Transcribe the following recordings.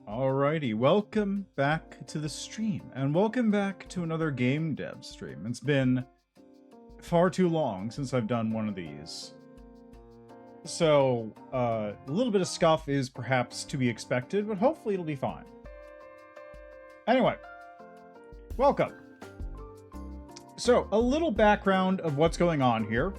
Alrighty, welcome back to the stream, and welcome back to another game dev stream. It's been far too long since I've done one of these. So, a little bit of scuff is perhaps to be expected, but hopefully it'll be fine. Anyway, welcome. So, a little background of what's going on here.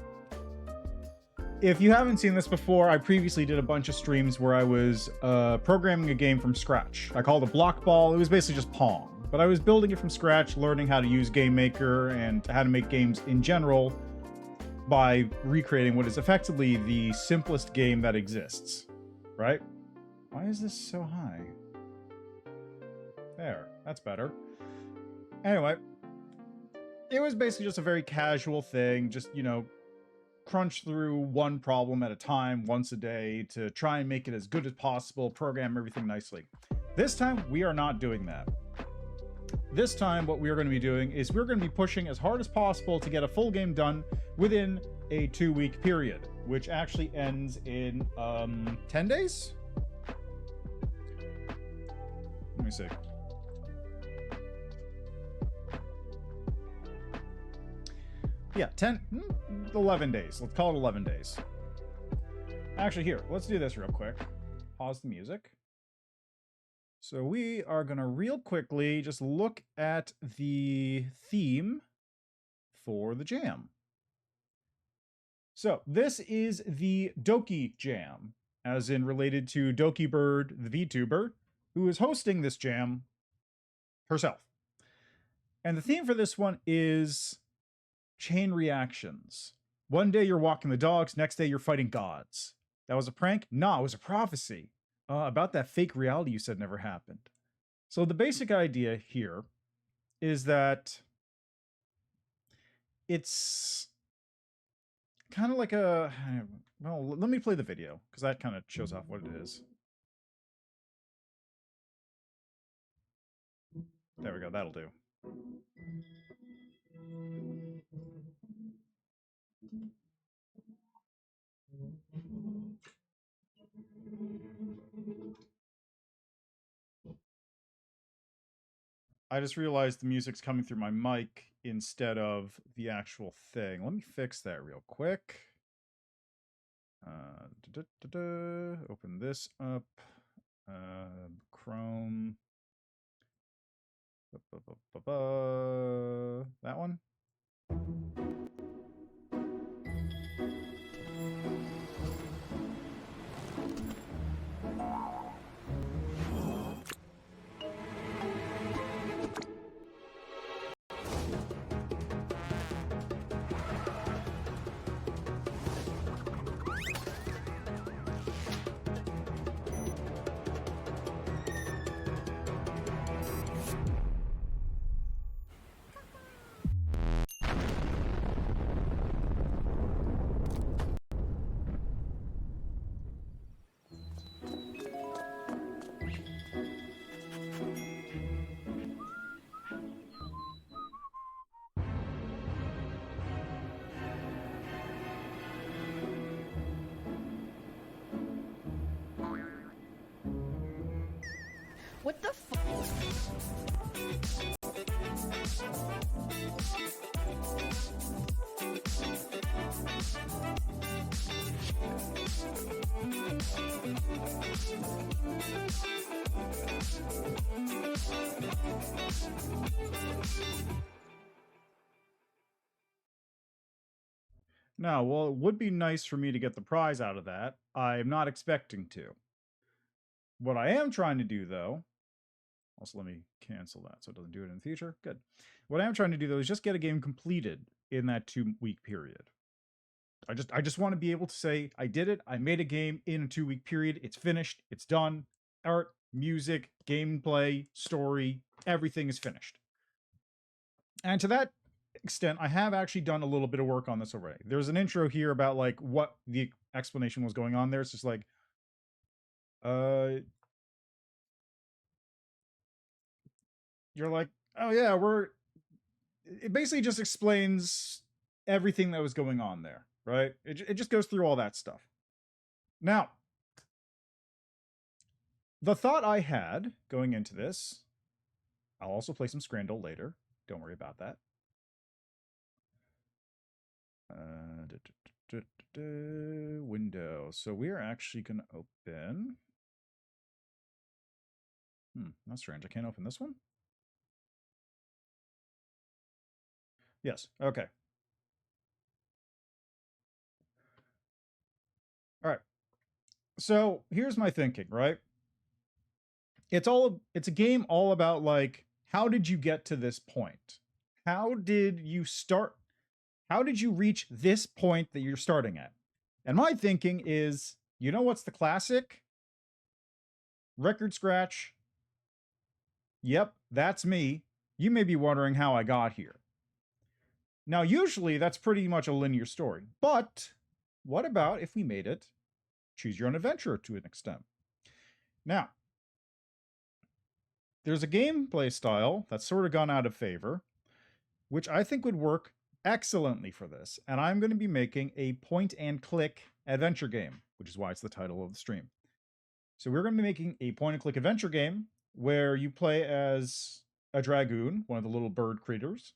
If you haven't seen this before, I previously did a bunch of streams where I was programming a game from scratch. I called it Block Ball. It was basically just Pong. But I was building it from scratch, learning how to use GameMaker and how to make games in general by recreating what is effectively the simplest game that exists. Right? Why is this so high? There. That's better. Anyway. It was basically just a very casual thing. Just, you know, crunch through one problem at a time once a day to try and make it as good as possible, program everything nicely. This time, we are not doing that. This time, what we are going to be doing is we're going to be pushing as hard as possible to get a full game done within a 2-week period, which actually ends in 10 days? Let me see. Yeah, 11 days. Let's call it 11 days. Actually, here, let's do this real quick. Pause the music. So we are going to real quickly just look at the theme for the jam. So this is the Doki Jam, as in related to Doki Bird, the VTuber, who is hosting this jam herself. And the theme for this one is chain reactions. One day you're walking the dogs, next day you're fighting gods. That was a prank? No, it was a prophecy about that fake reality you said never happened. So the basic idea here is that it's kind of like a... Well, let me play the video, because that kind of shows off what it is. There we go, that'll do. I just realized the music's coming through my mic instead of the actual thing. Let me fix that real quick. Open this up. Chrome. That one. What the fuck? Now, well, it would be nice for me to get the prize out of that. I'm not expecting to. What I am trying to do, though... Also, let me cancel that so it doesn't do it in the future. Good. What I am trying to do, though, is just get a game completed in that 2-week period. I just want to be able to say, I did it, I made a game in a 2-week period, it's finished, it's done. Art, music, gameplay, story, everything is finished. And to that extent, I have actually done a little bit of work on this already. There's an intro here about like what the explanation was going on there. It's just like, you're like, oh yeah, it basically just explains everything that was going on there, right? It just goes through all that stuff. Now, The thought I had going into this, I'll also play some Scrandle later. Don't worry about that. Window. So we are actually going to open. That's strange. I can't open this one? Yes. Okay. All right. So here's my thinking, right? It's a game all about like, how did you get to this point? How did you start? How did you reach this point that you're starting at? And my thinking is, you know what's the classic? Record scratch. Yep, that's me. You may be wondering how I got here. Now, usually that's pretty much a linear story, but what about if we made it choose your own adventure to an extent? Now, there's a gameplay style that's sort of gone out of favor, which I think would work excellently for this. And I'm going to be making a point and click adventure game, which is why it's the title of the stream. So we're going to be making a point and click adventure game where you play as a dragoon, one of the little bird critters,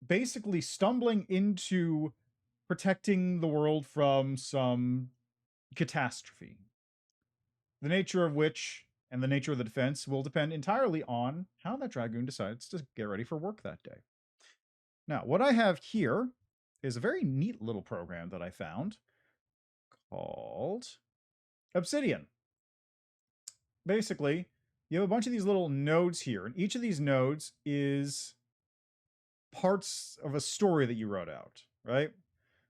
basically stumbling into protecting the world from some catastrophe. The nature of which and the nature of the defense will depend entirely on how that dragoon decides to get ready for work that day. Now, what I have here is a very neat little program that I found called Obsidian. Basically, you have a bunch of these little nodes here, and each of these nodes is parts of a story that you wrote out, right?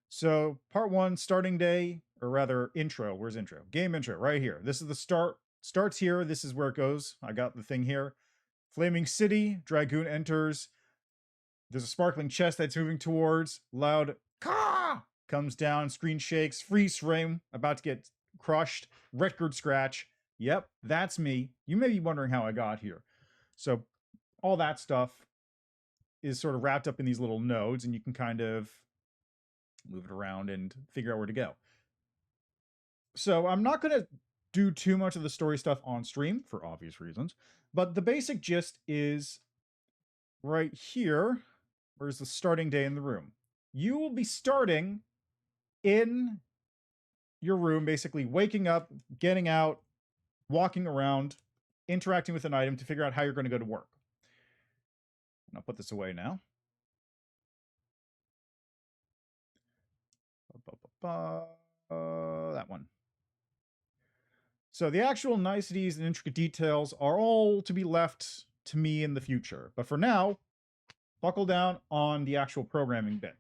So part one, starting day, or rather intro. Where's intro? Game intro, right here. This is the start. Starts here. This is where it goes. I got the thing here. Flaming City, Dragoon enters. There's a sparkling chest that's moving towards. Loud caw comes down. Screen shakes. Freeze frame. About to get crushed. Record scratch. Yep, that's me. You may be wondering how I got here. So all that stuff is sort of wrapped up in these little nodes, and you can kind of move it around and figure out where to go. So I'm not going to do too much of the story stuff on stream for obvious reasons, but the basic gist is right here. Where's the starting day in the room? You will be starting in your room, basically waking up, getting out, walking around, interacting with an item to figure out how you're going to go to work. And I'll put this away now. That one. So the actual niceties and intricate details are all to be left to me in the future. But for now, buckle down on the actual programming bit.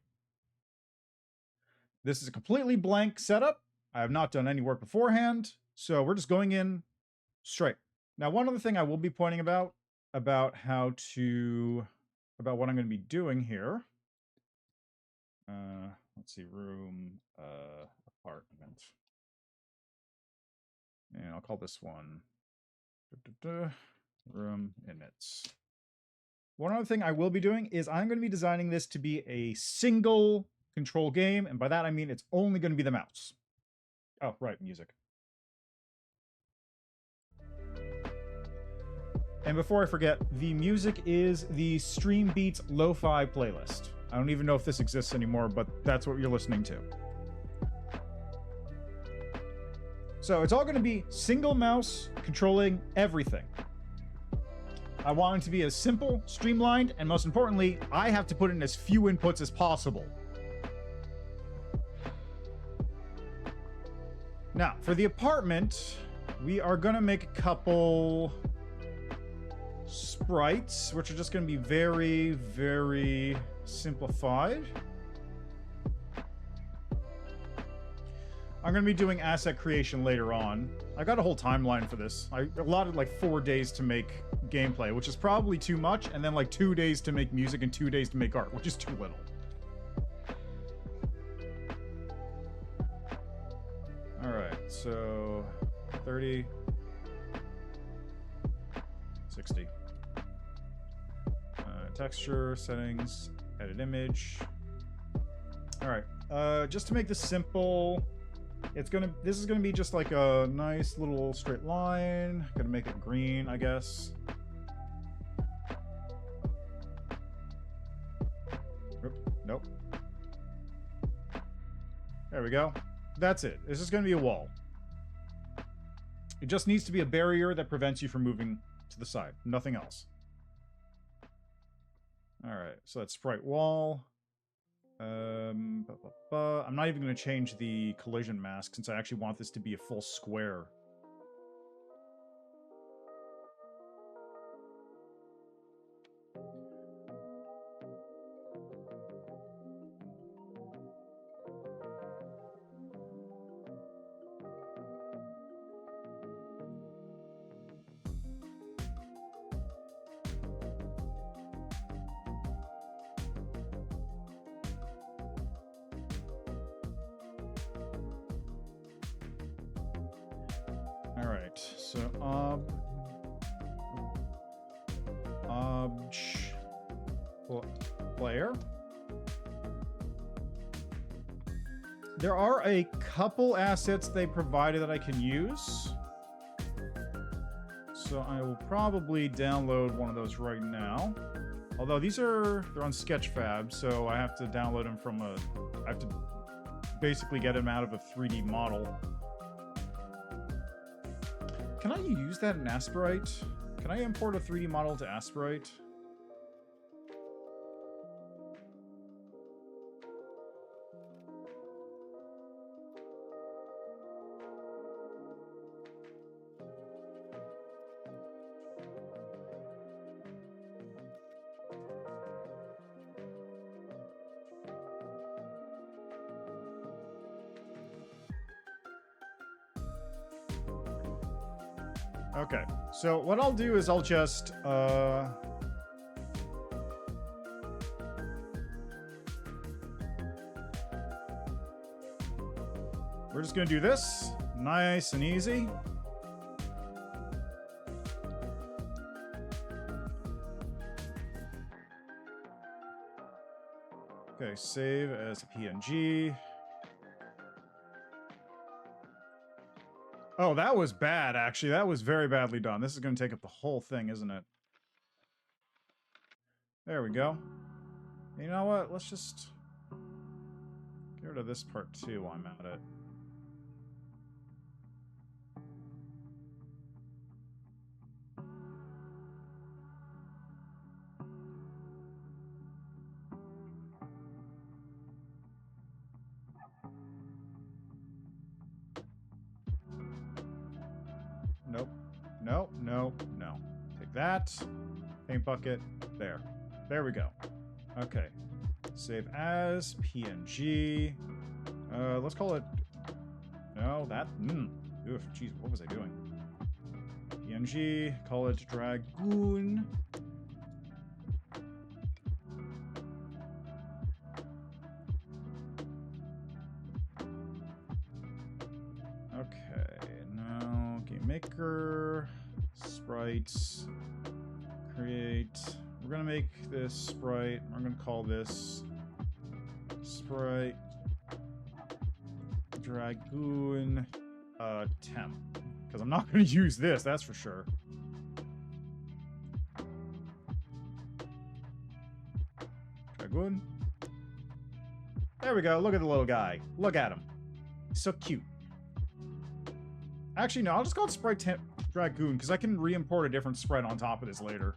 This is a completely blank setup. I have not done any work beforehand, so we're just going in straight. Now, one other thing I will be pointing about what I'm going to be doing here. Let's see, room, apartment. And I'll call this one room inits. One other thing I will be doing is I'm going to be designing this to be a single control game, and by that I mean it's only going to be the mouse. Oh, right, music. And before I forget, the music is the Stream Beats Lo-Fi playlist. I don't even know if this exists anymore, but that's what you're listening to. So it's all going to be single mouse controlling everything. I want it to be as simple, streamlined, and most importantly, I have to put in as few inputs as possible. Now, for the apartment, we are going to make a couple sprites, which are just going to be very, very simplified. I'm going to be doing asset creation later on. I got a whole timeline for this. I allotted like 4 days to make gameplay, which is probably too much, and then like 2 days to make music and 2 days to make art, which is too little. All right, so 30, 60. Texture, settings, edit image. All right, just to make this simple, This is gonna be just like a nice little straight line. Gonna make it green, I guess. Nope. There we go. That's it. This is gonna be a wall. It just needs to be a barrier that prevents you from moving to the side. Nothing else. Alright, so that's sprite wall. I'm not even going to change the collision mask since I actually want this to be a full square. Alright, so, player. There are a couple assets they provided that I can use. So I will probably download one of those right now. Although they're on Sketchfab, so I have to download them from I have to basically get them out of a 3D model. Can I use that in Aspirite? Can I import a 3D model to Aspirite? Okay, so what I'll do is I'll just, we're just gonna do this, nice and easy. Okay, save as a PNG. Oh, that was bad, actually. That was very badly done. This is going to take up the whole thing, isn't it? There we go. You know what? Let's just get rid of this part, too, while I'm at it. Nope. Nope. Nope. No. Take that. Paint bucket. There. There we go. Okay. Save as PNG. Let's call it... No, that... Oof, jeez, what was I doing? PNG. Call it Dragoon. GameMaker, sprites, create. We're gonna make this sprite. We're gonna call this sprite Dragoon temp, because I'm not gonna use this. That's for sure. Dragoon. There we go. Look at the little guy. Look at him. He's so cute. Actually, no, I'll just call it Sprite Dragoon, because I can re-import a different sprite on top of this later.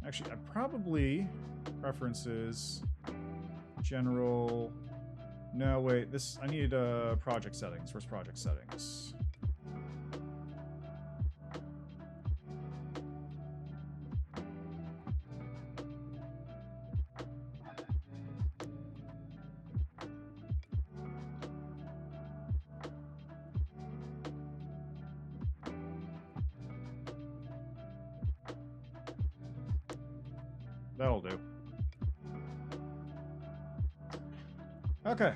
Actually, I probably... Preferences... General... No, wait, this... I need project settings. Where's project settings? That'll do. Okay.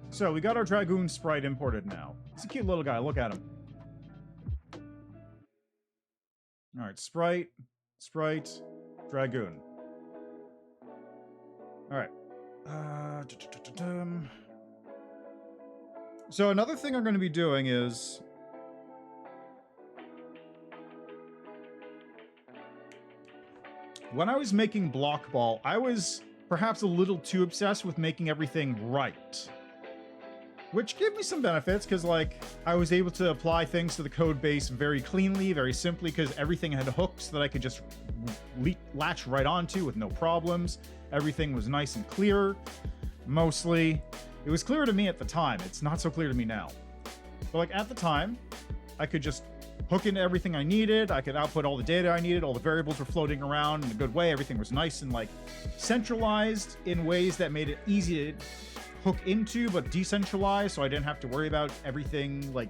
So, we got our Dragoon sprite imported now. It's a cute little guy. Look at him. Alright, sprite, Dragoon. All right. So another thing I'm going to be doing is when I was making Block Ball, I was perhaps a little too obsessed with making everything right. Which gave me some benefits, because like I was able to apply things to the code base very cleanly, very simply, because everything had hooks that I could just latch right onto with no problems. Everything was nice and clear, mostly. It was clear to me at the time. It's not so clear to me now. But like at the time, I could just hook into everything I needed. I could output all the data I needed. All the variables were floating around in a good way. Everything was nice and like centralized in ways that made it easy to hook into, but decentralized, so I didn't have to worry about everything like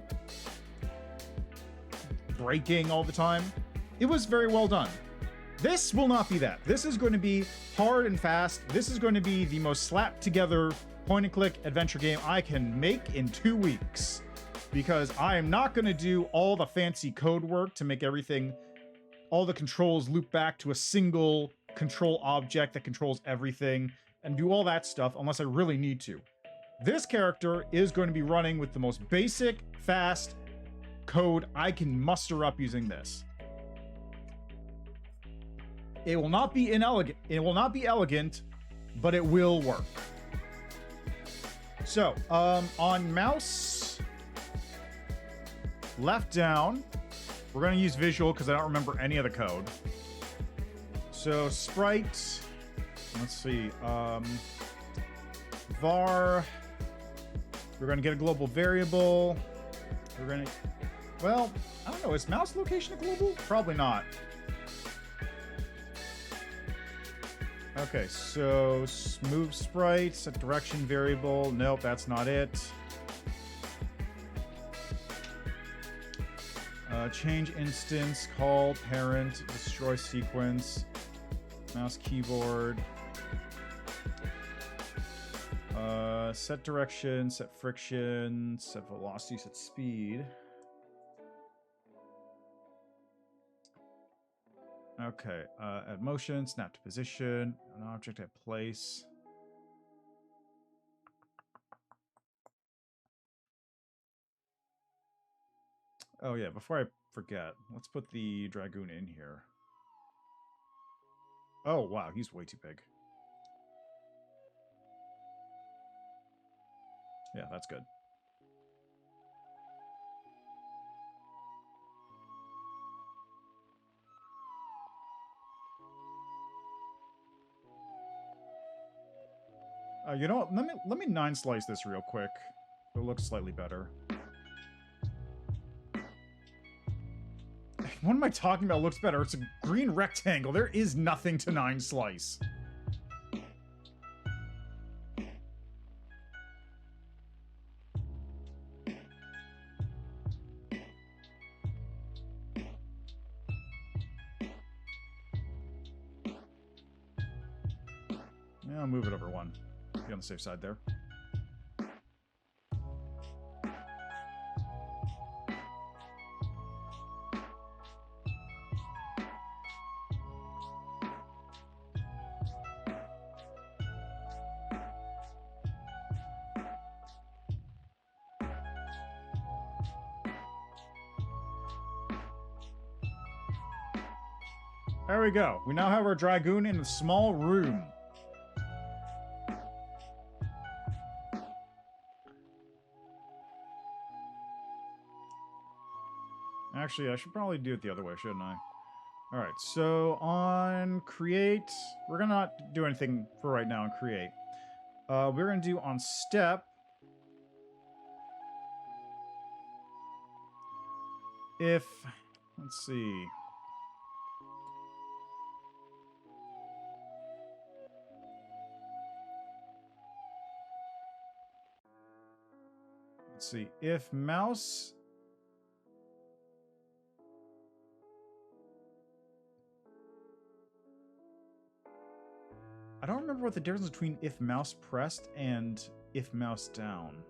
breaking all the time. It was very well done. This will not be that. This is going to be hard and fast. This is going to be the most slapped together point-and-click adventure game I can make in 2 weeks, because I am not going to do all the fancy code work to make everything, all the controls loop back to a single control object that controls everything, and do all that stuff unless I really need to. This character is going to be running with the most basic, fast code I can muster up using this. It will not be inelegant. It will not be elegant, but it will work. So, on mouse, left down, we're going to use visual because I don't remember any of the code. So, sprite, let's see, var, we're going to get a global variable. We're going to, well, I don't know, is mouse location a global? Probably not. Okay, so move sprite, set direction variable. Nope, that's not it. Change instance, call parent, destroy sequence, mouse keyboard. Set direction, set friction, set velocity, set speed. Okay, add motion, snap to position, an object at place. Oh yeah, before I forget, let's put the Dragoon in here. Oh wow, he's way too big. Yeah, that's good. You know what? Let me 9-slice this real quick. It looks slightly better. What am I talking about? Looks better. It's a green rectangle. There is nothing to 9-slice. Yeah, I'll move it over one. Be on the safe side there. There we go. We now have our Dragoon in a small room. Actually, I should probably do it the other way, shouldn't I? Alright, so on create, we're gonna not do anything for right now on create. We're gonna do on step. If, let's see. Let's see, if mouse... I don't remember what the difference between if mouse pressed and if mouse down.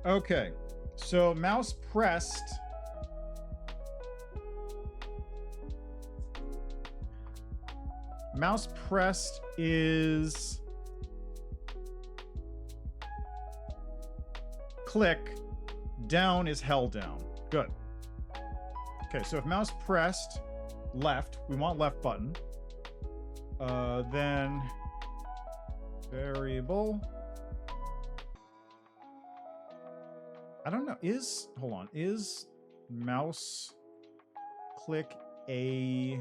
Okay, so mouse pressed. Mouse pressed is click, down is held down. Good. Okay, so if mouse pressed left, we want left button. Then variable. I don't know. Hold on. Is mouse click a...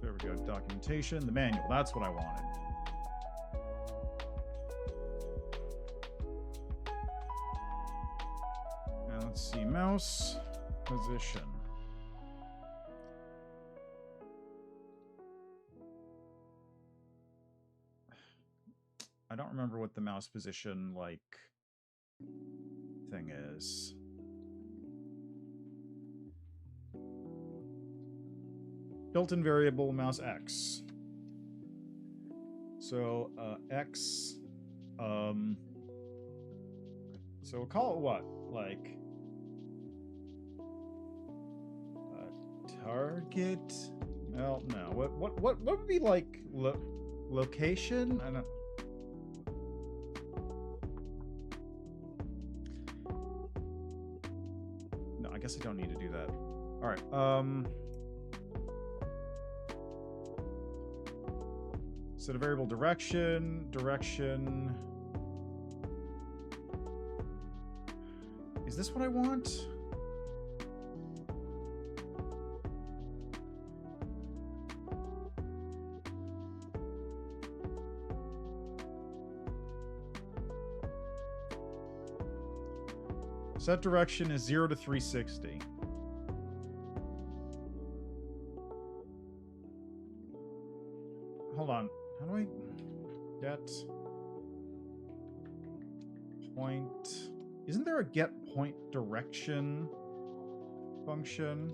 There we go. Documentation, the manual. That's what I wanted. And let's see, mouse position. I don't remember what the mouse position, like, thing is. Built-in variable mouse X. So, X, so we'll call it what? Like, target? Well, no. What would be like location? I don't... No, I guess I don't need to do that. All right. Set a variable direction. Is this what I want? Set direction is 0 to 360. Hold on. How do I get point? Isn't there a get point direction function?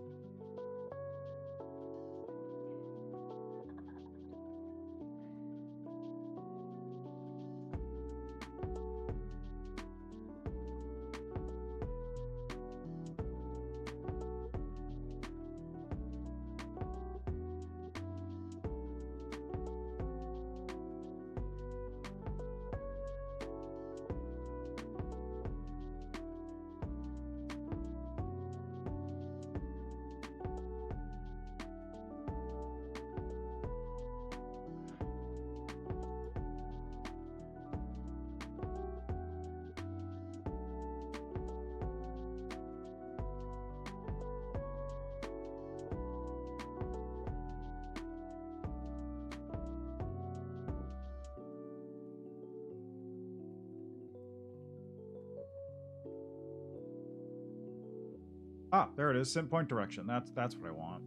Ah, there it is. Set point direction. That's what I want.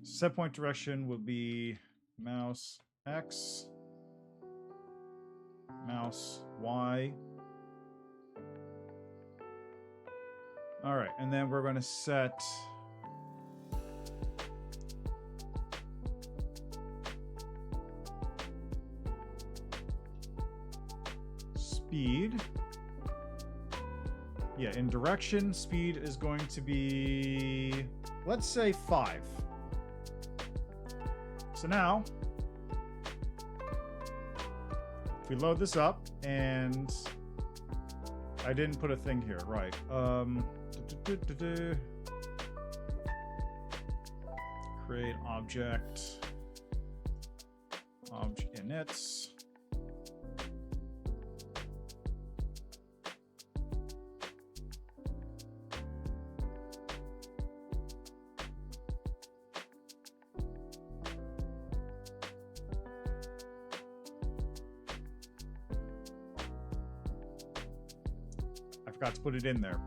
Set point direction will be mouse X, mouse Y. All right, and then we're going to set speed. Yeah, in direction, speed is going to be, let's say 5. So now, if we load this up, and I didn't put a thing here, right? Create object inits. Forgot to put it in there.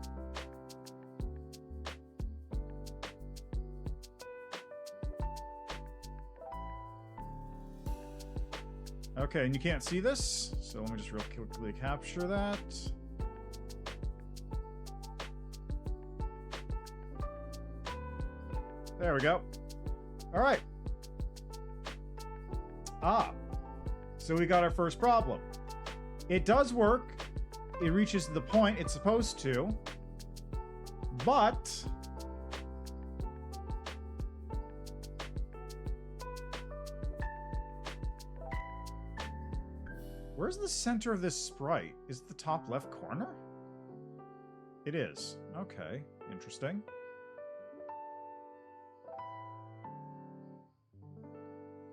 Okay, and you can't see this, so let me just real quickly capture that. There we go. All right. So we got our first problem. It does work. It reaches the point it's supposed to, but where's the center of this sprite? Is it the top left corner? It is. Okay, interesting.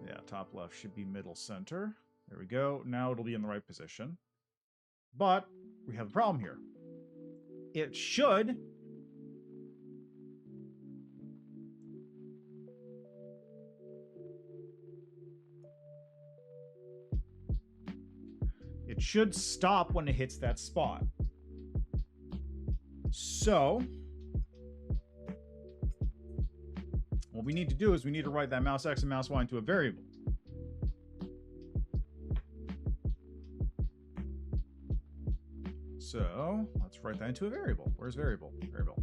Yeah, top left should be middle center. There we go. Now it'll be in the right position. But we have a problem here. It should stop when it hits that spot. So what we need to do is we need to write that mouse X and mouse Y into a variable. So let's write that into a variable. Where's variable? Variable.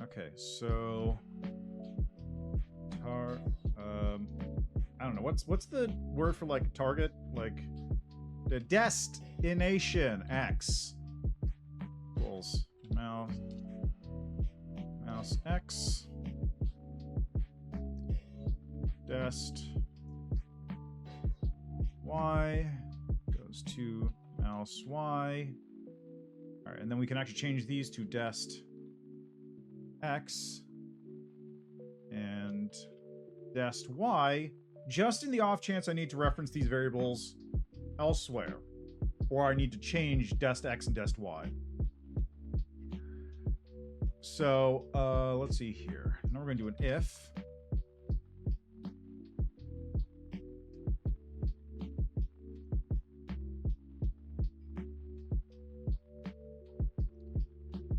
Okay, so I don't know, what's the word for like target? Like the destination X equals mouse X dest Y goes to mouse Y. All right, and then we can actually change these to dest X and dest Y, just in the off chance I need to reference these variables elsewhere, or I need to change dest X and dest Y. So let's see here. Now we're going to do an if.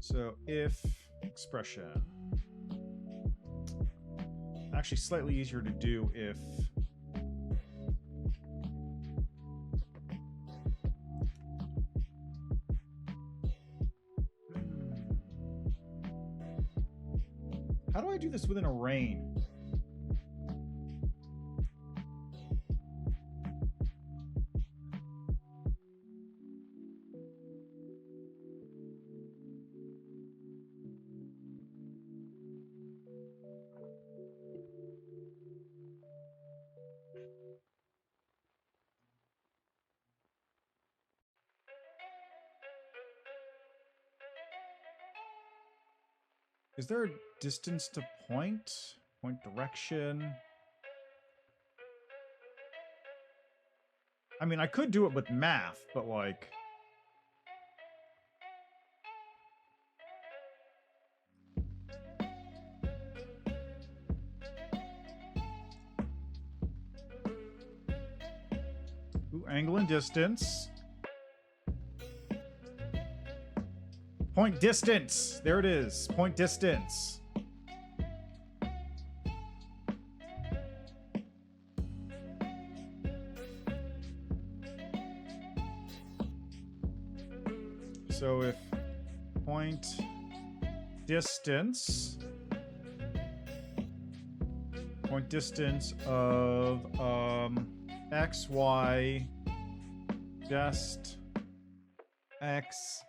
So if expression. Actually, slightly easier to do if how do I do this within a range? Is there a distance to point? Point direction? I mean, I could do it with math, but like... Ooh, angle and distance. Point distance. There it is. Point distance. So if point distance of x, y, dest x,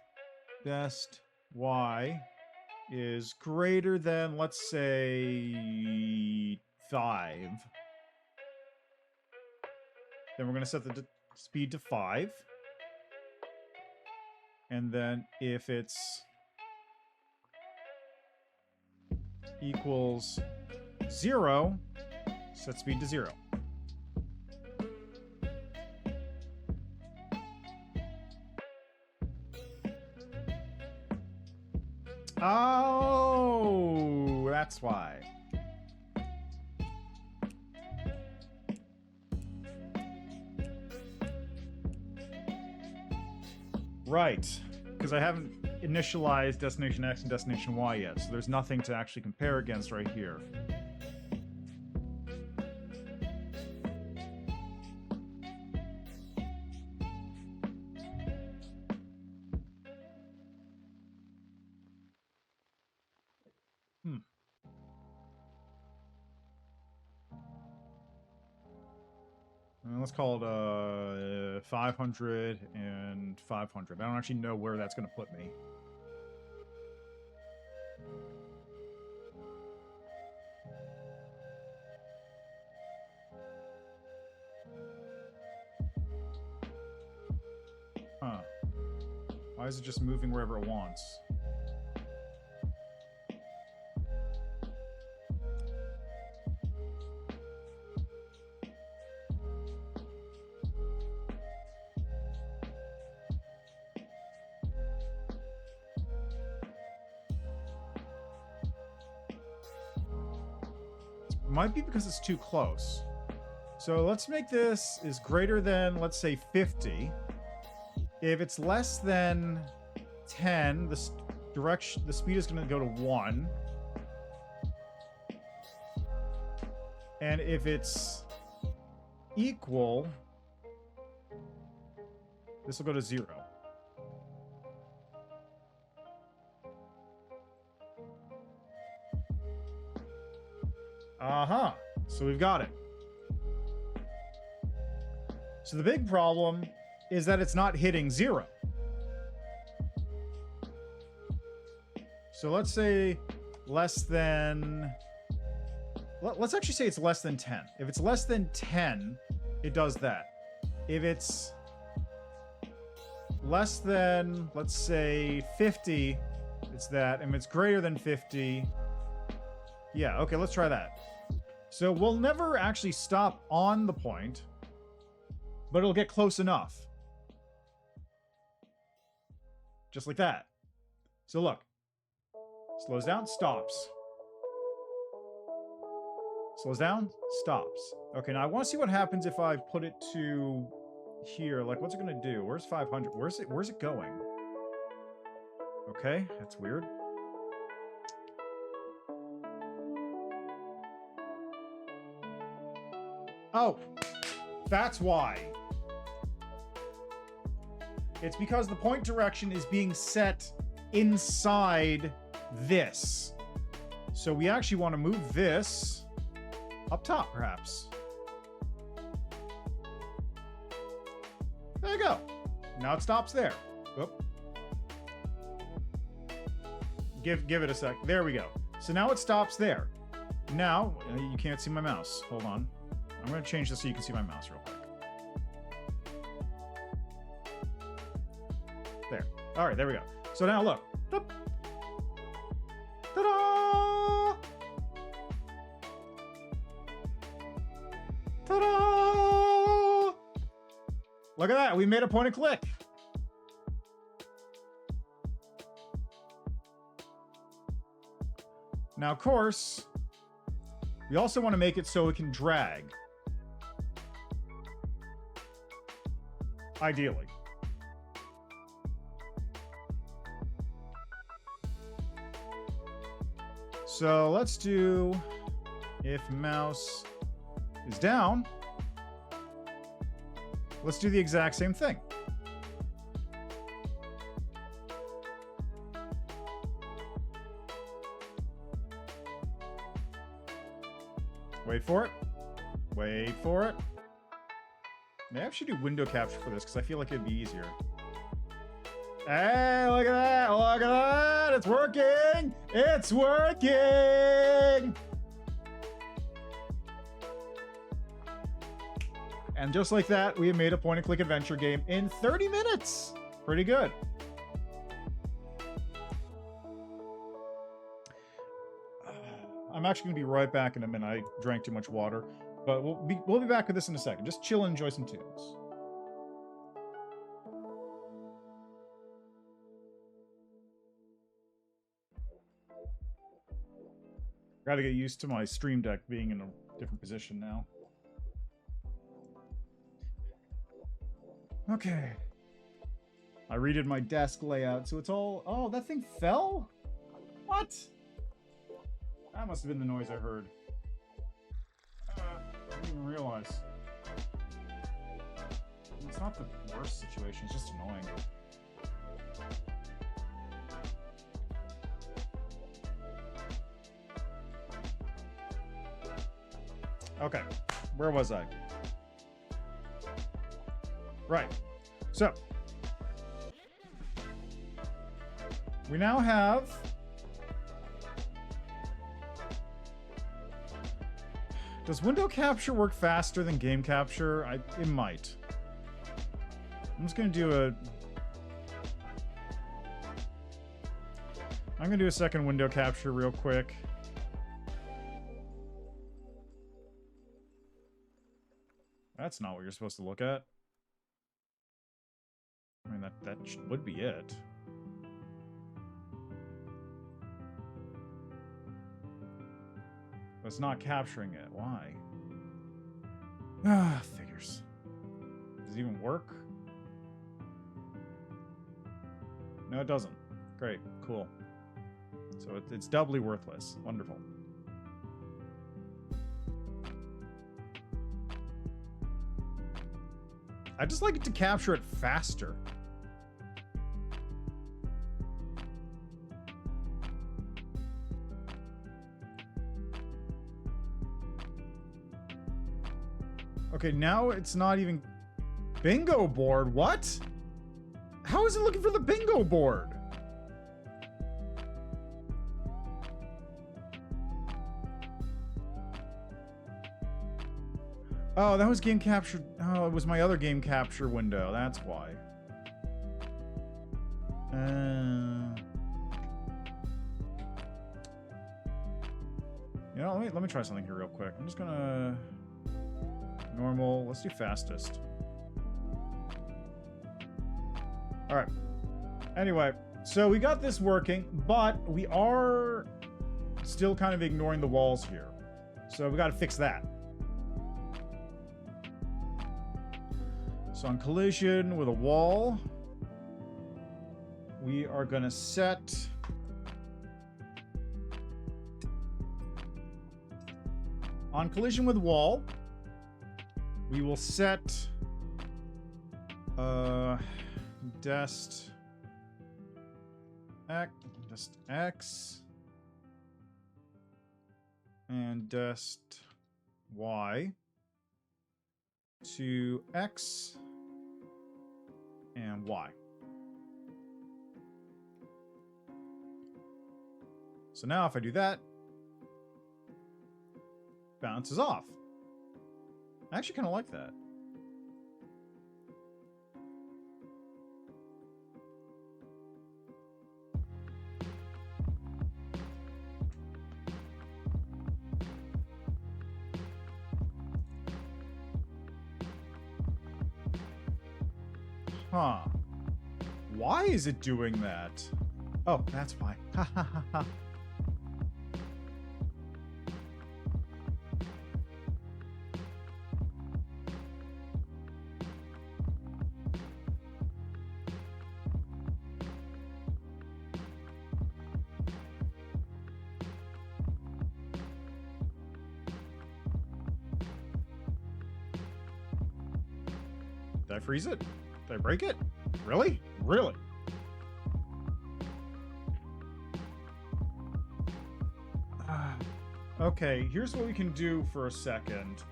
dest y is greater than, let's say, 5. Then we're going to set the speed to 5. And then if it's equals 0, set speed to 0. Oh, that's why. Right, because I haven't initialized destination X and destination Y yet, so there's nothing to actually compare against right here. Let's call it 500 and 500. I don't actually know where that's going to put me. Huh. Why is it just moving wherever it wants? Might be because it's too close. So let's make this is greater than, let's say, 50. If it's less than 10, the speed is going to go to 1. And if it's equal, this will go to 0. Uh-huh. So we've got it. So the big problem is that it's not hitting 0. So let's say less than... Let's actually say it's less than 10. If it's less than 10, it does that. If it's less than, let's say, 50, it's that. And if it's greater than 50... Yeah, okay, let's try that. So we'll never actually stop on the point, but it'll get close enough. Just like that. So look. Slows down, stops. Slows down, stops. Okay, now I want to see what happens if I put it to here. Like, what's it going to do? Where's 500? Where's it going? Okay, that's weird. Oh, that's why. It's because the point direction is being set inside this. So we actually want to move this up top, perhaps. There you go. Now it stops there. Oop. Give it a sec. There we go. So now it stops there. Now, you can't see my mouse. Hold on. I'm going to change this so you can see my mouse real quick. There. All right, there we go. So now look. Ta-da! Ta-da! Look at that. We made a point and click. Now, of course, we also want to make it so it can drag. Ideally. So let's do if mouse is down. Let's do the exact same thing. Wait for it. Wait for it. Maybe I should do window capture for this because I feel like it'd be easier. Hey, look at that! Look at that! It's working! It's working! And just like that, we have made a point-and-click adventure game in 30 minutes! Pretty good. I'm actually going to be right back in a minute. I drank too much water. But we'll be back with this in a second. Just chill and enjoy some tunes. Gotta get used to my stream deck being in a different position now. Okay. I redid my desk layout, so it's all... Oh, that thing fell? What? That must have been the noise I heard. I didn't even realize. It's not the worst situation, it's just annoying. Okay, where was I? Right, so we now have does window capture work faster than game capture? It might. I'm just gonna do a second window capture real quick. That's not what you're supposed to look at. I mean, that would be it. But it's not capturing it. Why? Ah, figures. Does it even work? No, it doesn't. Great. Cool. So it's doubly worthless. Wonderful. I just like it to capture it faster. Okay, now it's not even... Bingo board? What? How is it looking for the bingo board? Oh, that was game capture. Oh, it was my other game capture window. That's why. You know, let me try something here real quick. I'm just gonna... Normal. Let's do fastest. Alright. Anyway, so we got this working, but we are still kind of ignoring the walls here. So we gotta fix that. So on collision with a wall, we are gonna set... On collision with wall, we will set dest x and dest y to x and y. So now if I do that, bounces off. I actually kind of like that. Huh. Why is it doing that? Oh, that's why. Ha ha ha ha. Did I freeze it? Did I break it? Really? Really? Okay, here's what we can do for a second.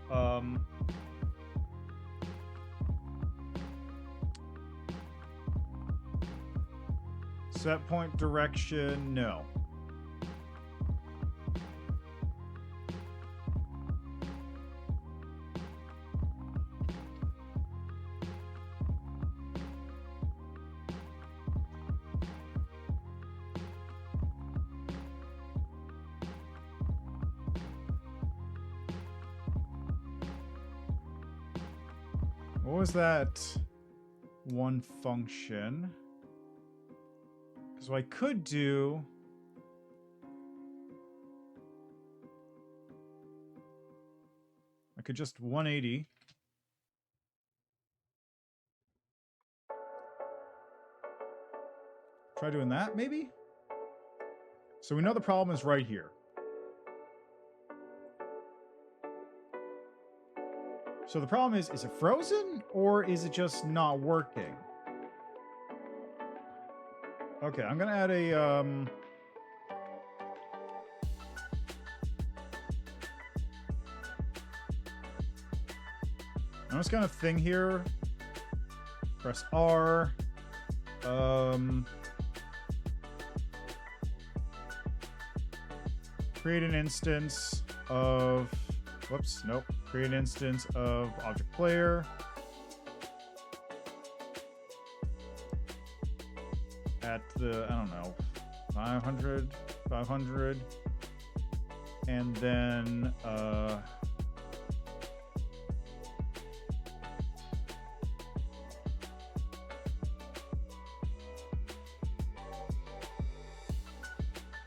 Set point direction, no. What was that one function? So I could do... I could just 180. Try doing that, maybe? So we know the problem is right here. So the problem is it frozen or is it just not working? Okay, I'm gonna add a, I'm just gonna thing here. Press R. Create an instance of, whoops, nope. Create an instance of object player. At the, I don't know, 500. And then,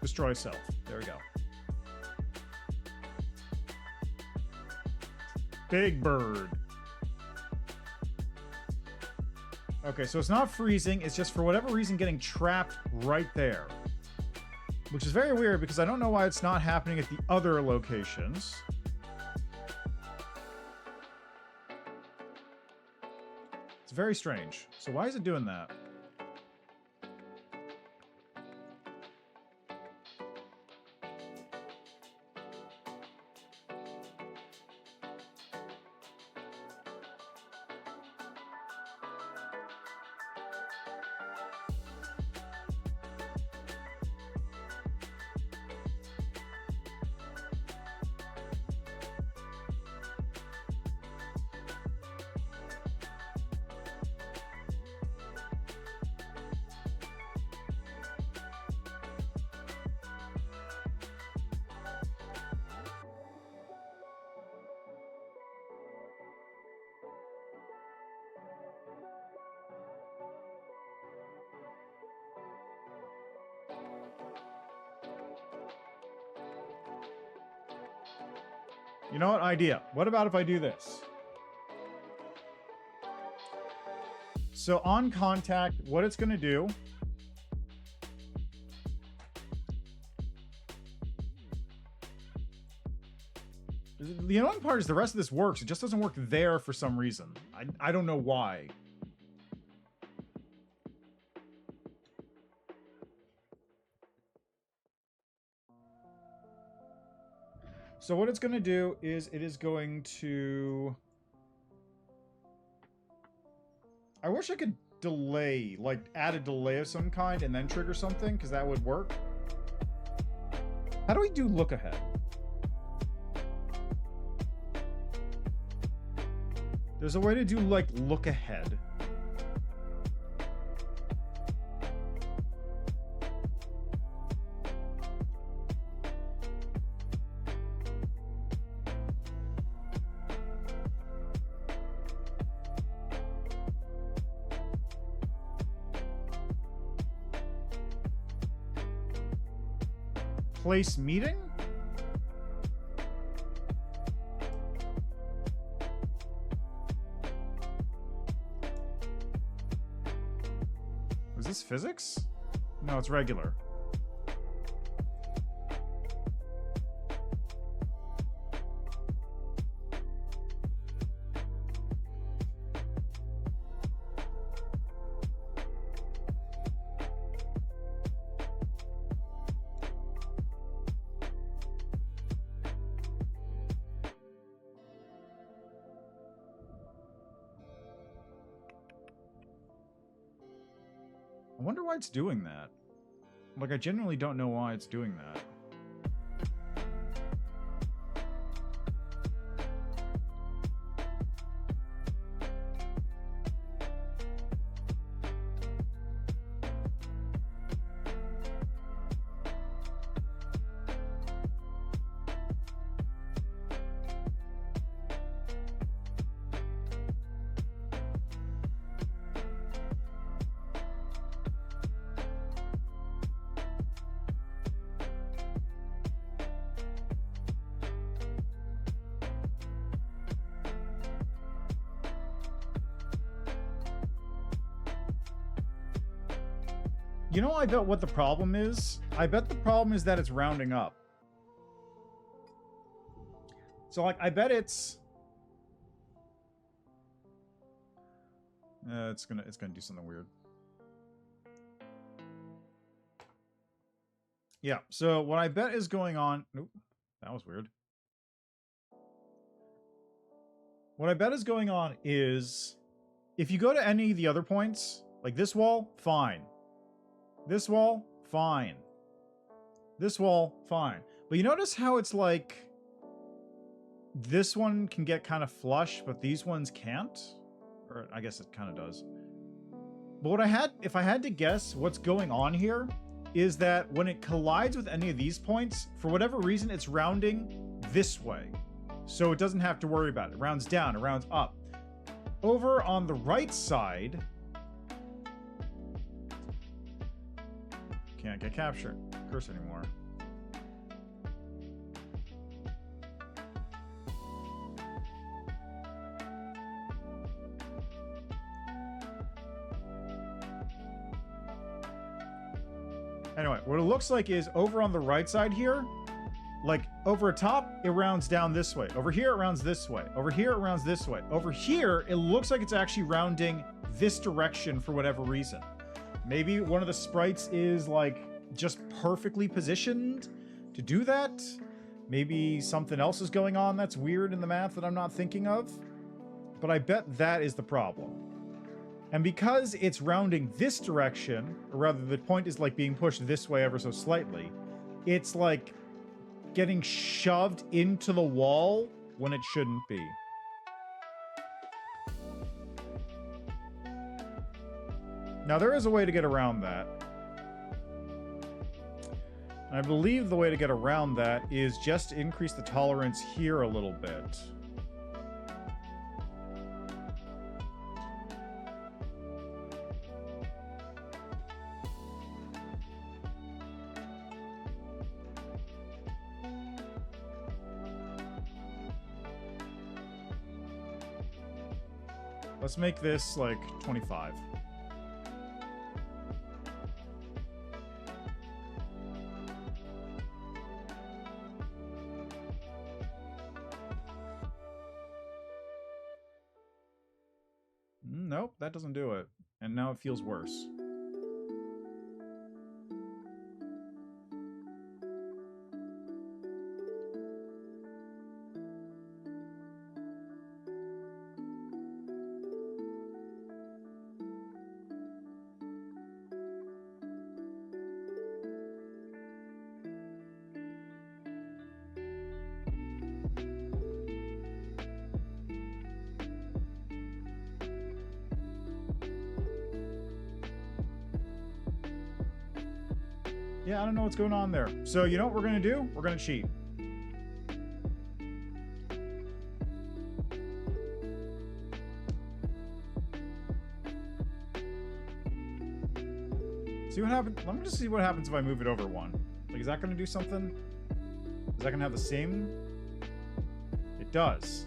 destroy self. There we go. Big bird. Okay, so it's not freezing. It's just for whatever reason getting trapped right there. Which is very weird because I don't know why it's not happening at the other locations. It's very strange. So why is it doing that? You know what? Idea. What about if I do this? So on contact, what it's going to do... The annoying part is the rest of this works. It just doesn't work there for some reason. I don't know why. So what it's going to do is it is going to... I wish I could delay, like add a delay of some kind and then trigger something, because that would work. How do we do look ahead? There's a way to do like look ahead. Place meeting? Was this physics? No, it's regular. I wonder why it's doing that. Like, I genuinely don't know why it's doing that. You know, I bet what the problem is? I bet the problem is that it's rounding up. So, like, I bet it's gonna do something weird. Yeah, so what I bet is going on... Nope, that was weird. What I bet is going on is, if you go to any of the other points, like this wall, fine. This wall, fine. This wall, fine. But you notice how it's like, this one can get kind of flush, but these ones can't? Or I guess it kind of does. But if I had to guess what's going on here, is that when it collides with any of these points, for whatever reason, it's rounding this way. So it doesn't have to worry about it. It rounds down, it rounds up. Over on the right side, can't get captured cursor anymore. Anyway, what it looks like is over on the right side here, like over top, it rounds down this way. Over here, it rounds this way. Over here, it rounds this way. Over here, it looks like it's actually rounding this direction for whatever reason. Maybe one of the sprites is like just perfectly positioned to do that. Maybe something else is going on that's weird in the math that I'm not thinking of. But I bet that is the problem. And because it's rounding this direction, or rather the point is like being pushed this way ever so slightly, it's like getting shoved into the wall when it shouldn't be. Now there is a way to get around that. I believe the way to get around that is just to increase the tolerance here a little bit. Let's make this like 25. Nope, that doesn't do it. And now it feels worse. Yeah, I don't know what's going on there. So you know what we're going to do? We're going to cheat. See what happens? Let me just see what happens if I move it over one. Like, is that going to do something? Is that going to have the same? It does.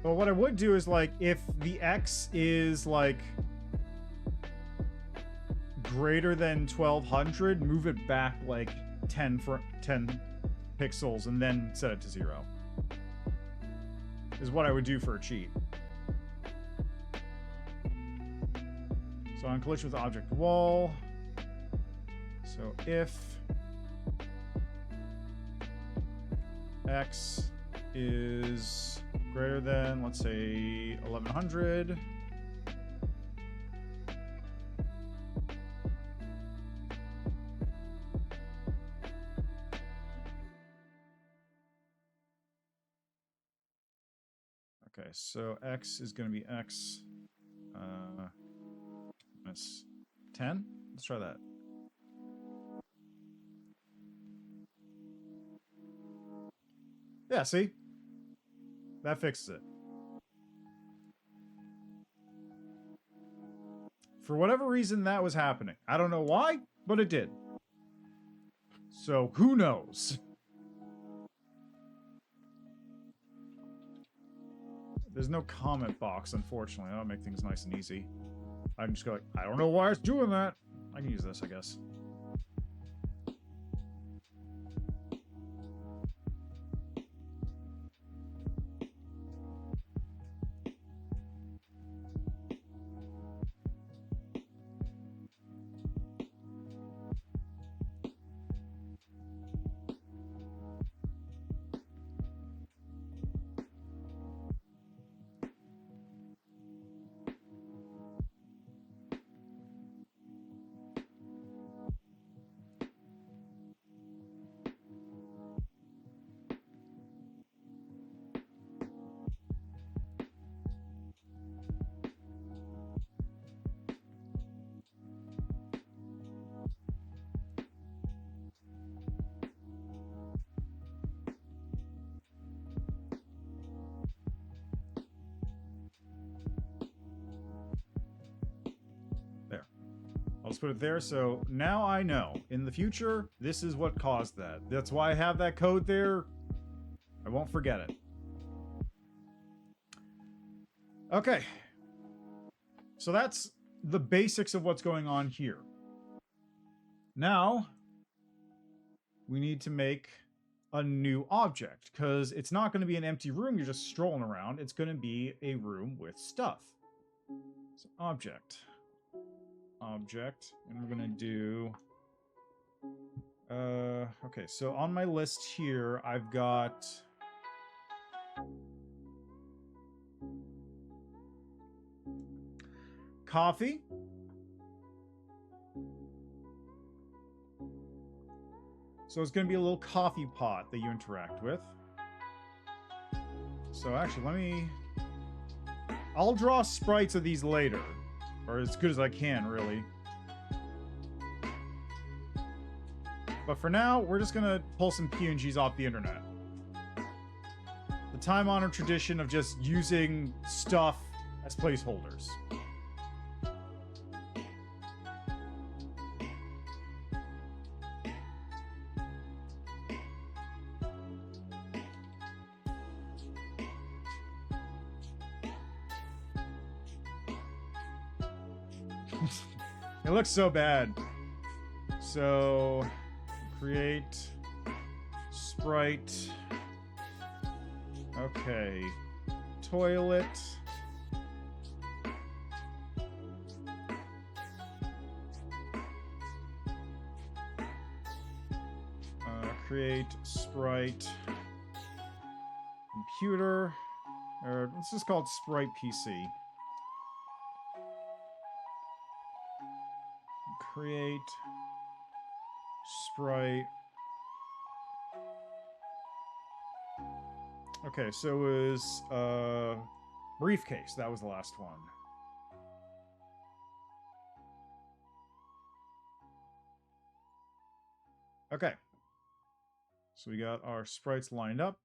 But what I would do is, like, if the X is, like, greater than 1200, move it back, like, 10 pixels and then set it to 0. Is what I would do for a cheat. So on collision with object wall. So if X is greater than, let's say, 1100. Okay, so x is going to be x minus 10. Let's try that. Yeah, see? That fixes it. For whatever reason, that was happening. I don't know why, but it did. So, who knows? There's no comment box, unfortunately. That'll make things nice and easy. I can just go like, I don't know why it's doing that. I can use this, I guess. I'll just put it there, so now I know. In the future, this is what caused that. That's why I have that code there. I won't forget it. Okay. So that's the basics of what's going on here. Now, we need to make a new object, because it's not going to be an empty room you're just strolling around. It's going to be a room with stuff. So object, and we're gonna do okay, so on my list here I've got coffee, so it's gonna be a little coffee pot that you interact with. So actually I'll draw sprites of these later. Or as good as I can, really. But for now, we're just gonna pull some PNGs off the internet. The time-honored tradition of just using stuff as placeholders. It looks so bad. So, create sprite. Okay. Toilet. Create sprite. Computer. Or let's just call it sprite PC. Create sprite. Okay, so it was briefcase. That was the last one. Okay. So we got our sprites lined up.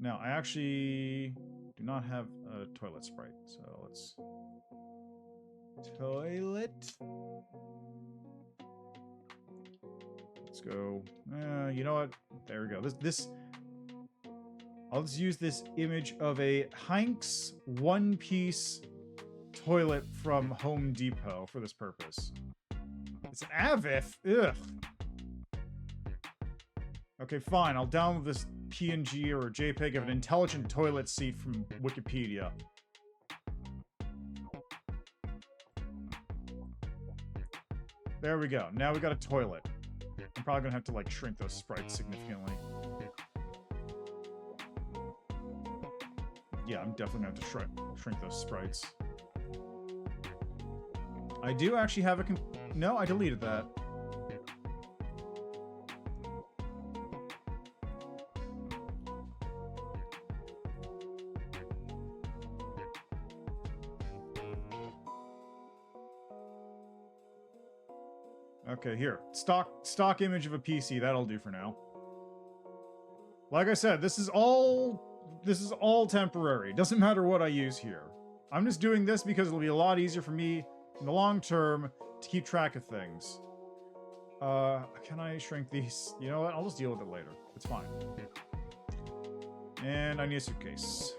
Now, I actually do not have a toilet sprite, so let's... Toilet. Let's go. You know what? There we go. I'll just use this image of a Heinz one-piece toilet from Home Depot for this purpose. It's an AVIF. Ugh. Okay, fine. I'll download this PNG or JPEG of an intelligent toilet seat from Wikipedia. There we go. Now we got a toilet. I'm probably gonna have to, like, shrink those sprites significantly. Yeah, I'm definitely gonna have to shrink those sprites. I do actually have a no, I deleted that. Okay, here. Stock image of a PC. That'll do for now. Like I said, this is all temporary. Doesn't matter what I use here. I'm just doing this because it'll be a lot easier for me in the long term to keep track of things. Can I shrink these? You know what? I'll just deal with it later. It's fine. And I need a suitcase.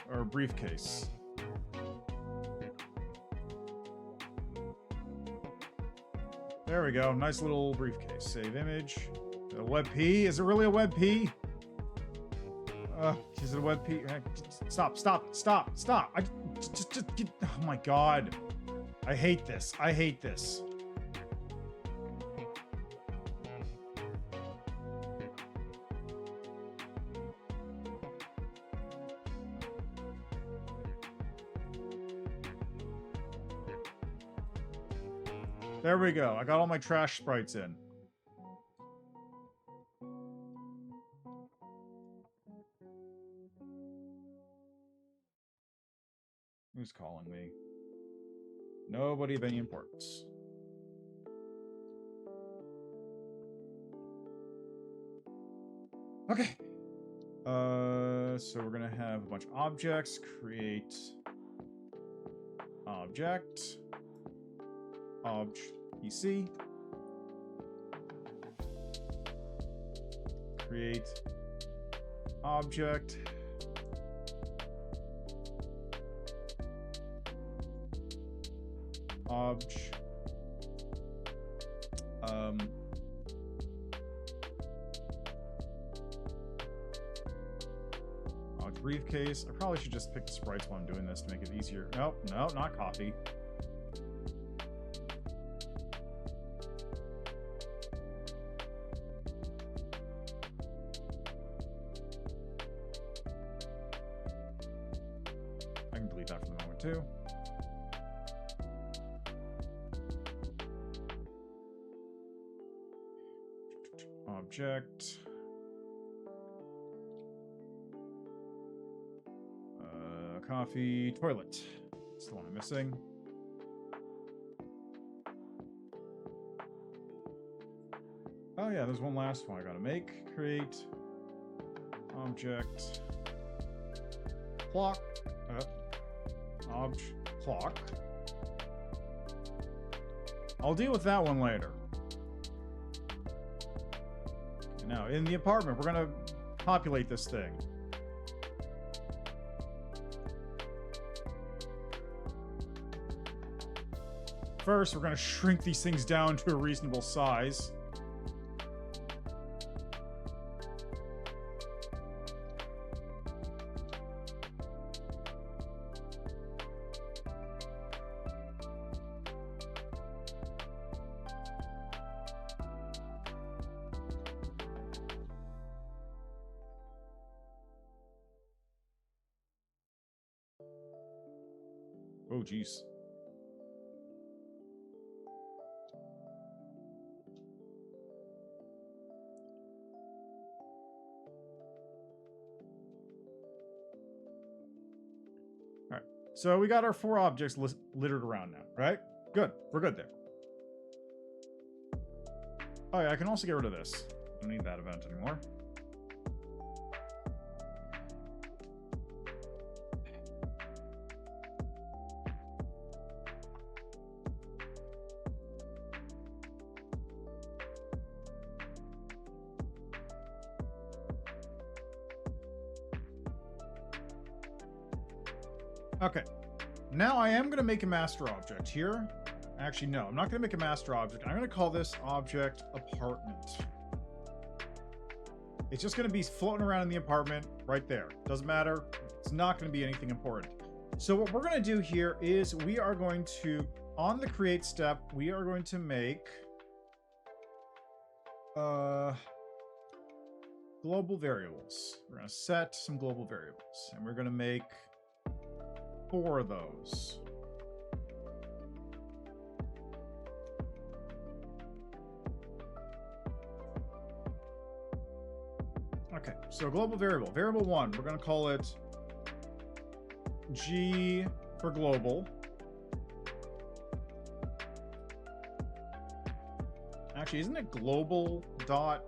Or a briefcase. There we go. Nice little briefcase. Save image. A WebP? Is it really a WebP? Is it a WebP? Stop. I just oh my god. I hate this. There we go. I got all my trash sprites in. Who's calling me? Nobody of any importance. Okay. So we're gonna have a bunch of objects. Create object. PC. Create object. Briefcase. I probably should just pick the sprites while I'm doing this to make it easier. Nope, no, not coffee. I can delete that for the moment too. Object. Coffee, toilet. That's the one I'm missing. Oh yeah, there's one last one I gotta make. Create object clock. Clock. I'll deal with that one later. Okay, now in the apartment, we're gonna populate this thing. First, we're going to shrink these things down to a reasonable size. Oh, jeez. So we got our 4 objects littered around now, right? Good. We're good there. Oh yeah, I can also get rid of this. Don't need that event anymore. Okay, now I am going to make a master object here. Actually, no, I'm not going to make a master object. I'm going to call this object apartment. It's just going to be floating around in the apartment right there. Doesn't matter. It's not going to be anything important. So what we're going to do here is we are going to, on the create step, we are going to make global variables. We're going to set some global variables, and we're going to make 4 of those. Okay, so global variable. Variable 1, we're going to call it G for global. Actually, isn't it global dot?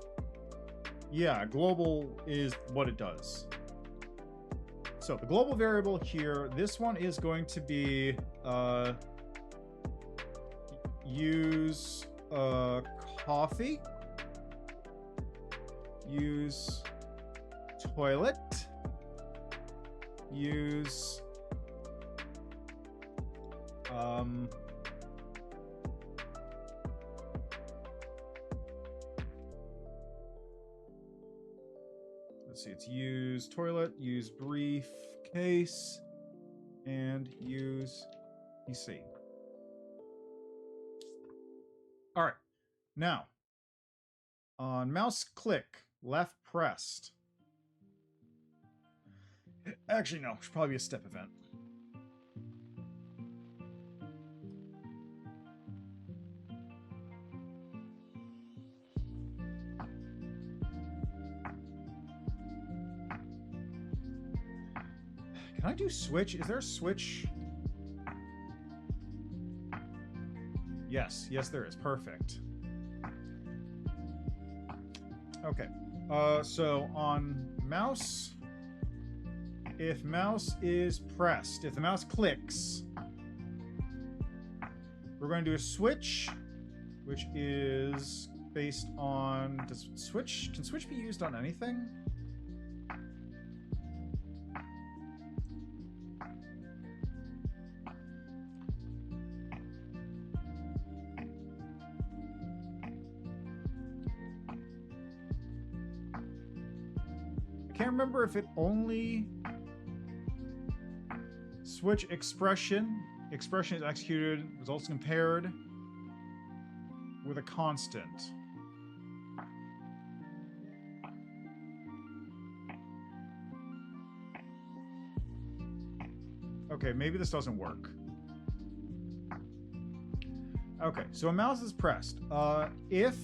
Yeah, global is what it does. So the global variable here, this one is going to be use coffee, use toilet, use let's see, it's use toilet, use briefcase, and use PC. All right, now on mouse click, left pressed. Actually, no, should probably be a step event. Can I do switch? Is there a switch? Yes, yes there is. Perfect. Okay. So on mouse, if mouse is pressed, if the mouse clicks, we're going to do a switch, which is based on, can switch be used on anything? I can't remember if it only switch expression is executed, results compared with a constant. Okay, maybe this doesn't work. Okay, so a mouse is pressed. If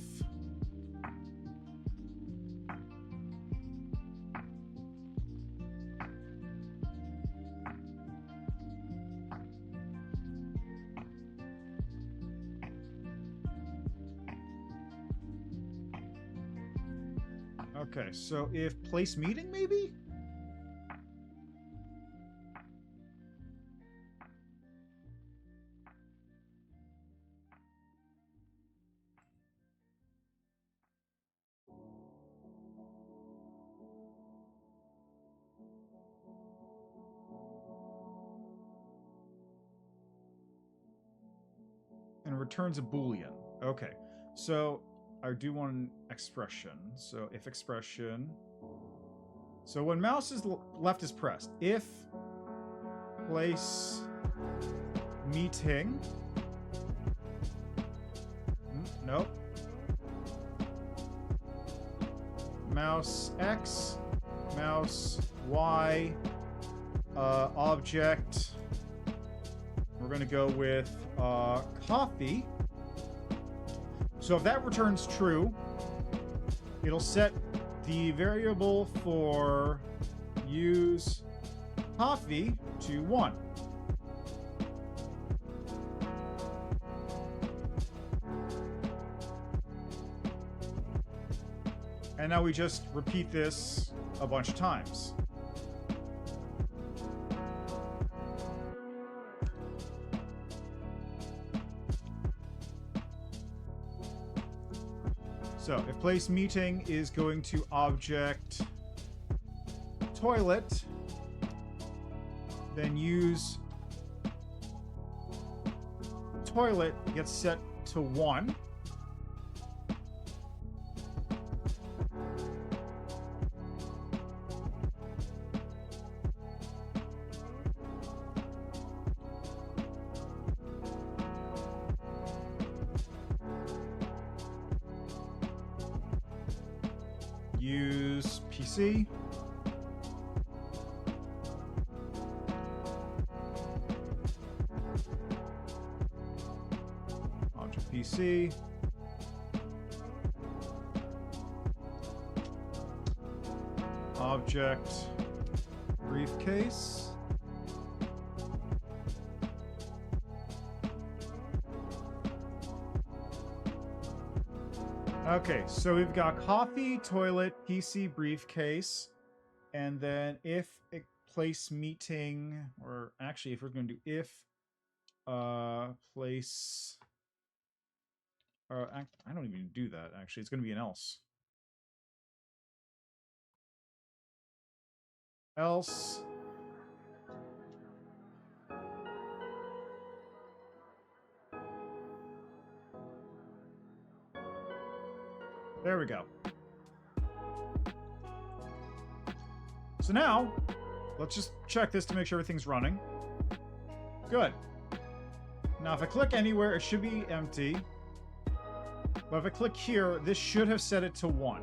okay, so if place meeting, maybe? And returns a Boolean. Okay, so I do want an expression. So if expression. So when mouse is left is pressed, if place meeting. Nope. Mouse X, mouse Y, object. We're going to go with coffee. So if that returns true, it'll set the variable for use coffee to 1. And now we just repeat this a bunch of times. So if place meeting is going to object toilet, then use toilet gets set to 1. Use PC. Object PC. Object briefcase. Okay, so we've got coffee, toilet, PC, briefcase, and then if a place meeting, or actually if we're going to do if place, I don't even do that actually, it's going to be an else. Else. There we go. So now, let's just check this to make sure everything's running. Good. Now if I click anywhere, it should be empty. But if I click here, this should have set it to 1.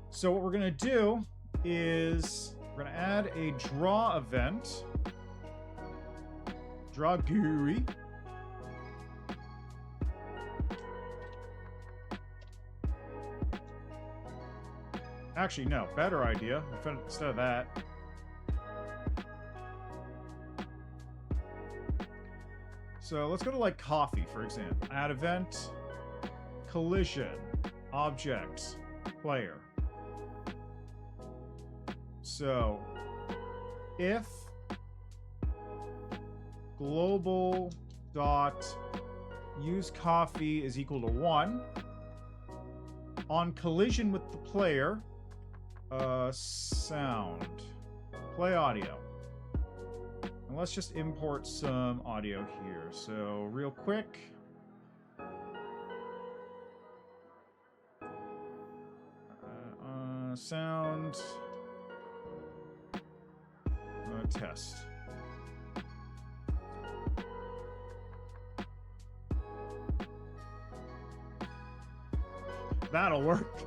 So what we're going to do is we're going to add a draw event. Draw GUI. Actually, no. Better idea. Instead of that. So let's go to like coffee, for example. Add event. Collision. Object. Player. So if global dot use coffee is equal to 1 on collision with the player, sound, play audio, and let's just import some audio here. So real quick, sound, test. That'll work.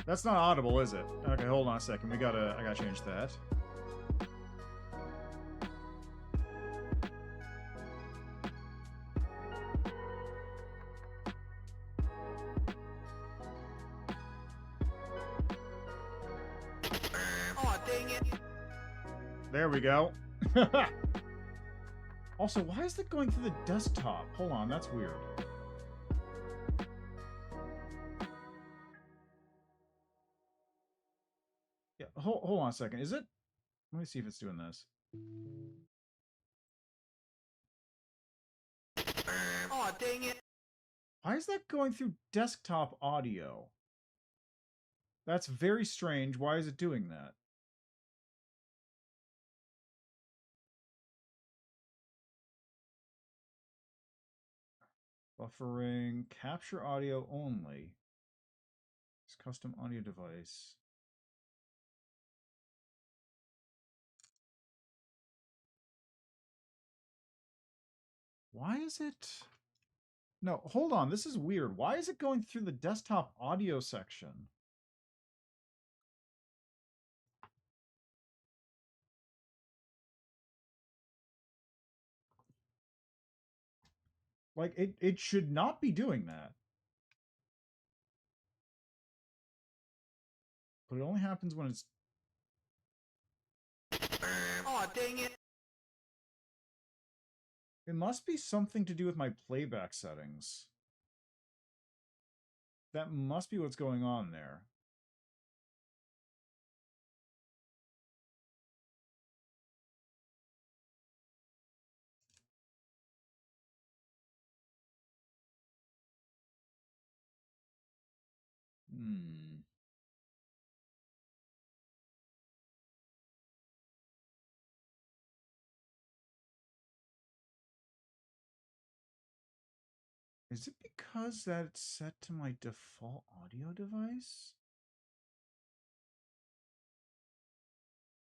That's not audible, is it? Okay, hold on a second. I gotta change that. Oh, dang it. There we go. Also, why is it going through the desktop? Hold on, that's weird. Yeah, hold on a second. Is it? Let me see if it's doing this. Oh, dang it. Why is that going through desktop audio? That's very strange. Why is it doing that? Buffering, capture audio only. It's custom audio device. Why is it? No, hold on. This is weird. Why is it going through the desktop audio section? Like, it should not be doing that. But it only happens when it's... Oh, dang it. It must be something to do with my playback settings. That must be what's going on there. Hmm. Is it because that's set to my default audio device?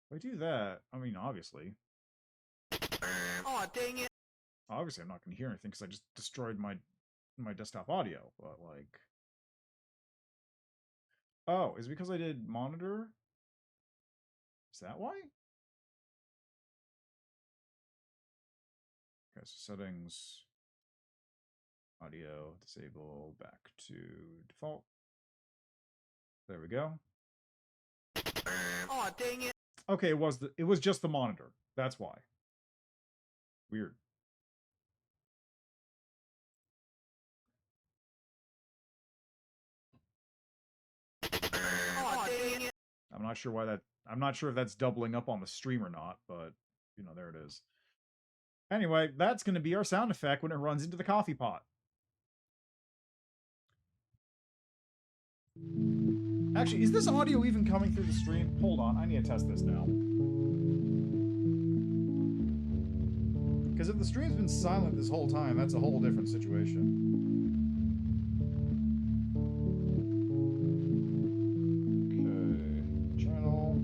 If I do that, I mean, obviously. Oh, dang it. Obviously, I'm not going to hear anything because I just destroyed my desktop audio. But, like... Oh, is it because I did monitor? Is that why? Okay, so settings, audio, disable, back to default. There we go. Oh, dang it. Okay, it was just the monitor. That's why. Weird. I'm not sure why that... I'm not sure if that's doubling up on the stream or not, but, you know, there it is. Anyway, that's going to be our sound effect when it runs into the coffee pot. Actually, is this audio even coming through the stream? Hold on, I need to test this now. Because if the stream's been silent this whole time, that's a whole different situation. Okay, channel.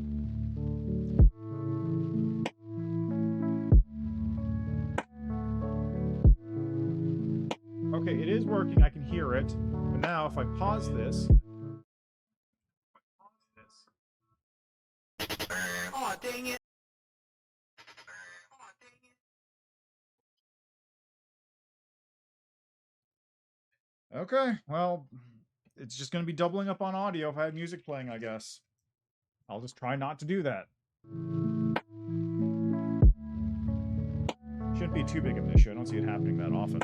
Okay, it is working, I can hear it. But now, if I pause this... Aw, dang it. Okay, well, it's just going to be doubling up on audio if I have music playing, I guess. I'll just try not to do that. Shouldn't be too big of an issue. I don't see it happening that often.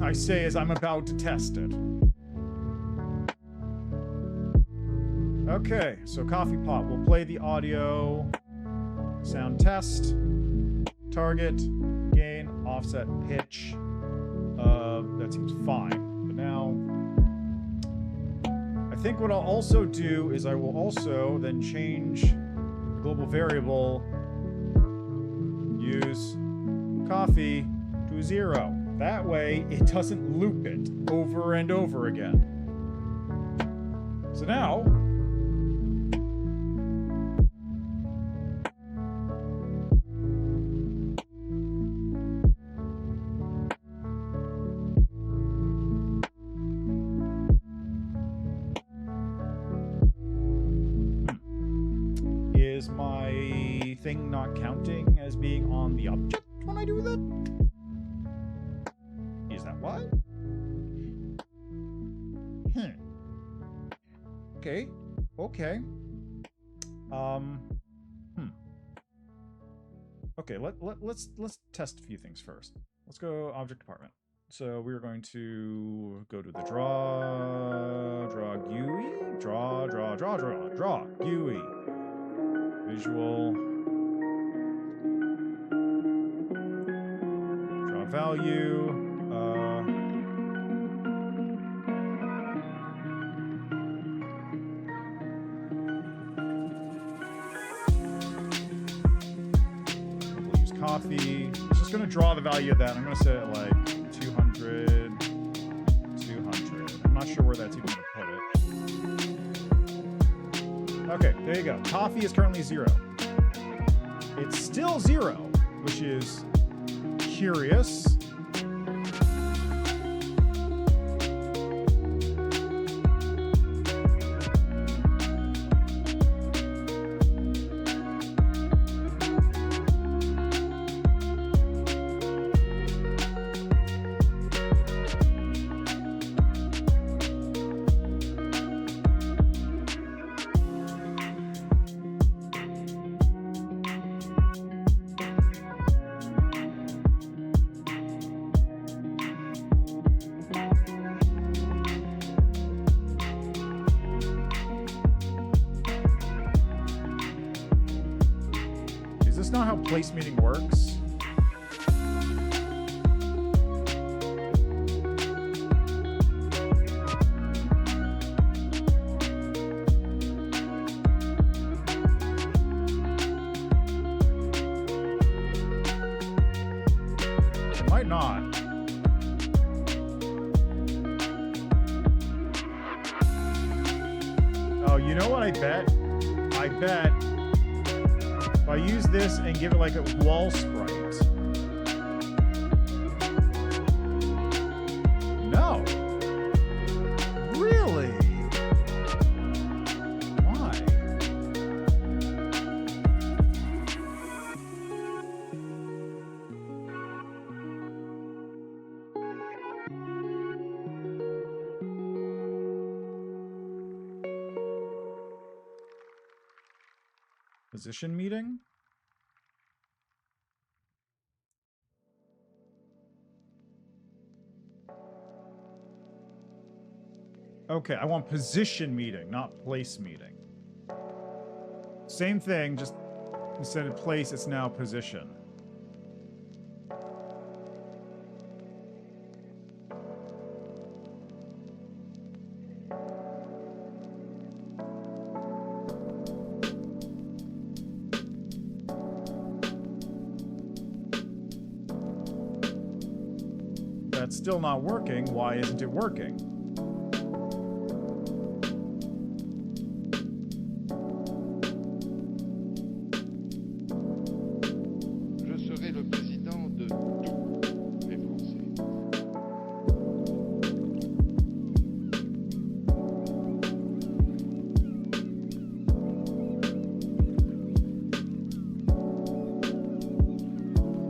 I say as I'm about to test it. Okay, so coffee pot. We'll play the audio. Sound test. Target. Gain. Offset. Pitch. That seems fine. But now... I think what I'll also do is I will also then change the global variable. Use coffee to 0. That way, it doesn't loop it over and over again. So now... Is my thing not counting as being on the object when I do that? Is that why? Okay. Okay. Okay, let's test a few things first. Let's go object department. So we're going to go to the draw GUI, draw GUI, visual, draw value, we'll use coffee. It's just gonna draw the value of that. I'm gonna set it like 200. I'm not sure where that's even gonna put it. Okay, there you go. Coffee is currently 0. It's still 0, which is curious. Is this not how place meeting works? It might not. Oh, you know what I bet? I bet if I use this and give it like a wall sprite. No. Really? Why? Position meeting? Okay, I want position meeting, not place meeting. Same thing, just instead of place, it's now position. That's still not working. Why isn't it working? Je serai le président de tous les Français.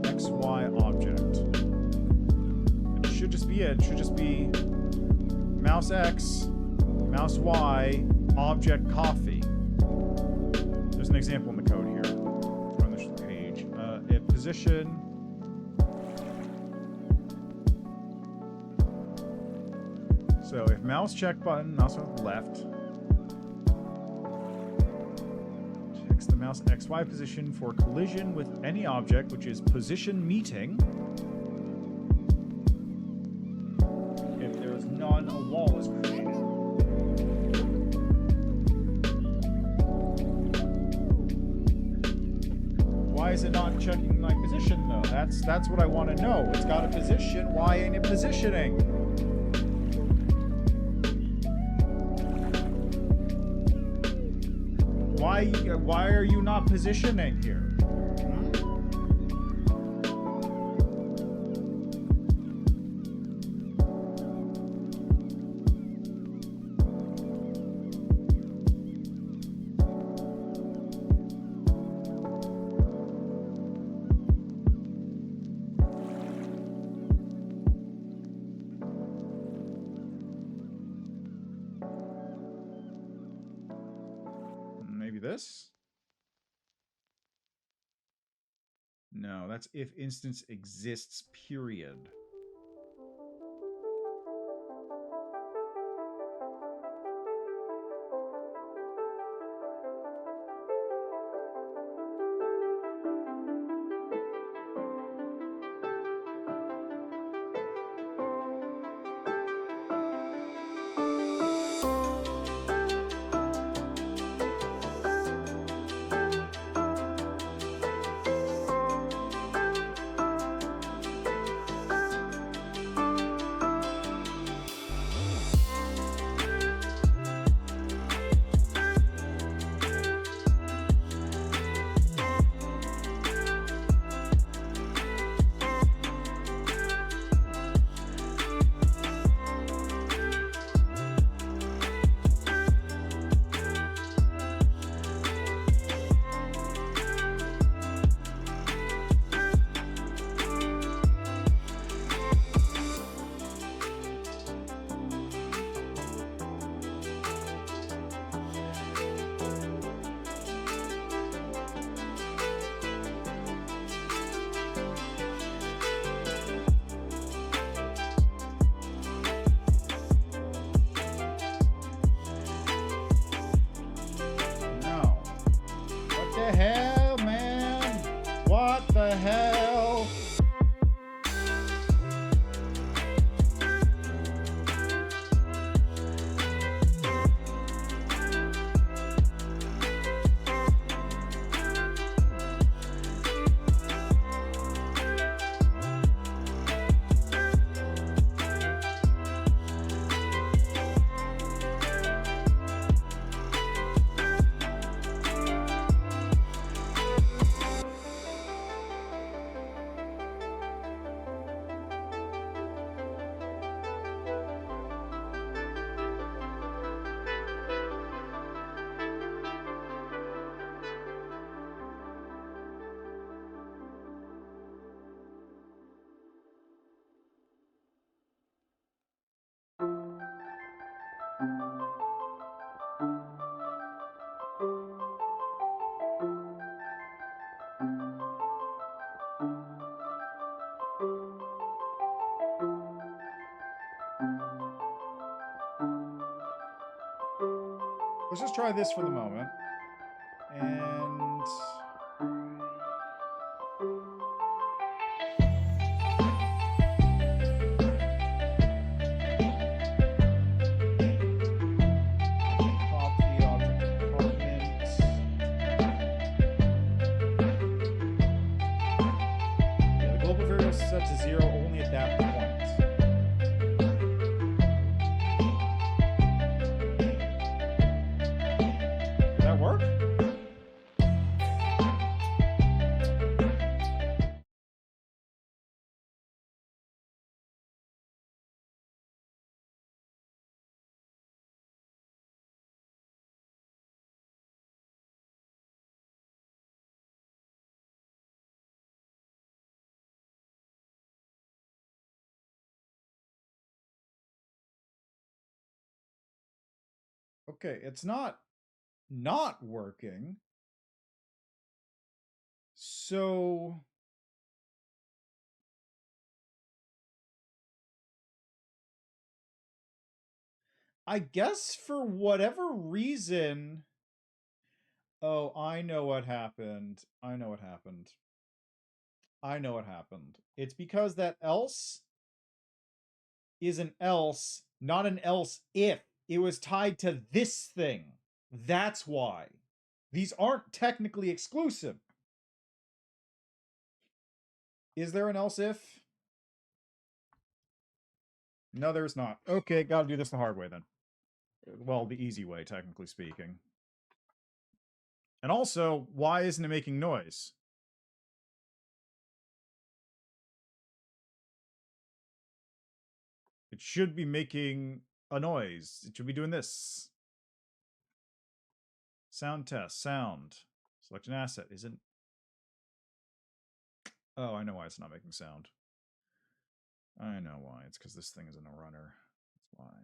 XY object. It should just be it. It should just be mouse X, mouse Y, object coffee. There's an example in the code here on this page. If position. So if mouse check button, mouse on the left, checks the mouse XY position for collision with any object, which is position meeting. If there is none, a wall is created. Why is it not checking my position though? That's what I want to know. It's got a position. Why ain't it positioning? Why are you not positioning here? Maybe this? No, that's if instance exists, period. Hell, man? What the hell? let's just try this for the moment. And copy object department. Yeah, the global variable is set to 0 only at that point. Did that work? Okay, it's not working. So I guess for whatever reason, oh, I know what happened. I know what happened. I know what happened. It's because that else is an else, not an else if. It was tied to this thing. That's why. These aren't technically exclusive. Is there an else if? No, there's not. Okay, gotta do this the hard way then. Well, the easy way, technically speaking. And also, why isn't it making noise? It should be making a noise. It should be doing this. Sound test. Sound. Select an asset. Isn't... Oh, I know why it's not making sound. I know why. It's because this thing isn't a runner. That's why.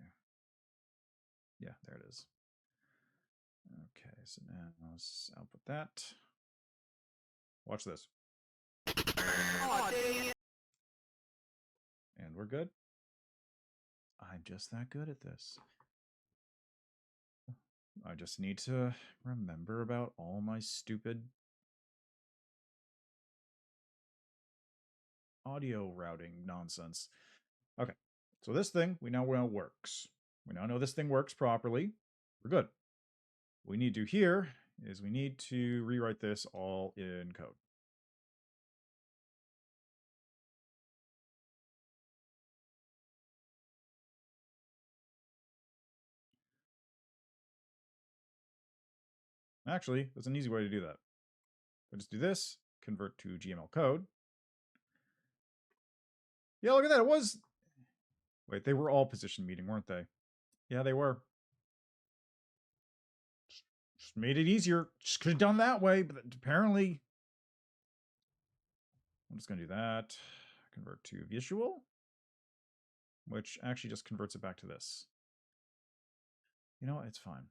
Yeah, there it is. Okay, so now let's output that. Watch this. Aw, dang it. And we're good. I'm just that good at this. I just need to remember about all my stupid audio routing nonsense. Okay, so this thing we now know works. We now know this thing works properly. We're good. What we need to do here is we need to rewrite this all in code. Actually, there's an easy way to do that. I just do this, convert to GML code. Yeah, look at that. It was... Wait, they were all position meeting, weren't they? Yeah, they were. Just made it easier. Just could have done that way, but apparently... I'm just going to do that. Convert to visual, which actually just converts it back to this. You know what? It's fine.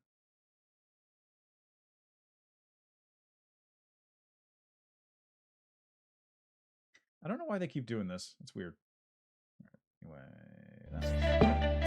I don't know why they keep doing this. It's weird. All right, anyway,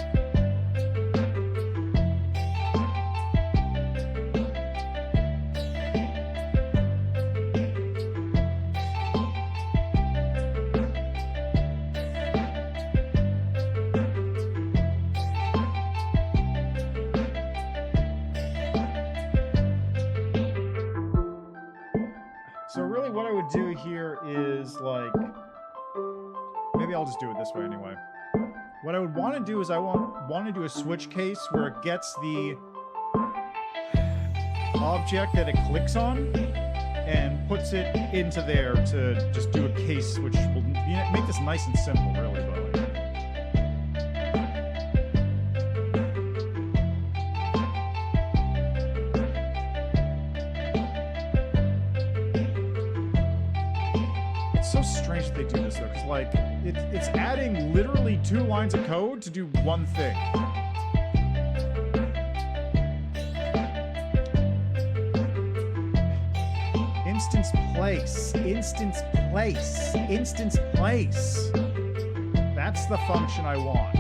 so really what I would do here is like, maybe I'll just do it this way anyway. What I would want to do is I want to do a switch case where it gets the object that it clicks on and puts it into there to just do a case, which will make this nice and simple, really, but like, it's so strange that they do this though, because like it's adding literally 2 lines of code to do one thing. Instance place, instance place, instance place. That's the function I want.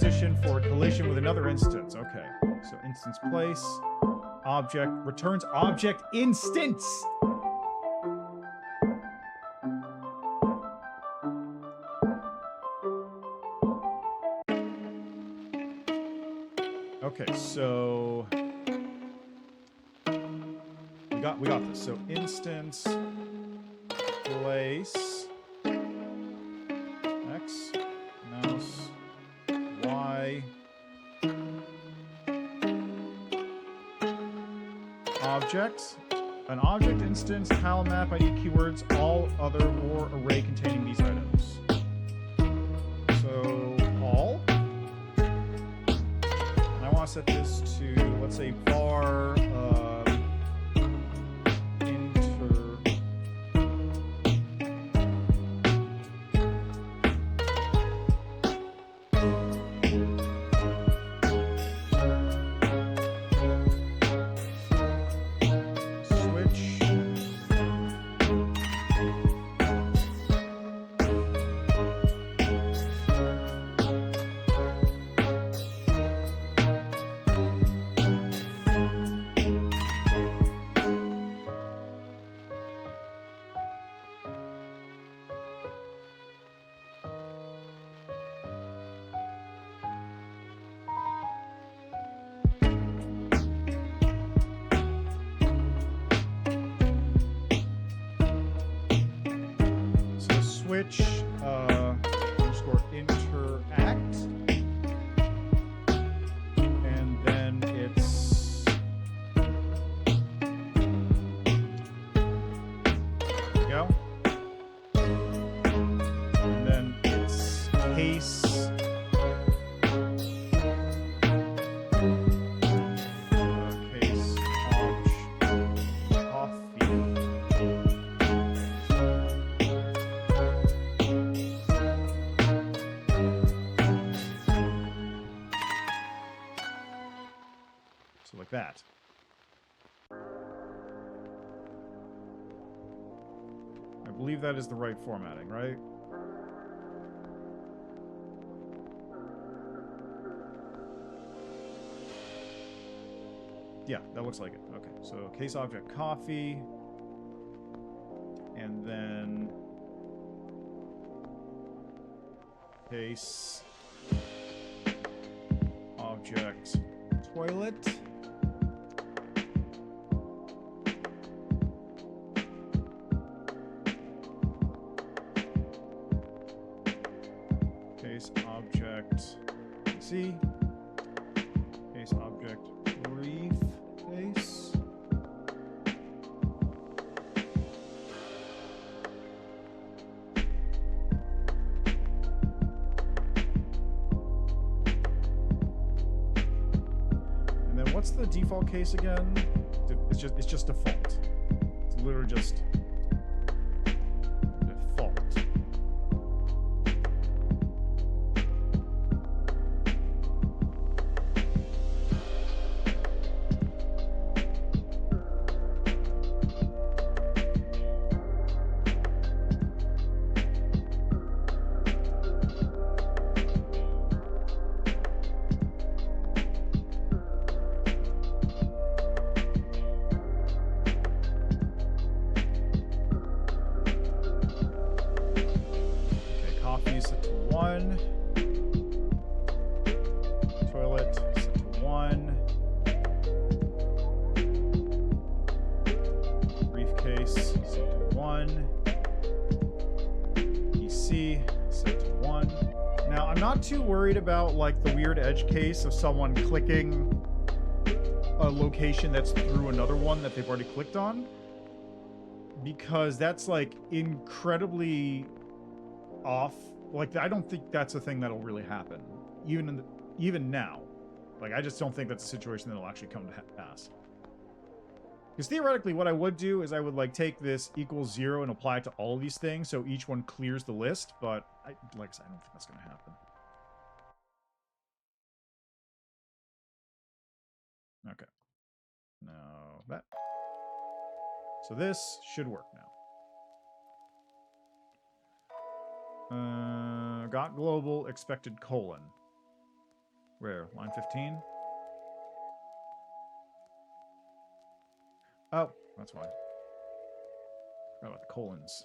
position for collision with another instance. Okay, so instance place, object, returns object instance. Okay, so we got this. So instance place X mouse Y object, an object instance, tile map ID keywords, all other or array containing these items. So all. And I want to set this to, let's say, var inter. Switch. So switch underscore interact, and then it's there we go, and then it's case case coffee. So like that. I believe that is the right formatting, right? Yeah, that looks like it. Okay, so case object coffee, and then case object toilet. Case object C. Case object briefcase. And then what's the default case again? It's just default. It's literally just default. Okay, coffee is set to 1. Toilet set to 1. Briefcase set to 1. PC set to 1. Now, I'm not too worried about like the weird edge case of someone clicking a location that's through another one that they've already clicked on, because that's like incredibly off. Like, I don't think that's a thing that'll really happen, even now. Like, I just don't think that's a situation that'll actually come to pass. Because theoretically, what I would do is I would like take this equals 0 and apply it to all of these things, so each one clears the list. But like I said, I don't think that's going to happen. Okay. Now that. So this should work now. Got global expected colon. Where? Line 15? Oh, that's why. Forgot about the colons.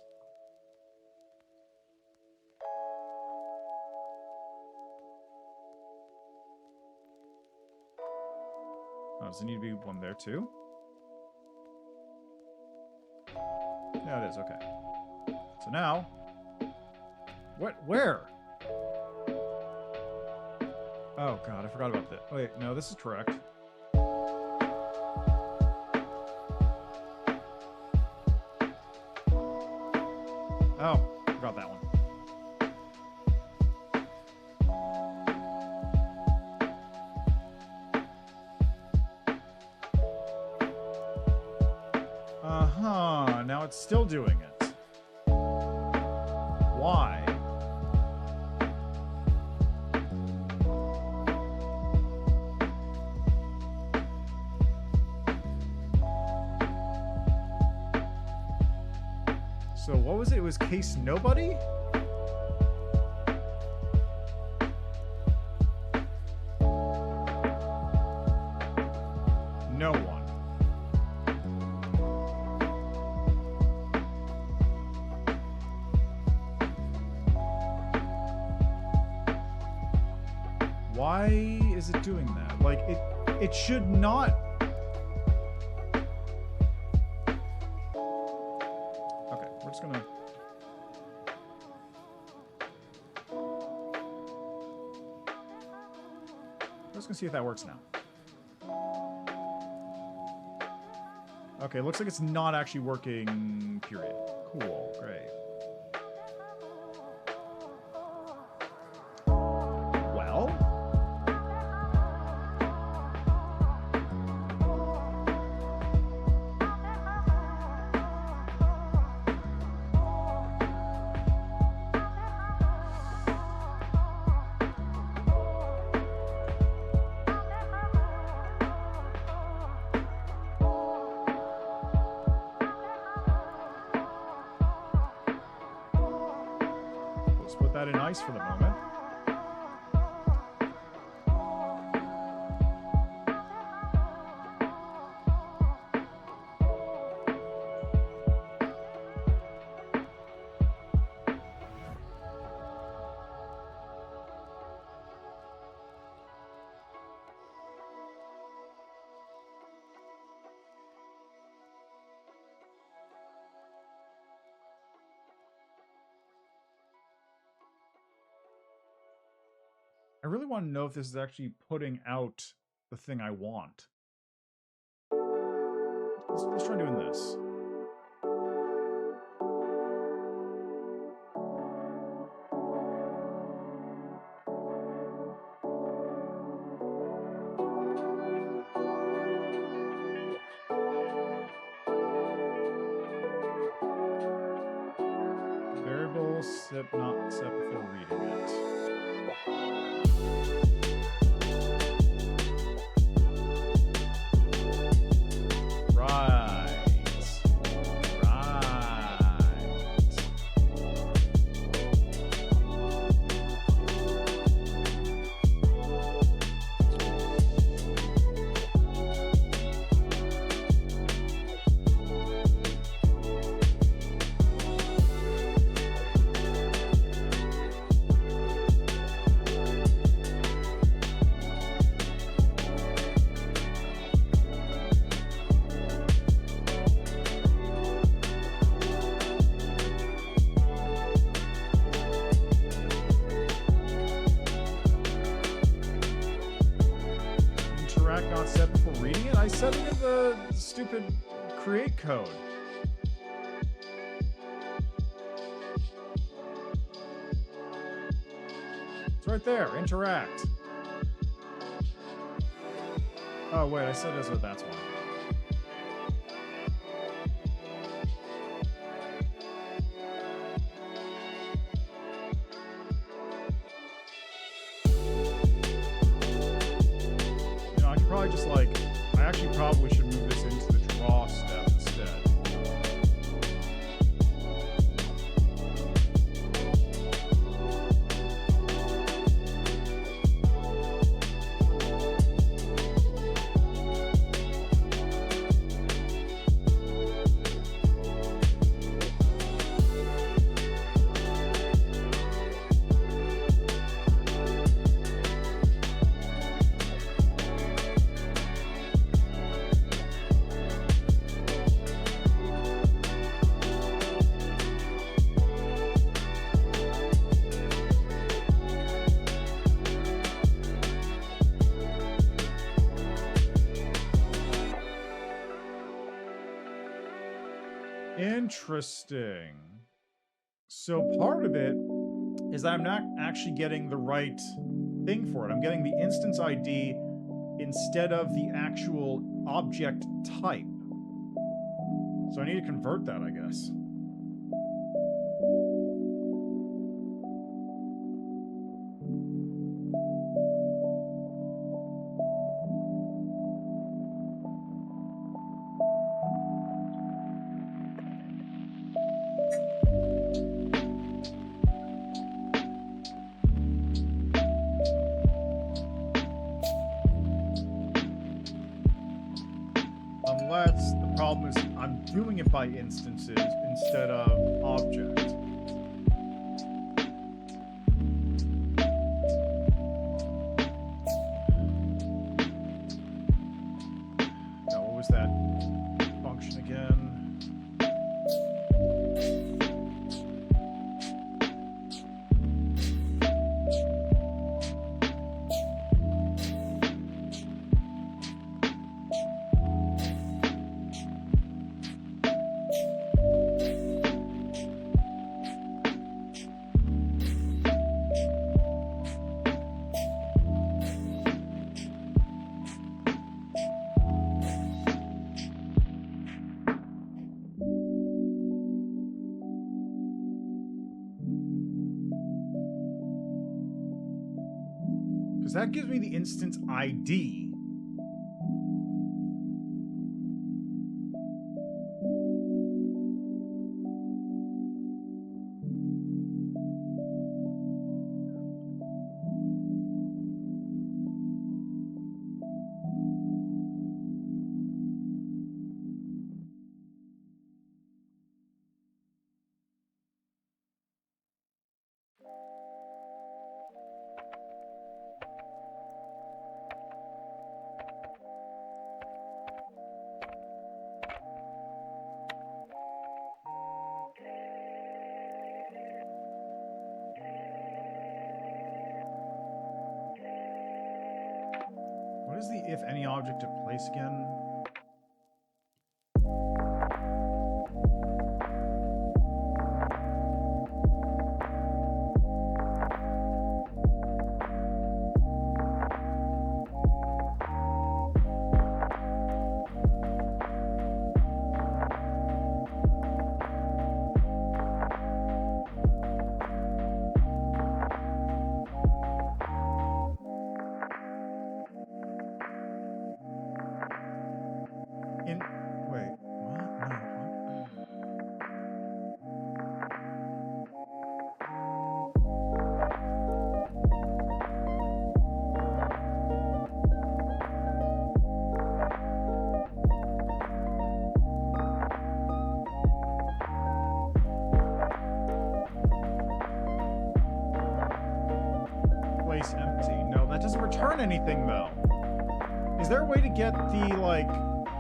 Oh, does there need to be one there too? Yeah, it is. Okay. So now, what? Where? Oh god, I forgot about that. Wait, no, this is correct. Oh, forgot that one. Uh-huh, now it's still doing it. Why? So what was it? It was case nobody? No one. Why is it doing that? Like, it should not. Okay, we're just gonna. We're just gonna see if that works now. Okay, looks like it's not actually working, period. Cool, great. Well? Let's put that in ice for the moment. I really want to know if this is actually putting out the thing I want. Let's try doing this. Variable sip not set before reading it. Right. Interact not set before reading it? I set it in the stupid create code. It's right there. Interact. Oh, wait. I said this, but that's why. You know, I could probably just like... I actually probably should move this into the draw step instead. Interesting. So part of it is I'm not actually getting the right thing for it. I'm getting the instance ID instead of the actual object type. So I need to convert that, I guess. Unless the problem is I'm doing it by instances instead of object. Now, what was that function again? Because that gives me the instance ID. What is the if any object of place again? Wait, what? No, what? Place empty. No, that doesn't return anything though. Is there a way to get the, like,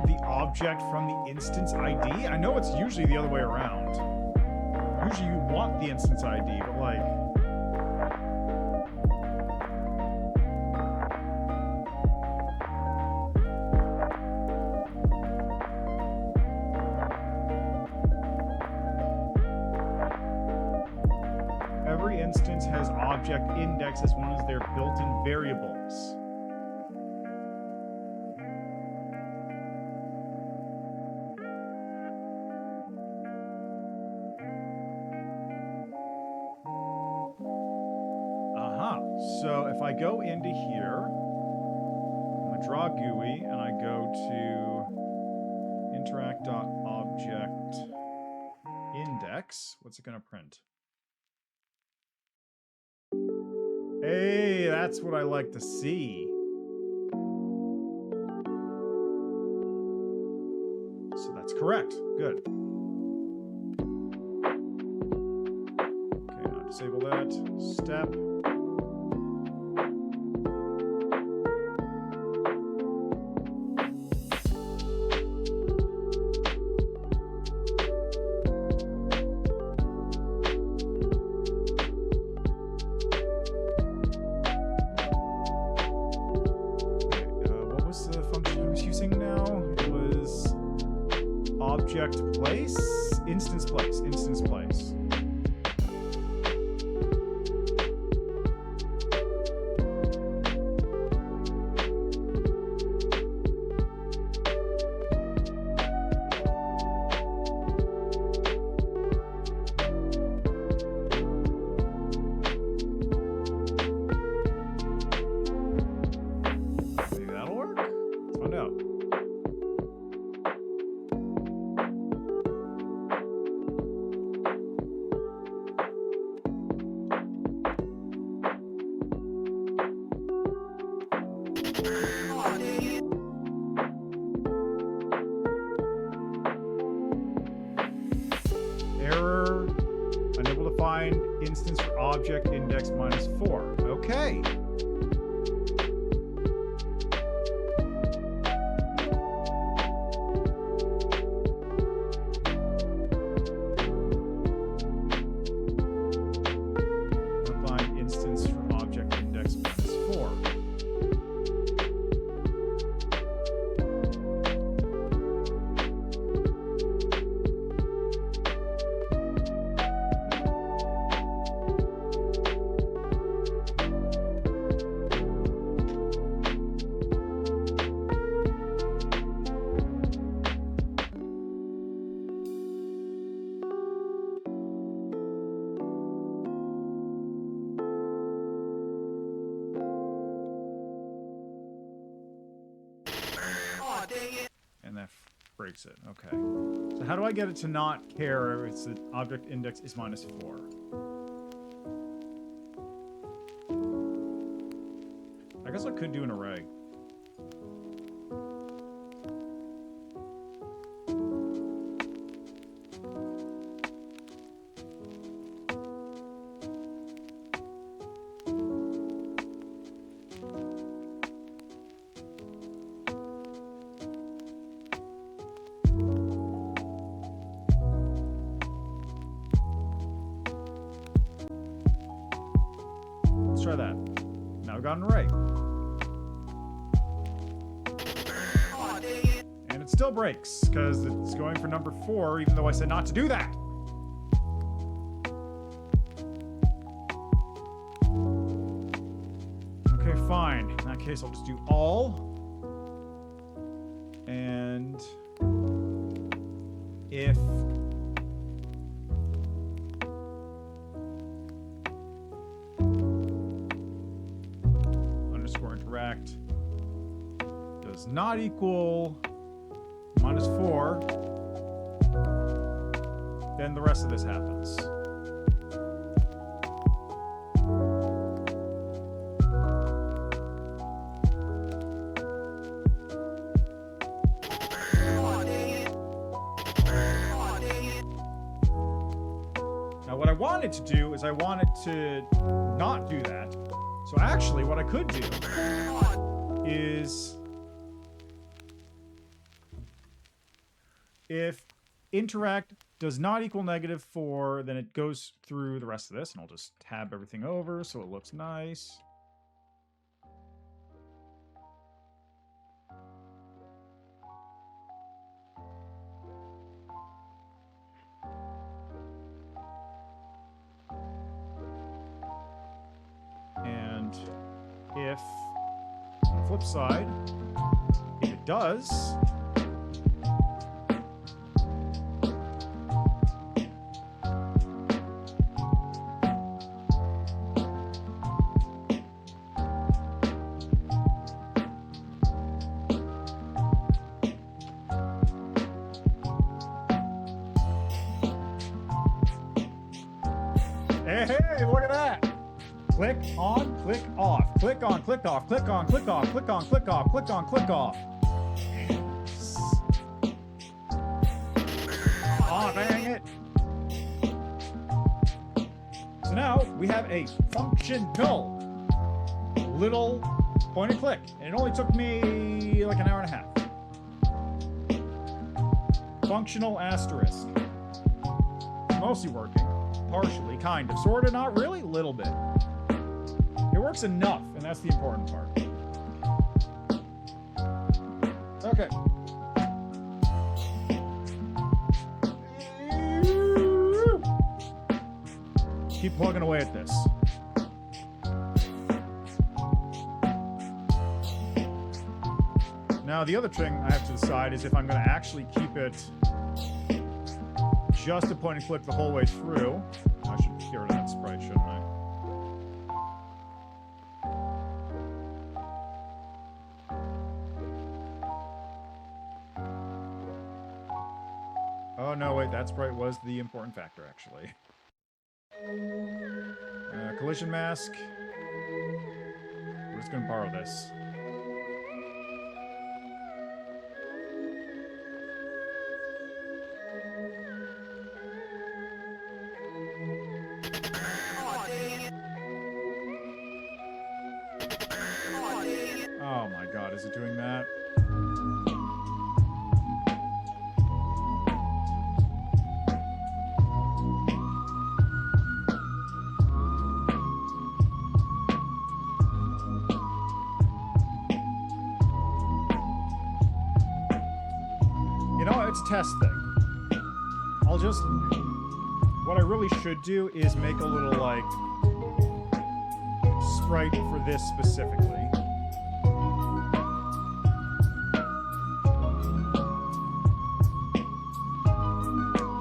the object from the instance ID? I know it's usually the other way around. Usually you want the instance ID, but like... Every instance has object index as one of their built-in variables. So if I go into here, I'm going to draw a GUI, and I go to interact.object index. What's it going to print? Hey, that's what I like to see. So that's correct. Good. Okay, now disable that. Step. object place, instance place, instance place. Maybe that'll work. Let's find out. Error. Unable to find instance for object index -4. Okay. Find instance for object index -4. And that breaks it. Okay. So how do I get it to not care if the object index is -4? I guess I could do an array. Let's try that. Now we've got an array. And it still breaks, because it's going for number 4, even though I said not to do that. Okay, fine. In that case, I'll just do all. And if underscore interact does not equal -4, then the rest of this happens. Now what I wanted to do is I wanted to not do that. So actually what I could do is if interact does not equal -4, then it goes through the rest of this, and I'll just tab everything over so it looks nice. And if, on the flip side, if it does, hey, look at that! Click on, click off, click on, click off, click on, click off, click on, click off, click on, click off. Oh, dang it! So now we have a functional little point and click, and it only took me like an hour and a half. Functional asterisk. Mostly working. Partially, kind of, sort of, not really, little bit. It works enough, and that's the important part. Okay. keep plugging away at this. Now, the other thing I have to decide is if I'm going to actually keep it just a point and click the whole way through. I should get rid of that sprite, shouldn't I? Oh, no, wait, that sprite was the important factor, actually. Collision mask. We're just going to borrow this. Oh my god, is it doing that? You know, it's a test thing. I'll just... What I really should do is make a little, like, sprite for this specifically.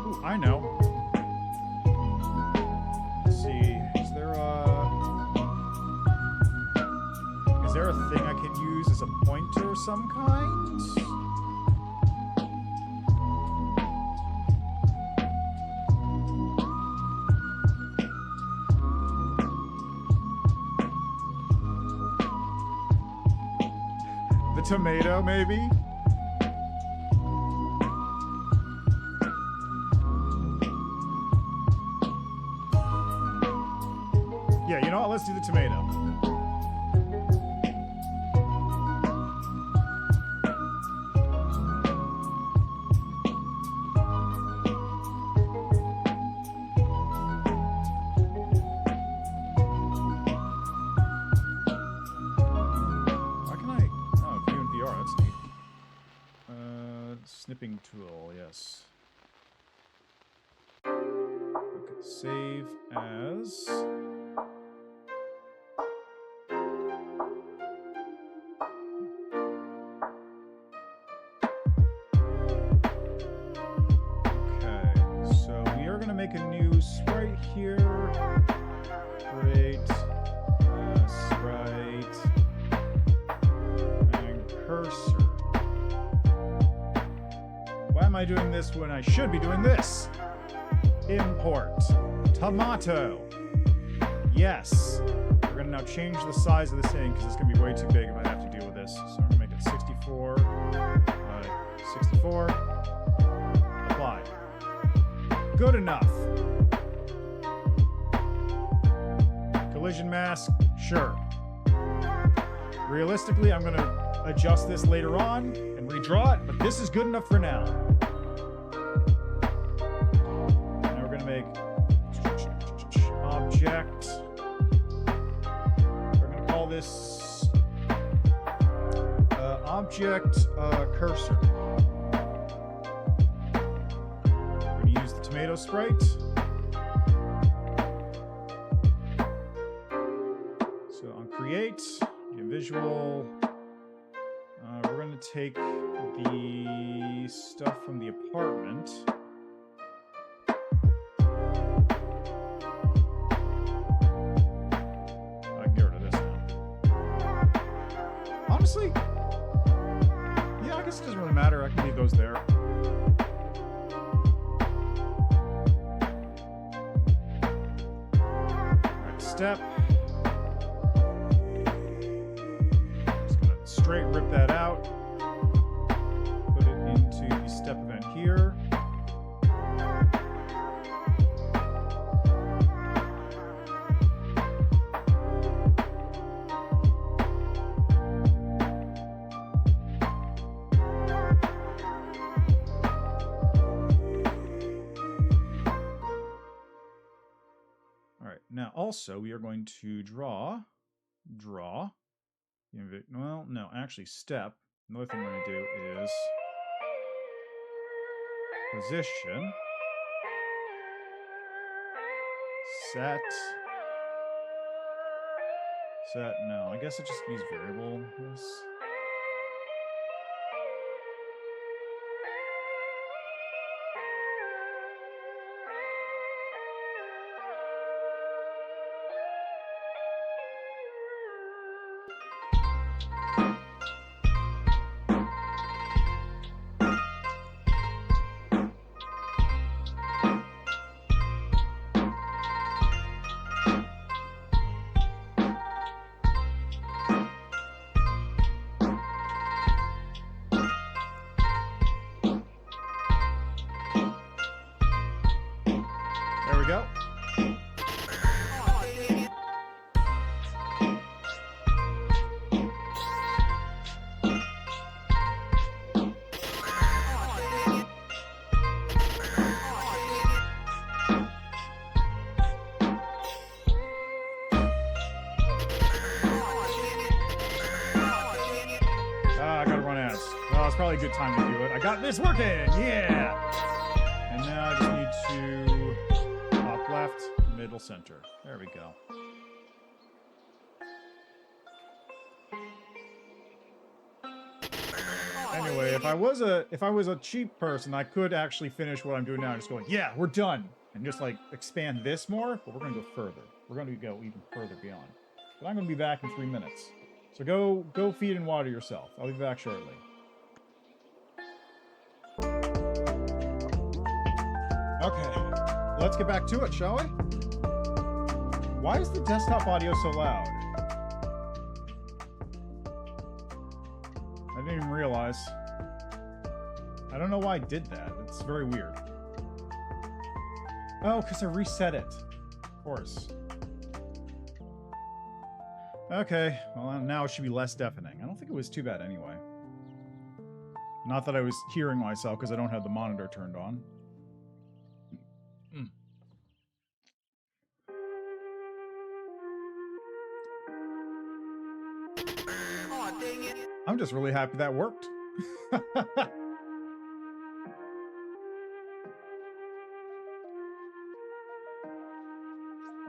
Ooh, I know. Let's see, is there a thing I can use as a pointer of some kind? Tomato, maybe? Yeah, you know what? Let's do the tomato. Snipping tool, yes. Okay, save as. Okay, so we are going to make a new sprite here. Create sprite and cursor. Why am I doing this when I should be doing this? Import. Tomato. Yes. We're going to now change the size of this thing because it's going to be way too big if I have to deal with this. So I'm going to make it 64. 64. Apply. Good enough. Collision mask. Sure. Realistically, I'm going to adjust this later on and redraw it, but this is good enough for now. Now we're going to make object. We're going to call this object cursor. We're going to use the tomato sprite. So on create, visual. We're going to take the stuff from the apartment. I can get rid of this now. Honestly, yeah, I guess it doesn't really matter. I can leave those there. Alright, step. Straight rip that out, put it into the step event here. All right, now also we are going to draw. Well, no, actually step. Another thing we're going to do is position, set. Set, no. I guess I just use variable. Yes. There we go. I gotta run ads. Well, it's probably a good time to do it. I got this working! Yeah! And now I just need to top left, middle, center. There we go. Anyway, if I was a cheap person, I could actually finish what I'm doing now, just going, yeah, we're done, and just like expand this more. But we're gonna go further. We're gonna go even further beyond. But I'm gonna be back in 3 minutes. So go feed and water yourself. I'll be back shortly. Okay, let's get back to it, shall we? Why is the desktop audio so loud? I didn't even realize. I don't know why I did that. It's very weird. Oh, because I reset it. Of course. Okay, well now it should be less deafening. I don't think it was too bad anyway. Not that I was hearing myself because I don't have the monitor turned on. Oh, dang it. I'm just really happy that worked.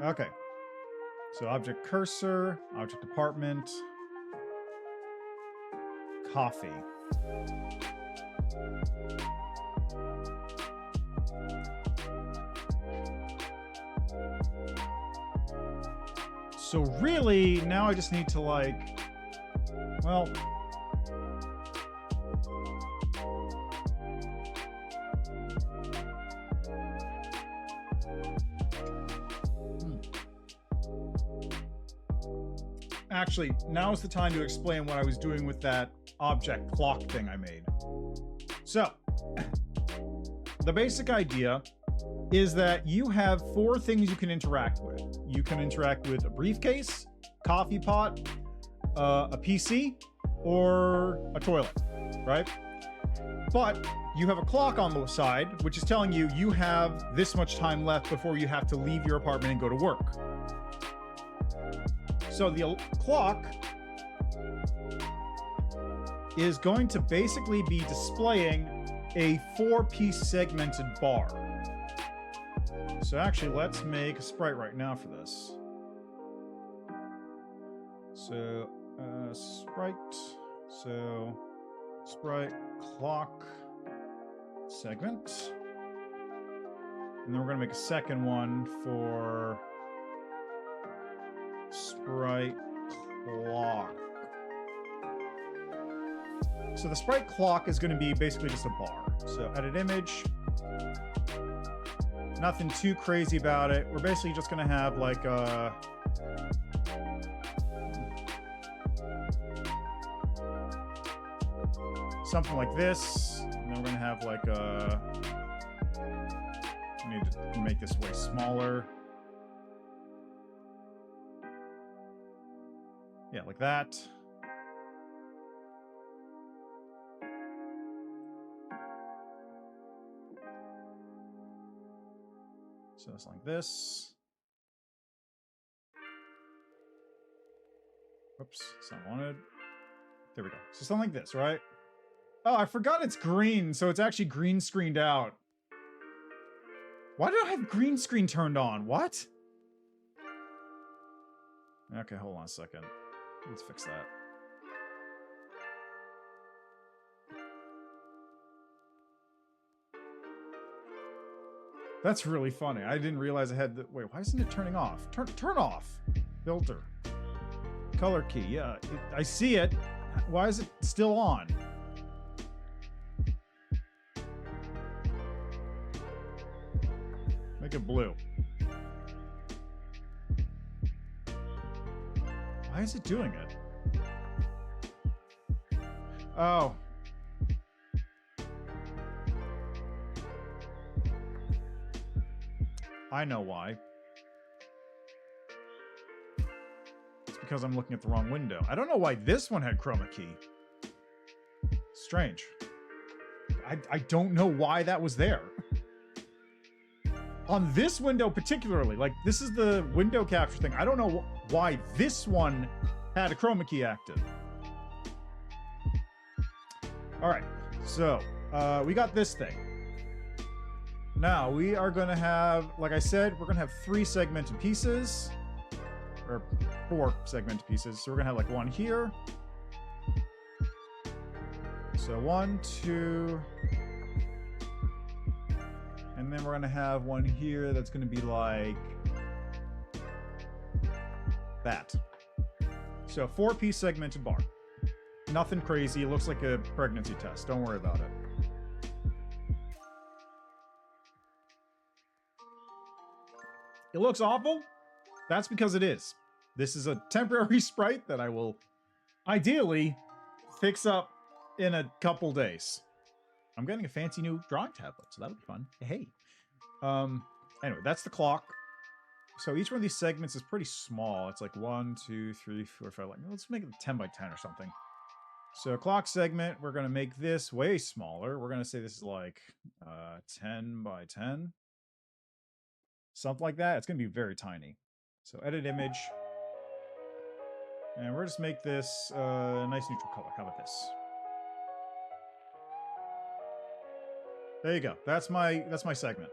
Okay. So object cursor, object department, coffee. So really, now I just need to like, well, actually, now is the time to explain what I was doing with that object clock thing I made. So, the basic idea is that you have 4 things you can interact with. You can interact with a briefcase, coffee pot, a PC, or a toilet, right? But you have a clock on the side, which is telling you you have this much time left before you have to leave your apartment and go to work. So the clock is going to basically be displaying a 4-piece segmented bar. So actually, let's make a sprite right now for this. So, sprite. So, sprite clock segment. And then we're going to make a second one for sprite clock. So the sprite clock is going to be basically just a bar. So edit image. Nothing too crazy about it. We're basically just going to have like a something like this. And then we're going to have like a, I need to make this way smaller. Yeah, like that. So it's like this. Whoops, it's not wanted. There we go. So something like this, right? Oh, I forgot it's green, so it's actually green screened out. Why did I have green screen turned on? What? Okay, hold on a second. Let's fix that. That's really funny. I didn't realize I had the... Wait, why isn't it turning off? Turn off! Filter. Color key. Yeah, I see it. Why is it still on? Make it blue. Why is it doing it? Oh. I know why. It's because I'm looking at the wrong window. I don't know why this one had chroma key. Strange. I don't know why that was there. On this window particularly, like this is the window capture thing. I don't know why this one had a chroma key active. All right, so we got this thing. Now we are gonna have, like I said, we're gonna have 3 segmented pieces, or 4 segmented pieces. So we're gonna have like one here. So 1, 2, and then we're gonna have one here that's gonna be like that. So 4-piece segmented bar. Nothing crazy. It looks like a pregnancy test. Don't worry about it. It looks awful. That's because it is. This is a temporary sprite that I will ideally fix up in a couple days. I'm getting a fancy new drawing tablet, so that'll be fun. Hey. Anyway, that's the clock. So each one of these segments is pretty small. It's like 1, 2, 3, 4, 5. Like, let's make it 10 by 10 or something. So clock segment, we're going to make this way smaller. We're going to say this is like 10 by 10. Something like that. It's going to be very tiny. So edit image. And we're just make this a nice neutral color. How about this? There you go. That's my segment.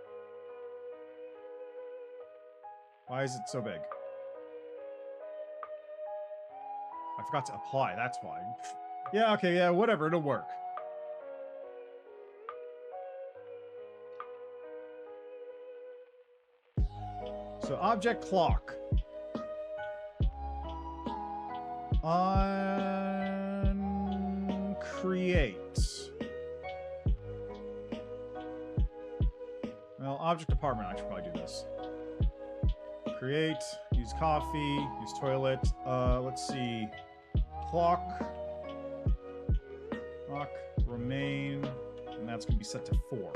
Why is it so big? I forgot to apply, that's why. Yeah, okay, yeah, whatever, it'll work. So object clock. On create. Well, object department, I should probably do this. Create, use coffee, use toilet. Let's see. Clock, remain, and that's going to be set to 4.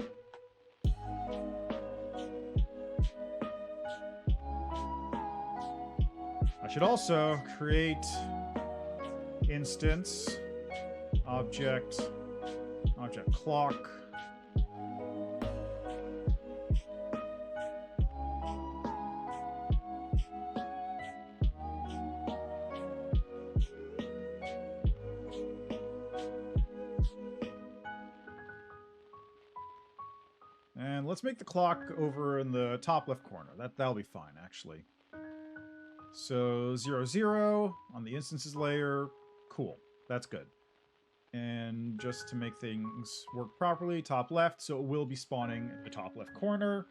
I should also create instance, object clock. And let's make the clock over in the top left corner. That'll be fine, actually. So 0, 0 on the instances layer. Cool. That's good. And just to make things work properly, top left, so it will be spawning in the top left corner.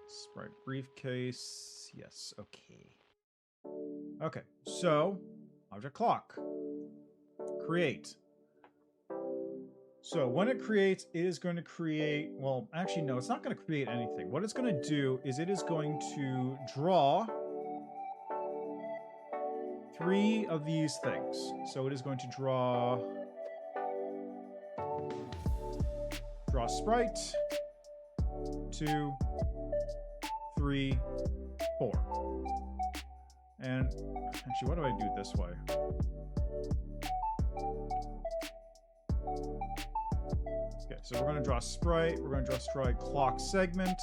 Sprite briefcase. Yes, okay. Okay, so object clock. Create. So when it creates, it is going to create, well, actually, no, it's not going to create anything. What it's going to do is it is going to draw 3 of these things. So it is going to draw sprite, 2, 3, 4. And actually, what do I do it this way? Okay, so we're going to draw sprite. We're going to draw sprite clock segment.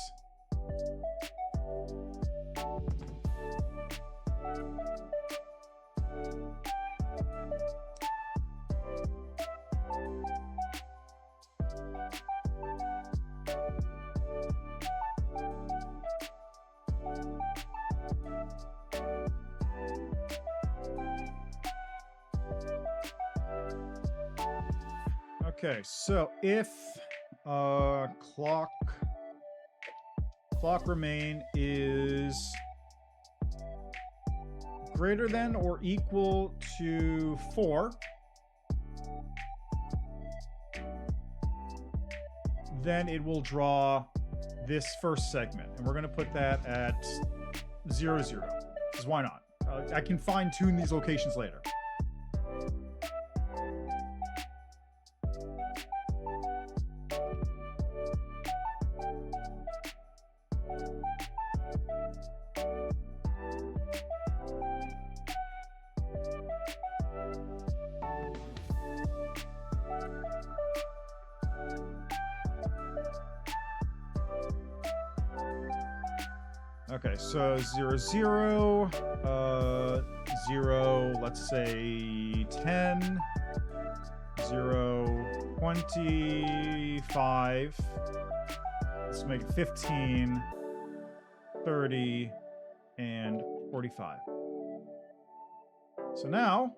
Okay, so if clock remain is greater than or equal to 4, then it will draw this first segment, and we're going to put that at 0, 0. Because why not? I can fine-tune these locations later. Okay, so 0, 0, 0, let's say 10, 0, 25, let's make it 15, 30, and 45. So now,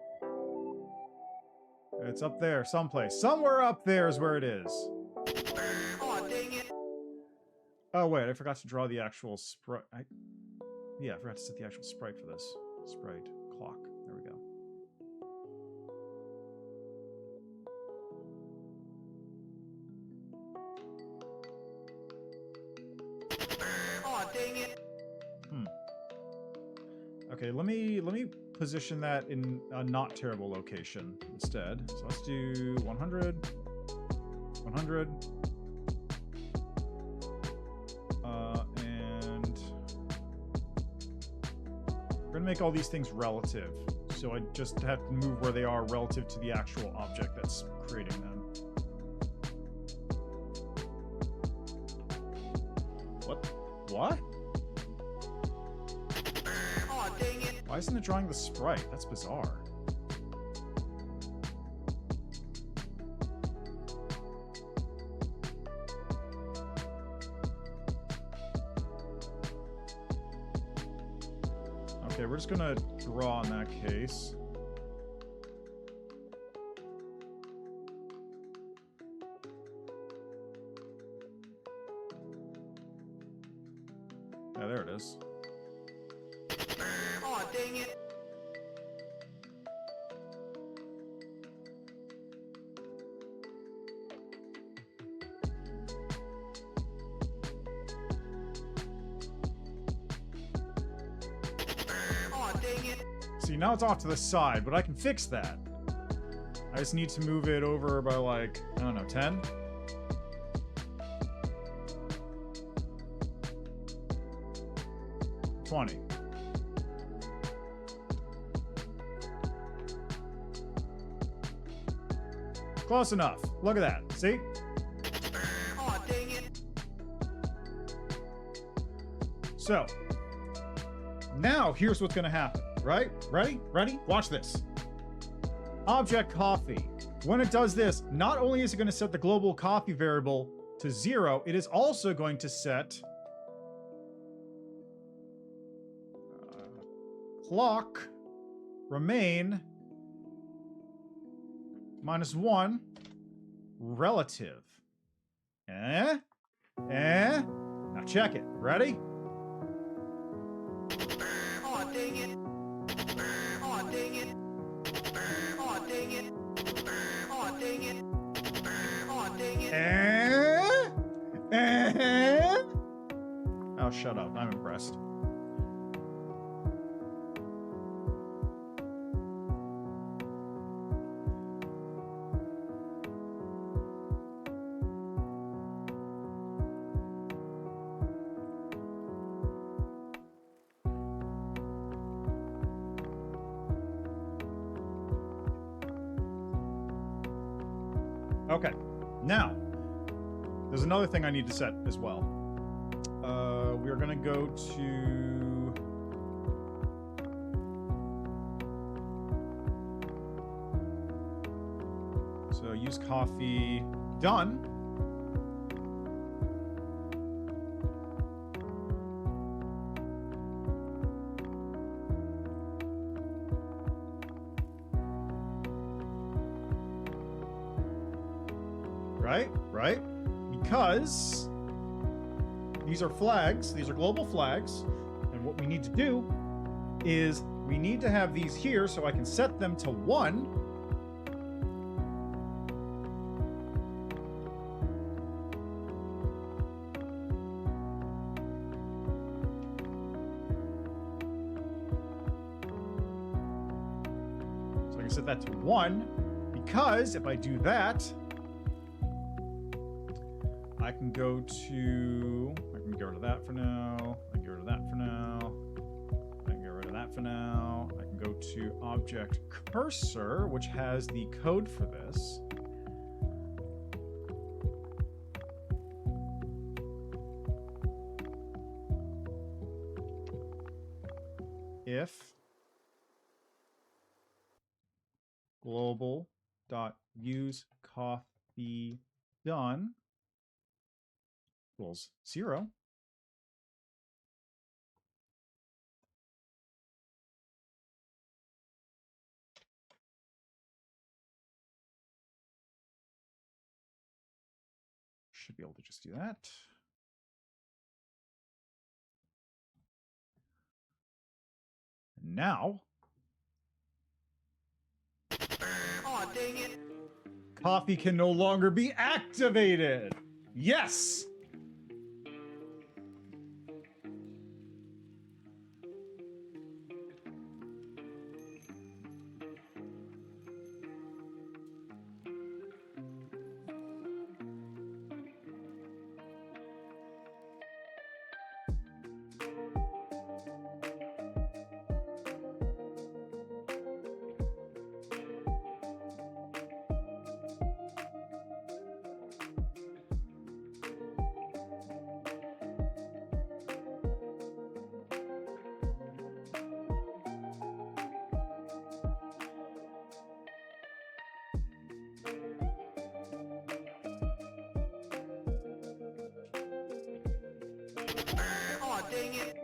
it's up there someplace. Somewhere up there is where it is. Oh, dang it. Oh, wait, I forgot to draw the actual sprite. Yeah, I forgot to set the actual sprite for this. Sprite clock. There we go. Oh, dang it. Okay, let me position that in a not terrible location instead. So let's do 100, 100. And we're gonna make all these things relative. So I just have to move where they are relative to the actual object that's creating them. What? Oh, dang it. Why isn't it drawing the sprite? That's bizarre. Okay, we're just gonna draw in that case. Yeah, there it is. Oh, dang it. Oh, dang it. See, now it's off to the side, but I can fix that. I just need to move it over by, like, I don't know, 10? $20. Close enough. Look at that. See? Oh, dang it. So, now here's what's going to happen, right? Ready? Ready? Watch this. Object coffee. When it does this, not only is it going to set the global coffee variable to 0, it is also going to set clock remain -1 relative. Now check it. Ready? Oh, dang it. Oh, dang it. Oh, dang it. Oh, dang it. Oh, dang it. Oh, shut up. I'm impressed. Okay, now, there's another thing I need to set as well. We're gonna go to... So use coffee, done. right? Because these are flags, these are global flags, and what we need to do is we need to have these here so I can set them to 1. So I can set that to 1, because if I do that, I can get rid of that for now. I can get rid of that for now. I can get rid of that for now. I can go to object cursor, which has the code for this. If global.useCoffee done equals 0. Should be able to just do that. Now, Aw, dang it. coffee can no longer be activated. Yes! Aw, dang it.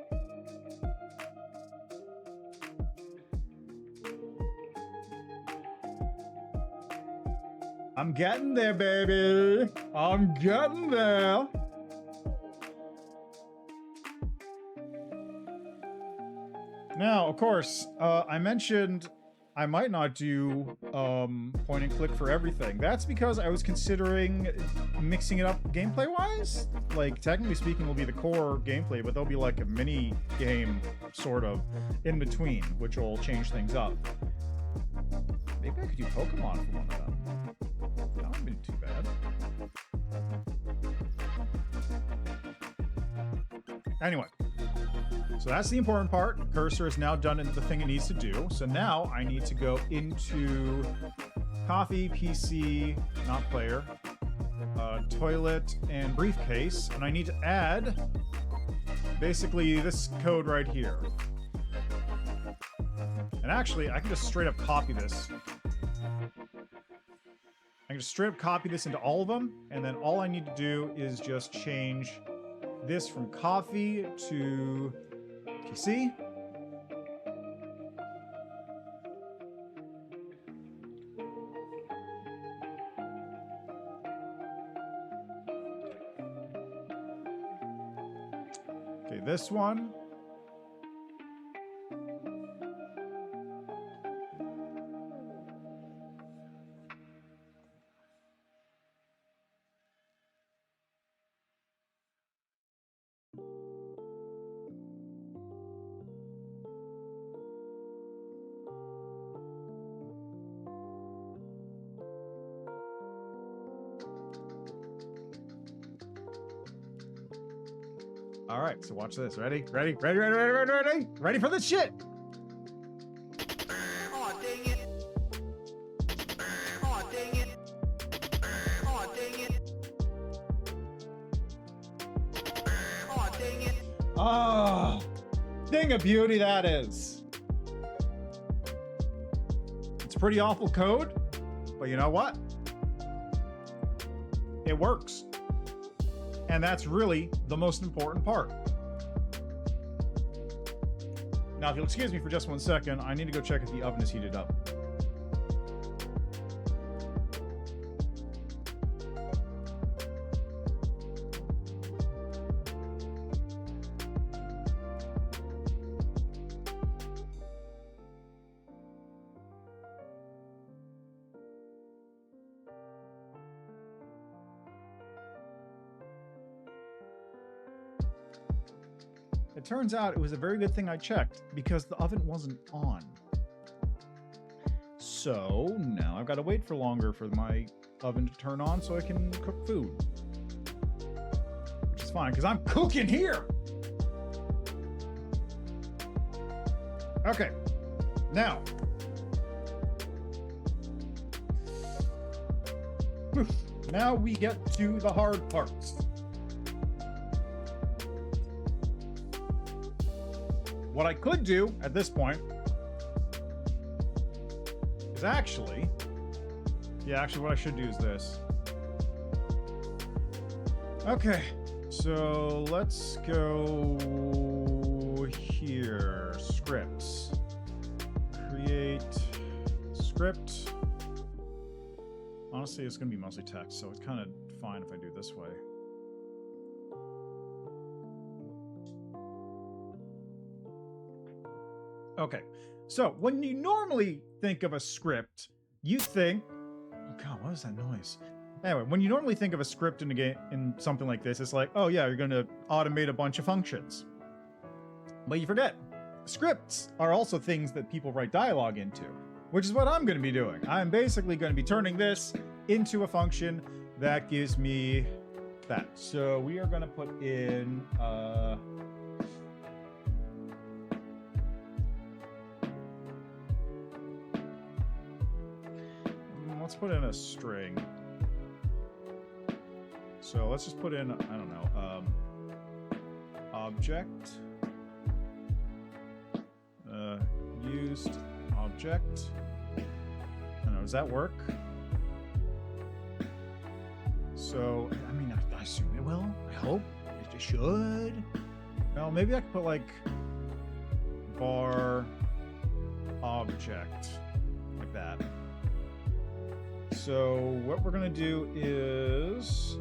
I'm getting there, baby. I'm getting there. Now, of course, I mentioned I might not do point and click for everything. That's because I was considering mixing it up gameplay-wise. Like, technically speaking, will be the core gameplay, but there'll be like a mini game, sort of, in between, which will change things up. Maybe I could do Pokemon for one of them. That wouldn't be too bad. Anyway. So that's the important part. The cursor is now done the thing it needs to do. So now I need to go into coffee, PC, not player, toilet, and briefcase. And I need to add basically this code right here. And actually, I can just straight up copy this. I can just straight up copy this into all of them. And then all I need to do is just change this from coffee to PC. Okay, this one. All right, so watch this. Ready? Ready for this shit. Aw, dang it. Aw, dang it. Aw, dang it. Aw, dang it. Oh, thing of beauty that is. It's pretty awful code, but you know what? It works. And that's really the most important part. Now, if you'll excuse me for just 1 second, I need to go check if the oven is heated up. It turns out it was a very good thing I checked because the oven wasn't on. So now I've got to wait for longer for my oven to turn on so I can cook food. Which is fine because I'm cooking here. Okay. Now. Now we get to the hard parts. What I could do at this point is actually... Yeah, actually what I should do is this. Okay, so let's go here. Scripts. Create script. Honestly, it's going to be mostly text, so it's kind of fine if I do it this way. Okay, so when you normally think of a script, you think... Oh god, what is that noise? Anyway, when you normally think of a script in a game, in something like this, it's like, oh yeah, you're going to automate a bunch of functions. But you forget, scripts are also things that people write dialogue into, which is what I'm going to be doing. I'm basically going to be turning this into a function that gives me that. So we are going to put in... let's put in a string. So let's just put in, I don't know, object, used object. I don't know, does that work? So, I mean, I assume it will. I hope. It should. No, maybe I could put like var object, like that. So what we're going to do is...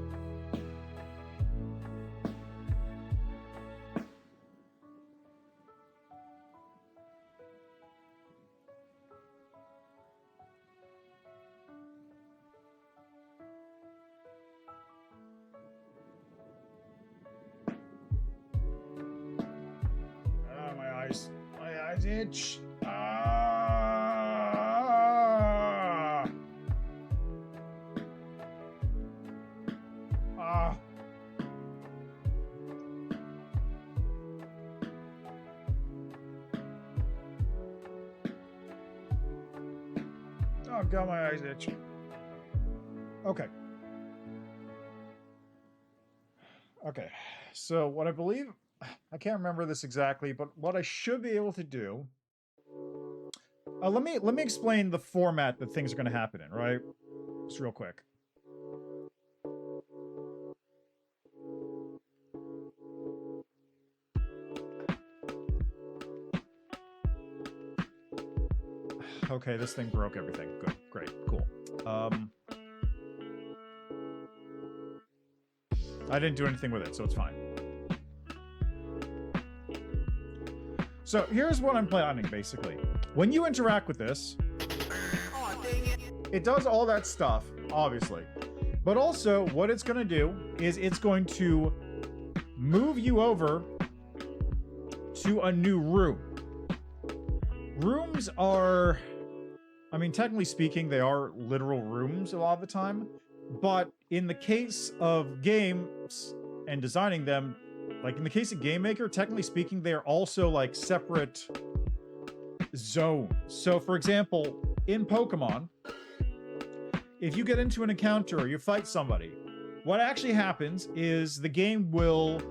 My eyes itch. Oh god, my eyes itch. Okay. Okay. So what I believe, I can't remember this exactly, but what I should be able to do. Let me explain the format that things are going to happen in, right? Just real quick. Okay, this thing broke everything. Good, great, cool. I didn't do anything with it, so it's fine. So here's what I'm planning, basically. When you interact with this, it does all that stuff, obviously. But also, what it's going to do is it's going to move you over to a new room. Rooms are... I mean, technically speaking, they are literal rooms a lot of the time. But in the case of games and designing them, like in the case of GameMaker, technically speaking, they are also like separate zones. So for example, in Pokemon, if you get into an encounter or you fight somebody, what actually happens is the game will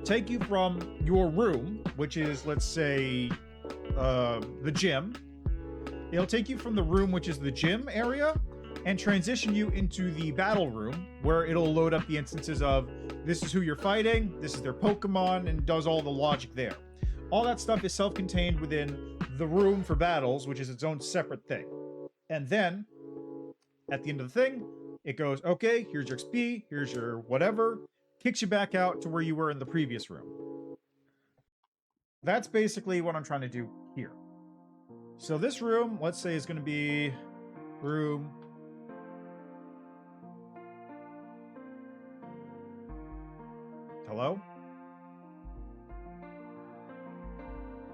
take you from your room, which is, let's say, the gym. It'll take you from the room, which is the gym area, and transition you into the battle room, where it'll load up the instances of this is who you're fighting, this is their Pokemon, and does all the logic there. All that stuff is self-contained within the room for battles, which is its own separate thing. And then, at the end of the thing, it goes, okay, here's your XP, here's your whatever, kicks you back out to where you were in the previous room. That's basically what I'm trying to do here. So this room, let's say, is going to be room... Hello?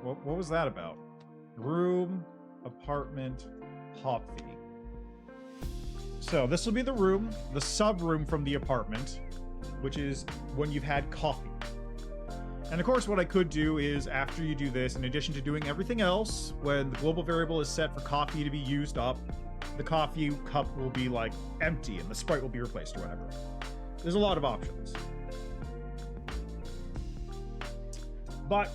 What was that about? Room, apartment, hop fee. So this will be the room, the sub-room from the apartment, which is when you've had coffee. And of course, what I could do is, after you do this, in addition to doing everything else, when the global variable is set for coffee to be used up, the coffee cup will be, like, empty, and the sprite will be replaced, or whatever. There's a lot of options. But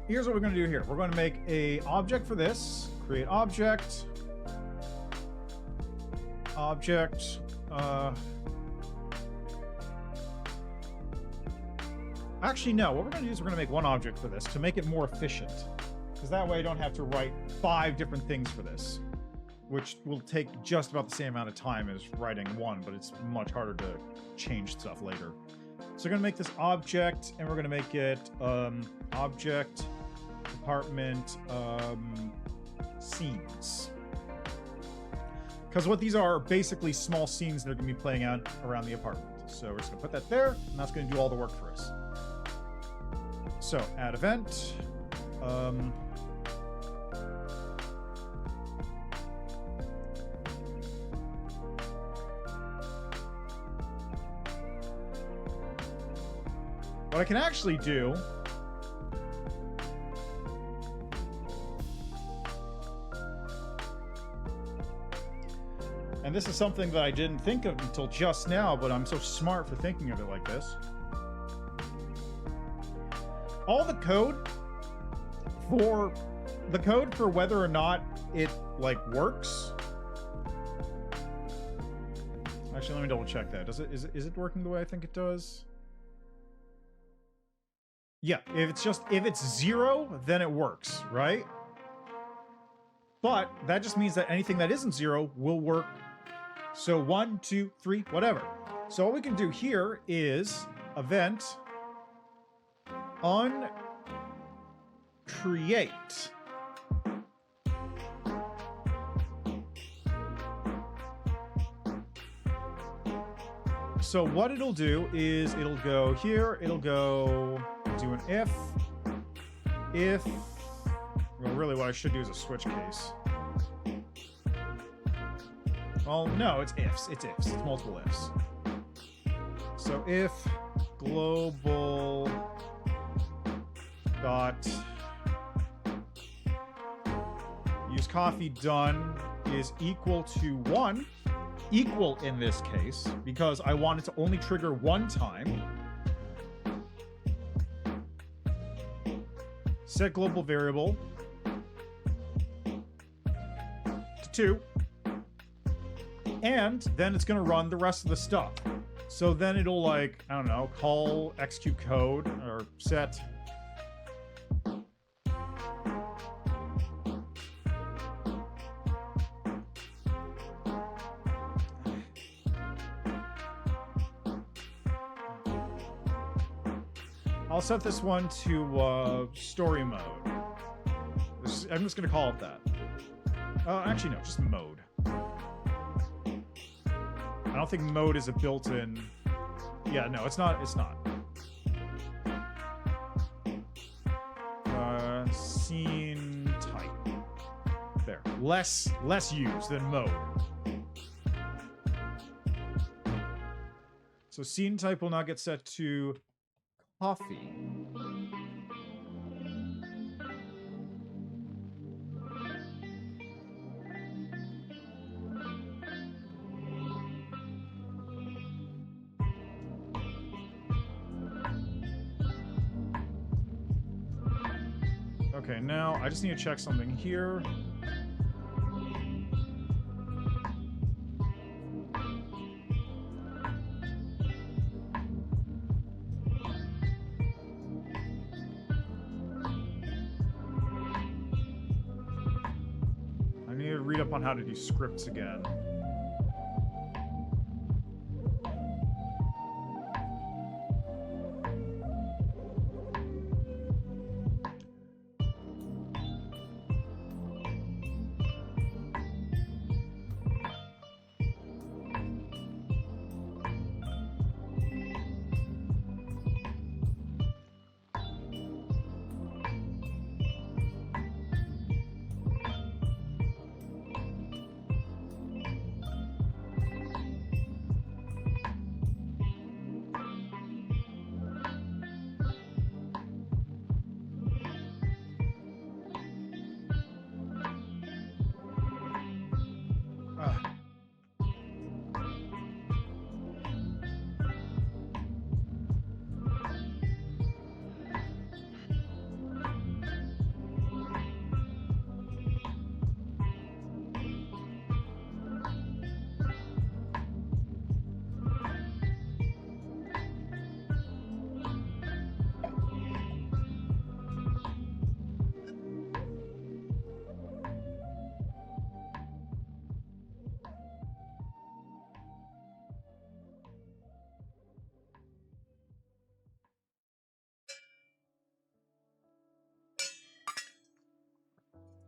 here's what we're going to do here. We're going to make a object for this. Create object. Object. Actually, no. What we're going to do is we're going to make one object for this to make it more efficient. Because that way I don't have to write 5 different things for this. Which will take just about the same amount of time as writing one, but it's much harder to change stuff later. So we're going to make this object, and we're going to make it object, apartment, scenes. Because what these are basically small scenes that are going to be playing out around the apartment. So we're just going to put that there, and that's going to do all the work for us. So add event. What I can actually do and this is something that I didn't think of until just now, but I'm so smart for thinking of it like this. All the code for whether or not it like works. Actually, let me double check that. Is it working the way I think it does? Yeah, if it's 0, then it works, right? But that just means that anything that isn't 0 will work. So 1, 2, 3, whatever. So what we can do here is event onCreate. So what it'll do is it'll go here, it'll go do an if, well, really what I should do is a switch case. Well, no, it's ifs, it's multiple ifs. So if global dot use coffee done is equal to 1, equal in this case, because I want it to only trigger 1 time. Set global variable to 2. And then it's going to run the rest of the stuff. So then it'll, like, I don't know, call execute code or set. I'll set this one to story mode. I'm just going to call it that. Actually, no, just mode. I don't think mode is a built-in... Yeah, no, it's not. It's not. Scene type. There. Less used than mode. So scene type will now get set to coffee. Okay, now I just need to check something here. I need to read up on how to do scripts again.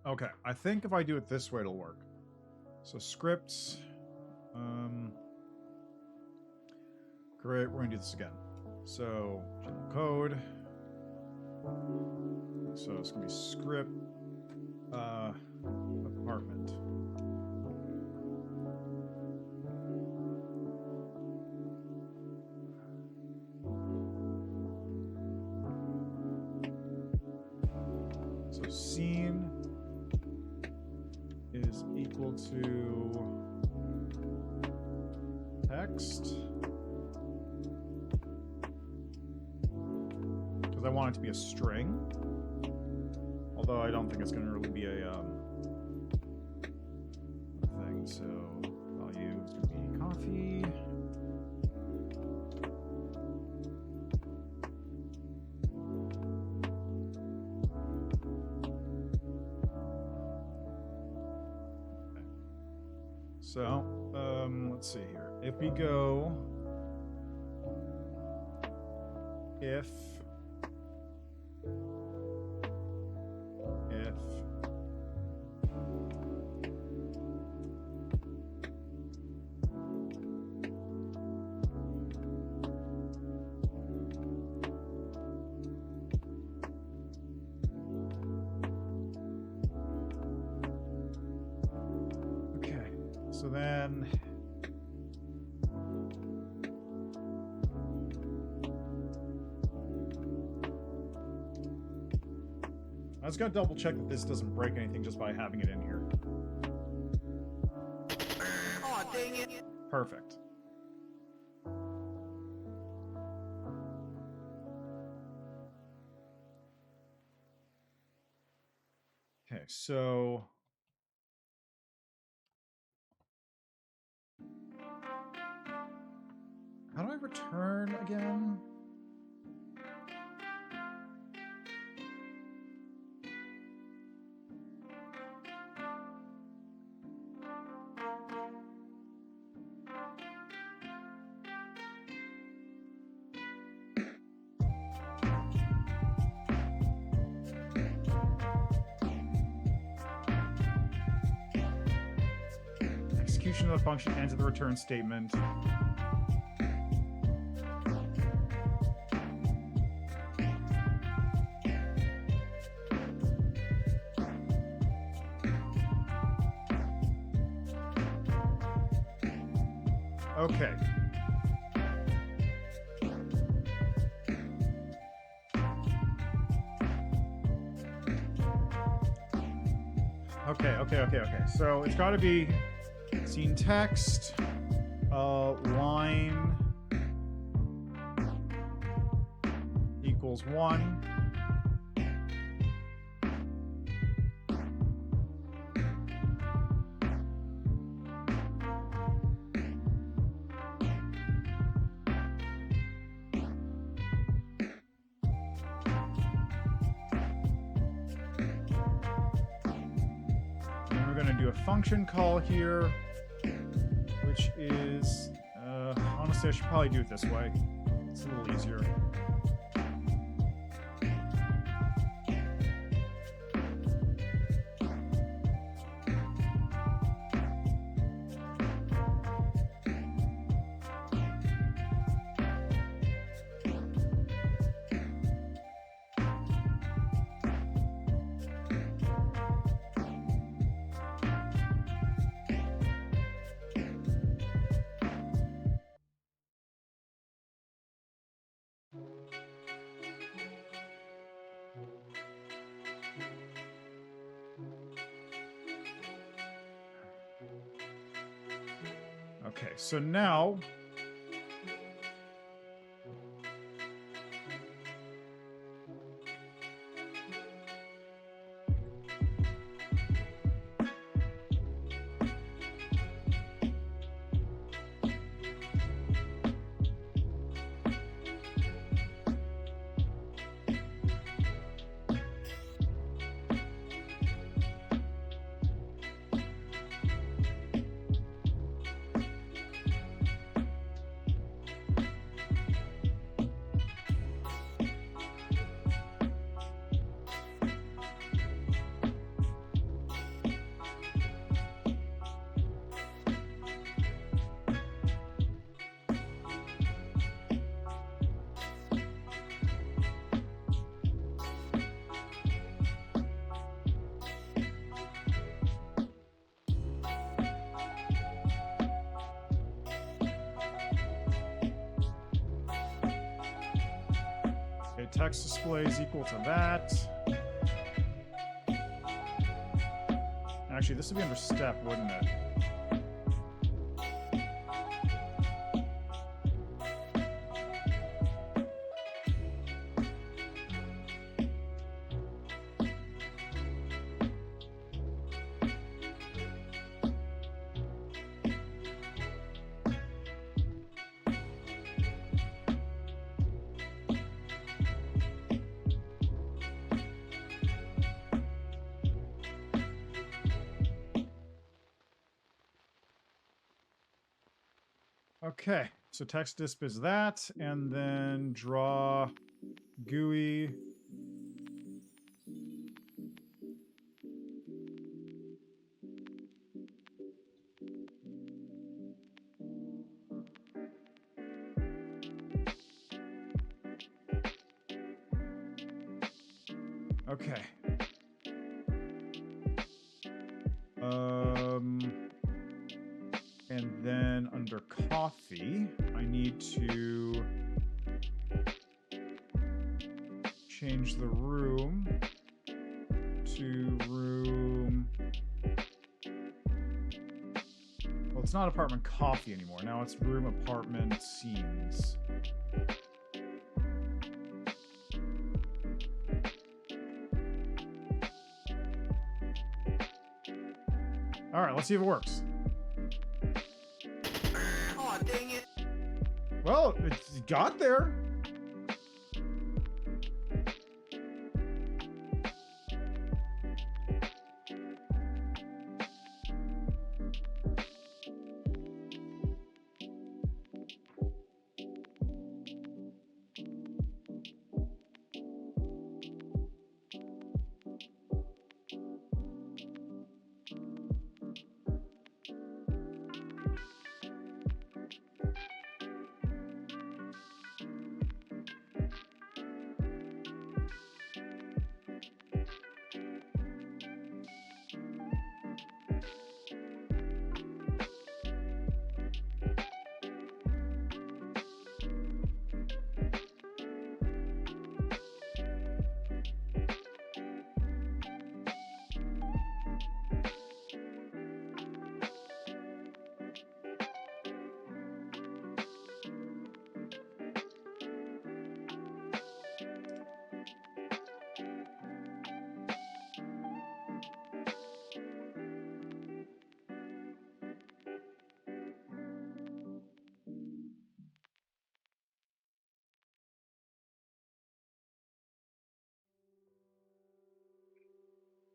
Okay, I think if I do it this way, it'll work. So scripts. Great, we're gonna do this again. So general code. So it's gonna be script apartment. So scene is equal to text. Because I want it to be a string. Although I don't think it's going to really be a thing. So value is going to be coffee. So, let's see here. If we go, if okay, so then I just gotta double check that this doesn't break anything just by having it in here. Aw, dang it. Perfect. Okay, so how do I return again? Execution of the function ends at the return statement. Okay. Okay. So it's got to be scene text, line equals 1. And we're going to do a function call here, which is, honestly, I should probably do it this way. It's a little easier. Okay, so now text display is equal to that. Actually, this would be under step, wouldn't it? Okay, so text disp is that, and then draw GUI. Okay. And then under coffee, I need to change the room to room. Well, it's not apartment coffee anymore. Now it's room apartment scenes. All right, let's see if it works. Aw, dang it. Well, it got there.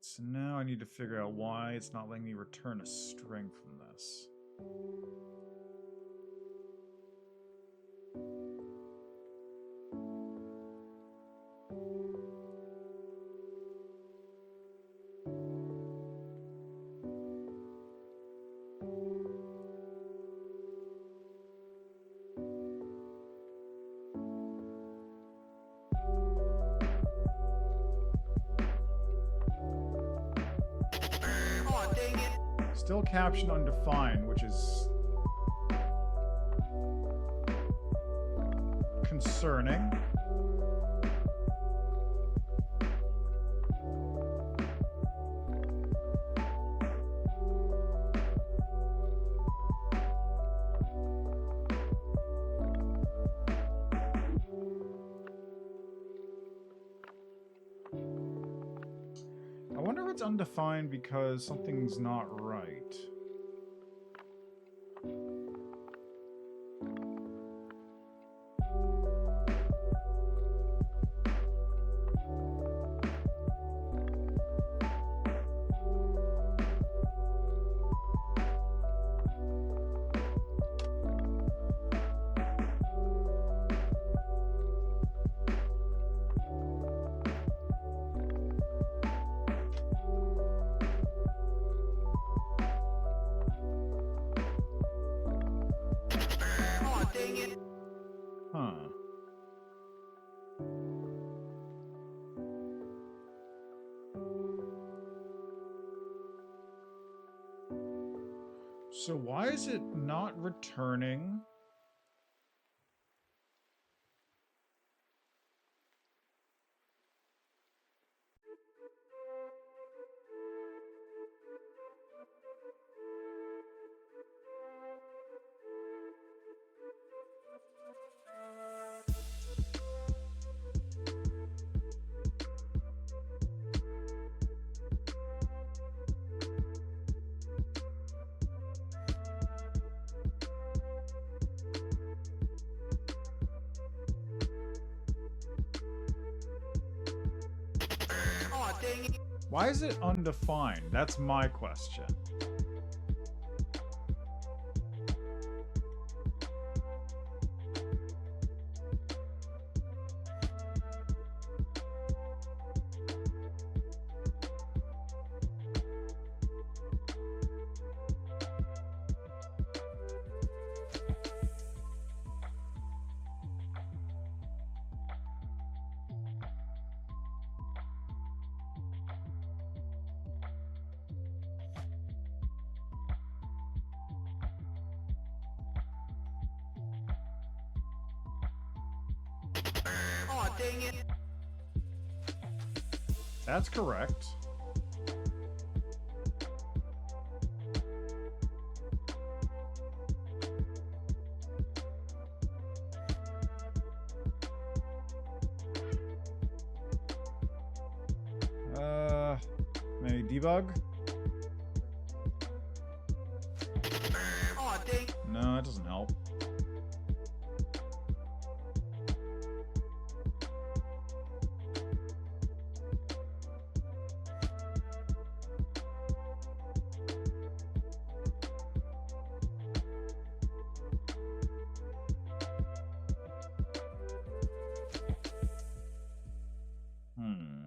So now I need to figure out why it's not letting me return a string from this. Aw, dang it. Still caption undefined, which is concerning. I wonder if it's undefined because something's not right. Aw, dang it. Huh. So why is it not returning Why is it undefined? That's my question. Aw, dang it. That's correct. Maybe debug? Aw, dang. No, it doesn't help. Hmm.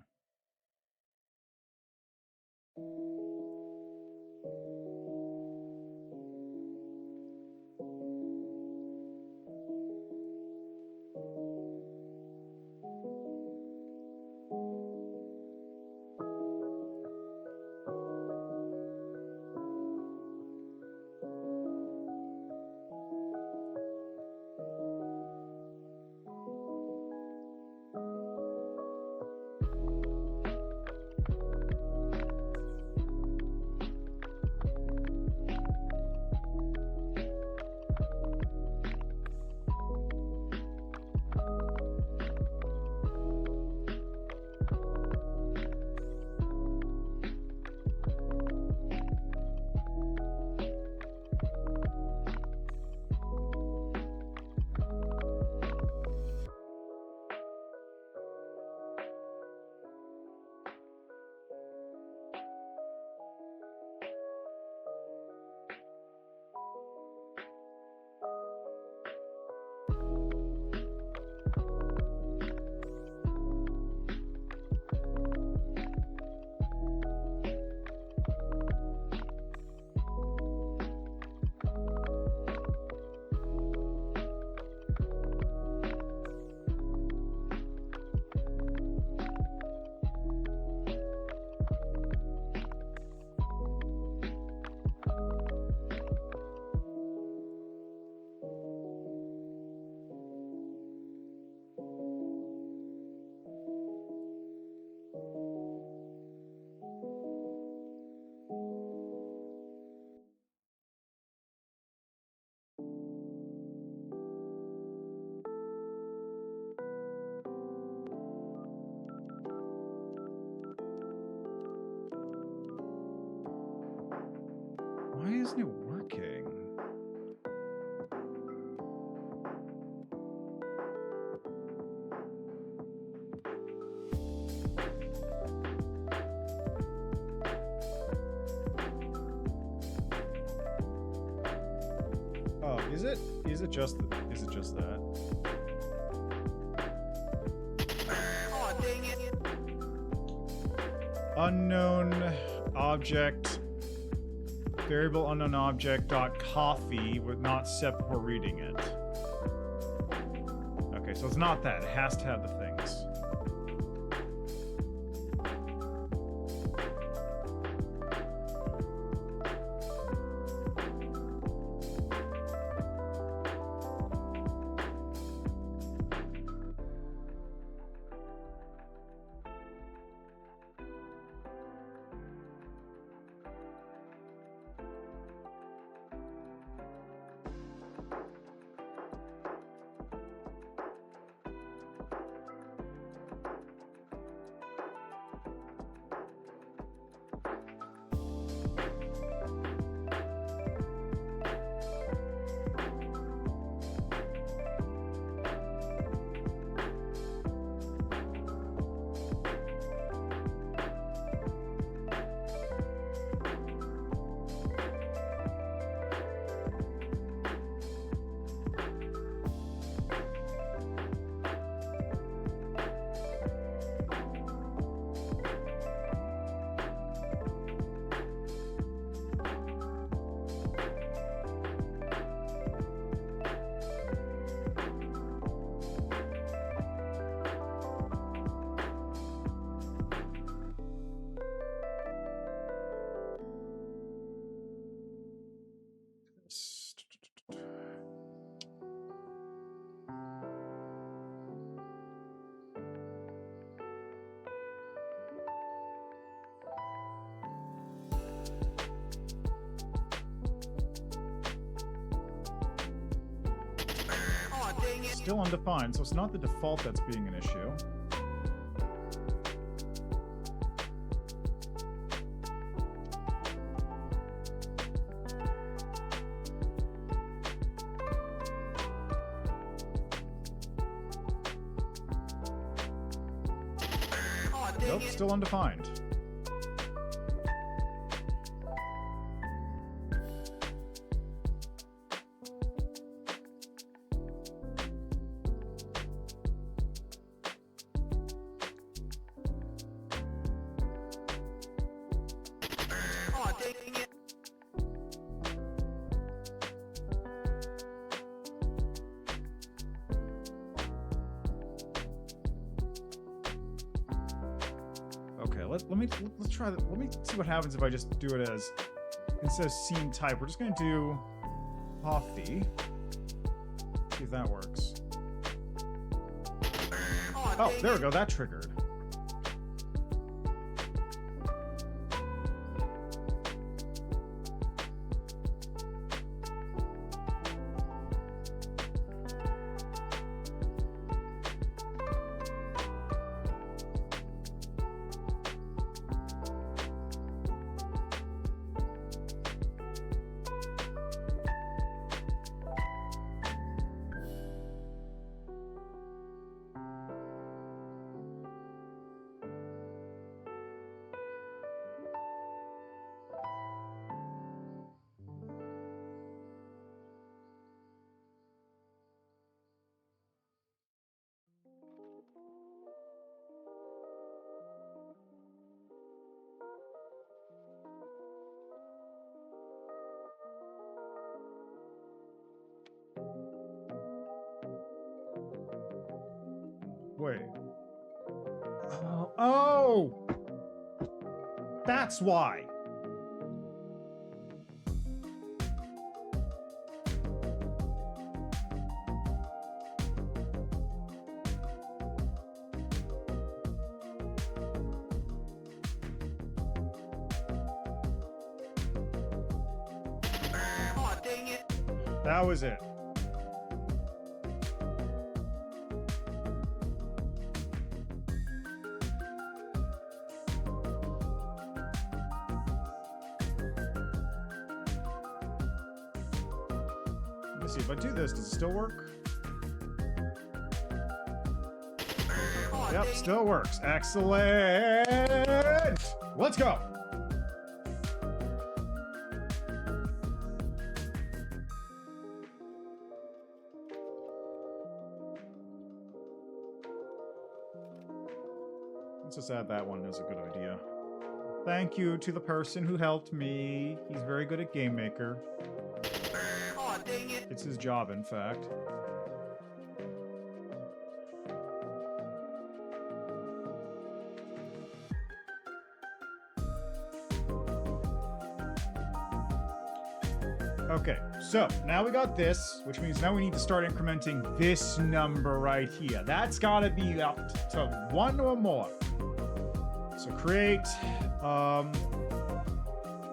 Why isn't it working? Oh, is it? Is it just that? Aw, dang it. Unknown object variable unknown object dot coffee with not set before reading it. Okay, so it's not that. It has to have the things. still undefined, so it's not the default that's being an issue. Nope, still undefined. Let's try that. Let me see what happens if I just do it as, instead of scene type, we're just gonna do coffee. See if that works. Oh, there we go, that triggered. Wait. Oh! That's why! Oh, dang it. That was it. Let's see, if I do this, does it still work? Oh, Yep, dang it. still works. Excellent! Let's go! Let's just add that one as a good idea. Thank you to the person who helped me. He's very good at GameMaker. Oh, dang it. It's his job, in fact. Okay, so now we got this, which means now we need to start incrementing this number right here. That's gotta be up to 1 or more. So create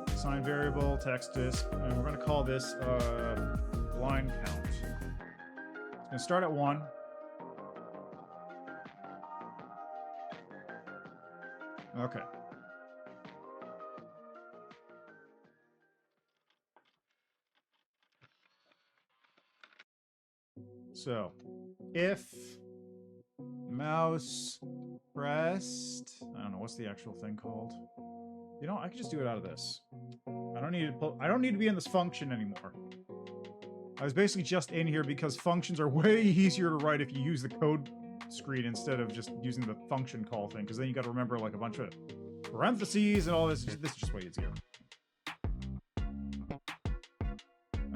assign variable text disk, and we're gonna call this line count. It's gonna start at 1. Okay. So, if mouse pressed, I don't know what's the actual thing called. You know, I can just do it out of this. I don't need to be in this function anymore. I was basically just in here because functions are way easier to write if you use the code screen instead of just using the function call thing, because then you got to remember like a bunch of parentheses and all this. This is just way easier.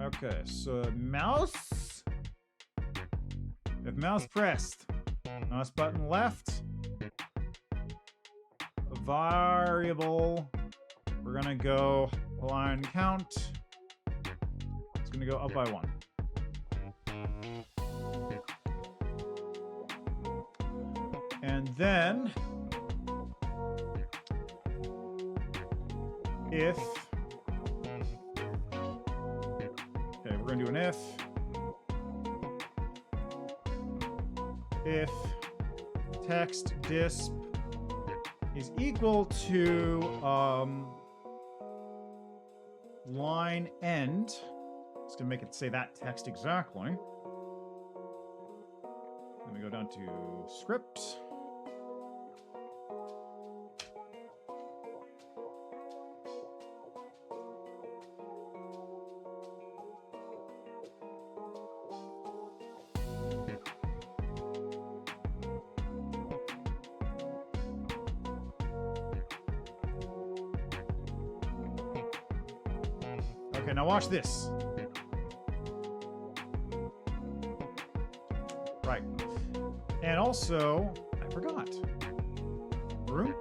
Okay, so mouse. If mouse pressed, mouse button left, variable, we're gonna go line count. It's gonna go up by 1. And then, if, okay, we're gonna do an if. if text disp is equal to line end. It's gonna make it say that text exactly. Then we go down to script. Okay, now watch this. Right. And also, I forgot. Room.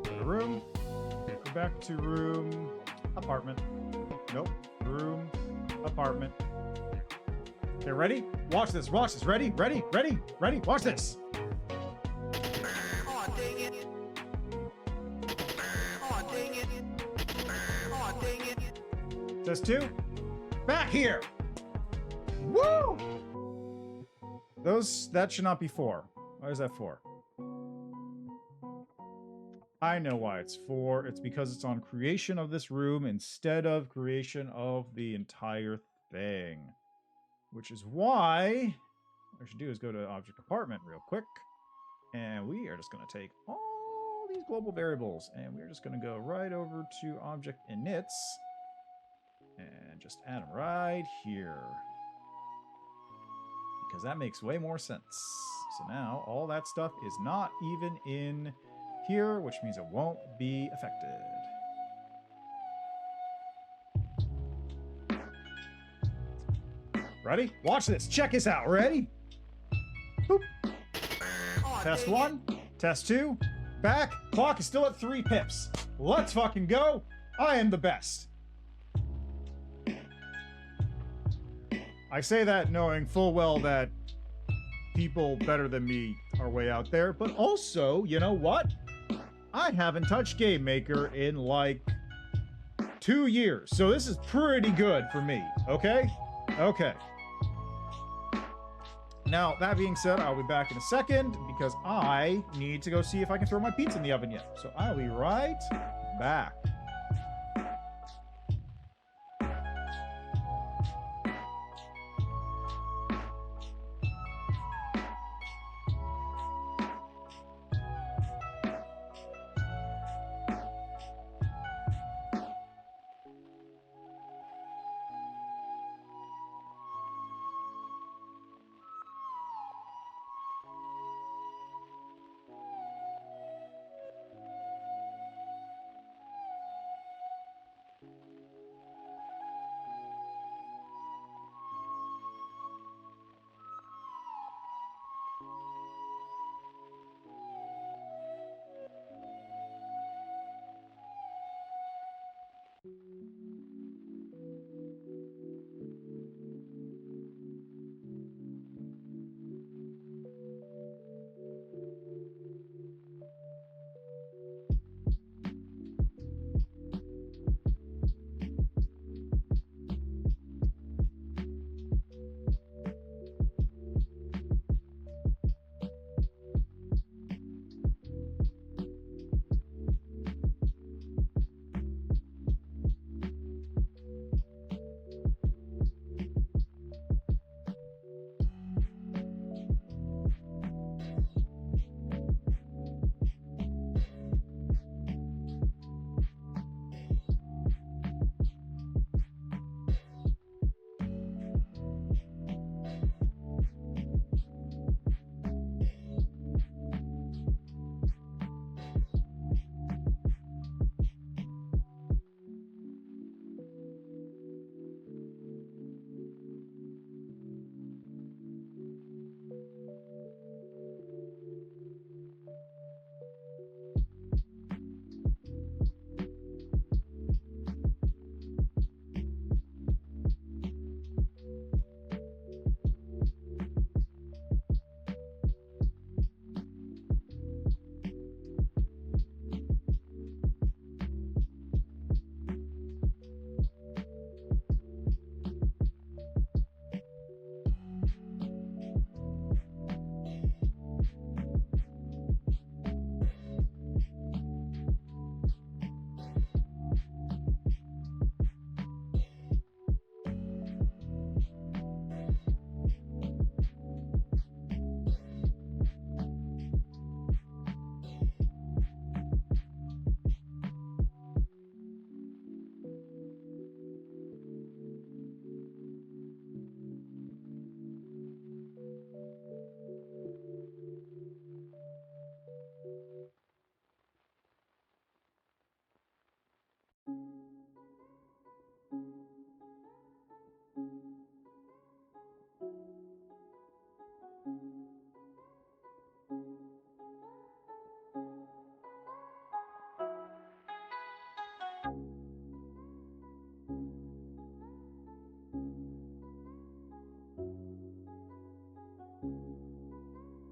Go to room. Go back to room. Apartment. Nope. Room. Apartment. Okay, ready? Watch this. Watch this. Ready? Ready? Ready? Ready? Watch this. Aw, dang it. Aw, dang it. Aw, dang it. Test 2. Back here. Woo! That should not be 4. Why is that 4? I know why it's 4. It's because it's on creation of this room instead of creation of the entire thing. Which is why what I should do is go to object apartment real quick. And we are just going to take all these global variables and we're just going to go right over to object inits and just add them right here. Because that makes way more sense. So now all that stuff is not even in here, which means it won't be affected. Ready? Watch this. Check this out. Ready? Boop. Aw, Test dang 1. Test 2. Back. Clock is still at 3 pips. Let's fucking go. I am the best. I say that knowing full well that people better than me are way out there, but also, you know what? I haven't touched GameMaker in like 2 years, so this is pretty good for me, okay? Okay. Now, that being said, I'll be back in a second because I need to go see if I can throw my pizza in the oven yet. So I'll be right back.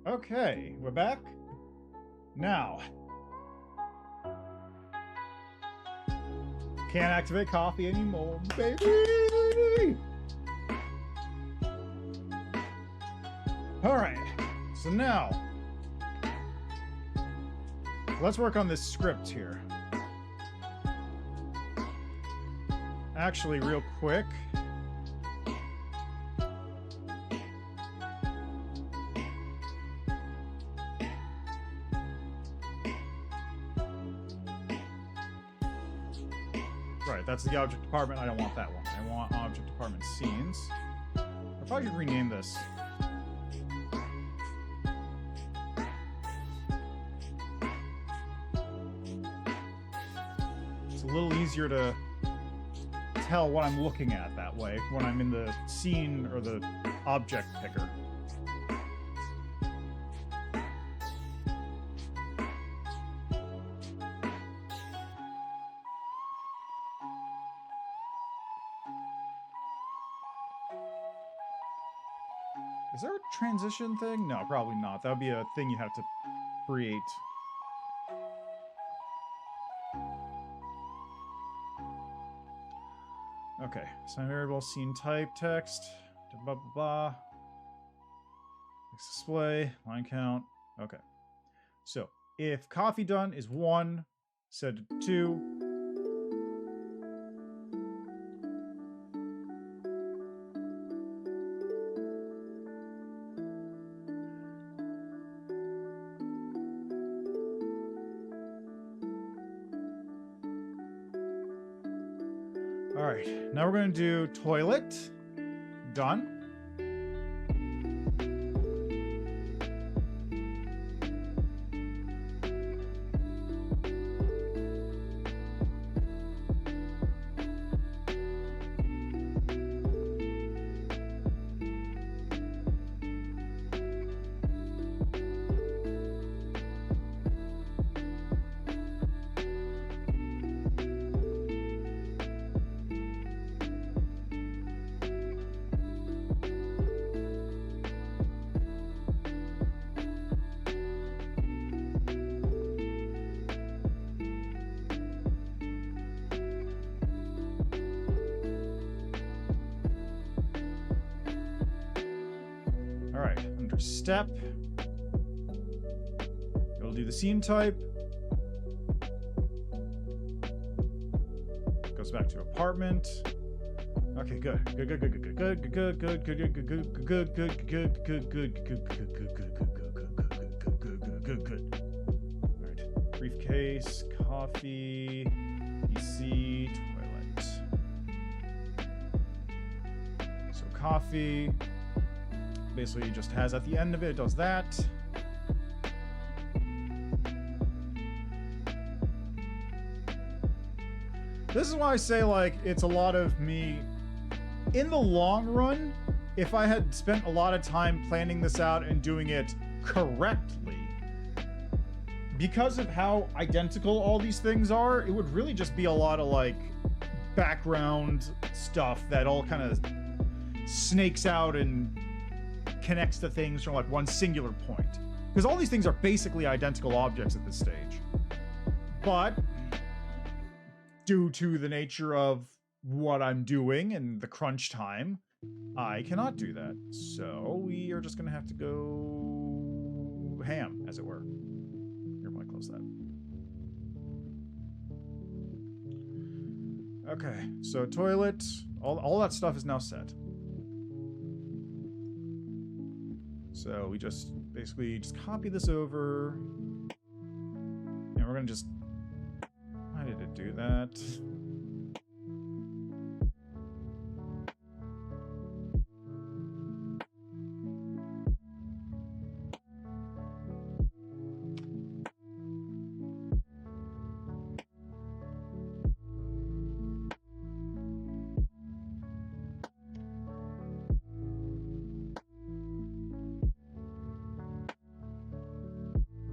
Okay, we're back. Now. Can't activate coffee anymore, baby! Alright, so now. Let's work on this script here. Actually, real quick. Right, that's the object department. I don't want that one. I want object department scenes. I probably should rename this. It's a little easier to tell what I'm looking at that way when I'm in the scene or the object picker. Is there a transition thing? No, probably not. That would be a thing you have to create. Okay, assign variable, scene type, text, blah, blah, blah. Text display, line count. Okay. So, if coffee done is 1, set it to 2. Alright, now we're going to do toilet. Done. Alright, under step, it'll do the scene type. Goes back to apartment. Okay, good. Good, good, good, good, good, good, good, good, good, good, good, good, good, good, good, good, good. Alright. Briefcase, coffee, PC, toilet. So coffee. Basically, just has at the end of it, does that. This is why I say, like, it's a lot of me. In the long run, if I had spent a lot of time planning this out and doing it correctly, because of how identical all these things are, it would really just be a lot of, like, background stuff that all kind of snakes out and connects to things from like one singular point. Because all these things are basically identical objects at this stage. But due to the nature of what I'm doing and the crunch time, I cannot do that. So we are just going to have to go ham, as it were. Here, I'm going to close that. Okay, so toilet, all that stuff is now set. So we just basically just copy this over, and we're gonna just, why did it do that?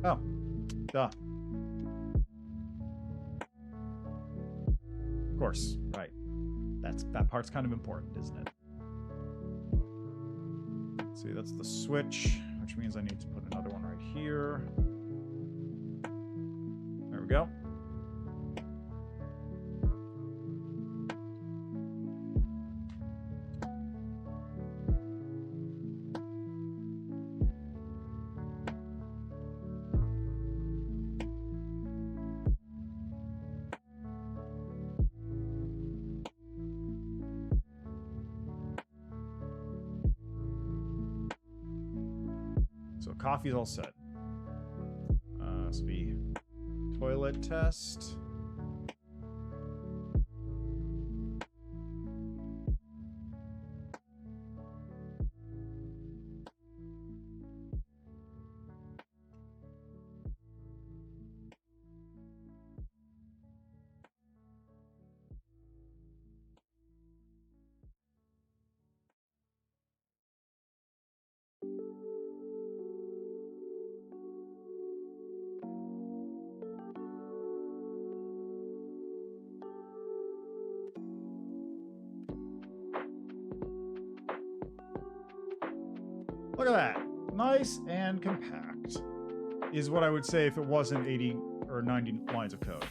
Oh, duh. Of course, right. That part's kind of important, isn't it? See, that's the switch. which means I need to put another one right here. There we go. So coffee's all set. This will be toilet test. Look at that. Nice and compact. Is what I would say if it wasn't 80 or 90 lines of code.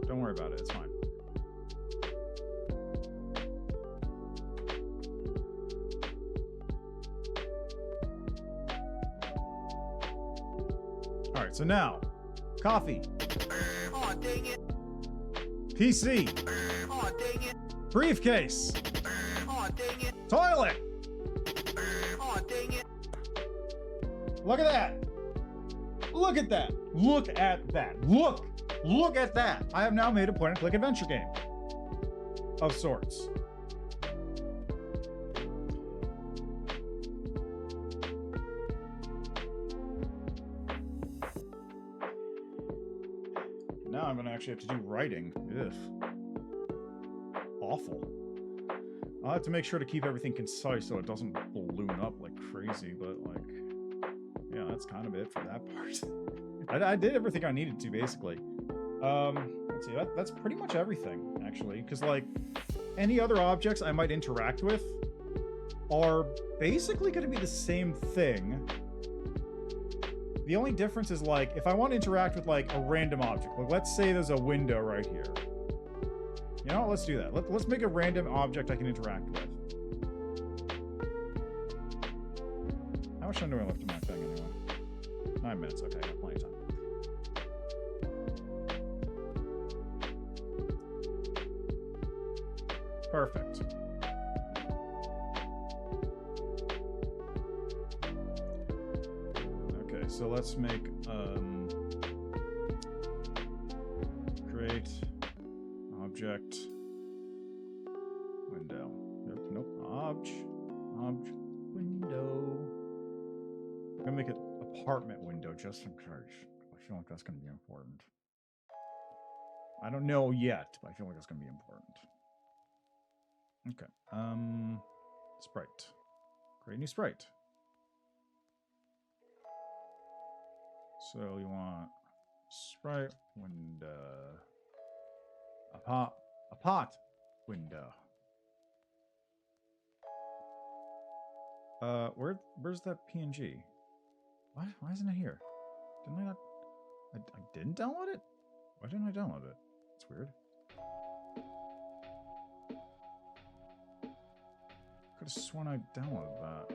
Don't worry about it, it's fine. Alright, so now, coffee. Oh, dang it. PC. Oh, dang it. Briefcase. Oh, dang it. Toilet. Oh, dang it. Look at that. Look at that. Look at that. Look at that. I have now made a point-and-click adventure game. Of sorts. Now I'm going to actually have to do writing. Ugh. Awful. I'll have to make sure to keep everything concise so it doesn't balloon up like crazy, but like, yeah, that's kind of it for that part. I did everything I needed to, basically. Let's see, that's pretty much everything, actually, because like, any other objects I might interact with are basically going to be the same thing. The only difference is like, if I want to interact with like a random object, like let's say there's a window right here. You know, let's do that. Let's make a random object I can interact with. How much time do I left in my thing anyway? 9 minutes. Okay, I got plenty of time. Perfect. Okay, so let's make create object window. Nope. Object window. I'm gonna make it apartment window just in case. I feel like that's gonna be important. I don't know yet, but I feel like that's gonna be important. Okay. Sprite. Create new sprite. So you want sprite window. A pot window. Where's that PNG? Why isn't it here? Didn't I not? I didn't download it? Why didn't I download it? It's weird. Could have sworn I downloaded that.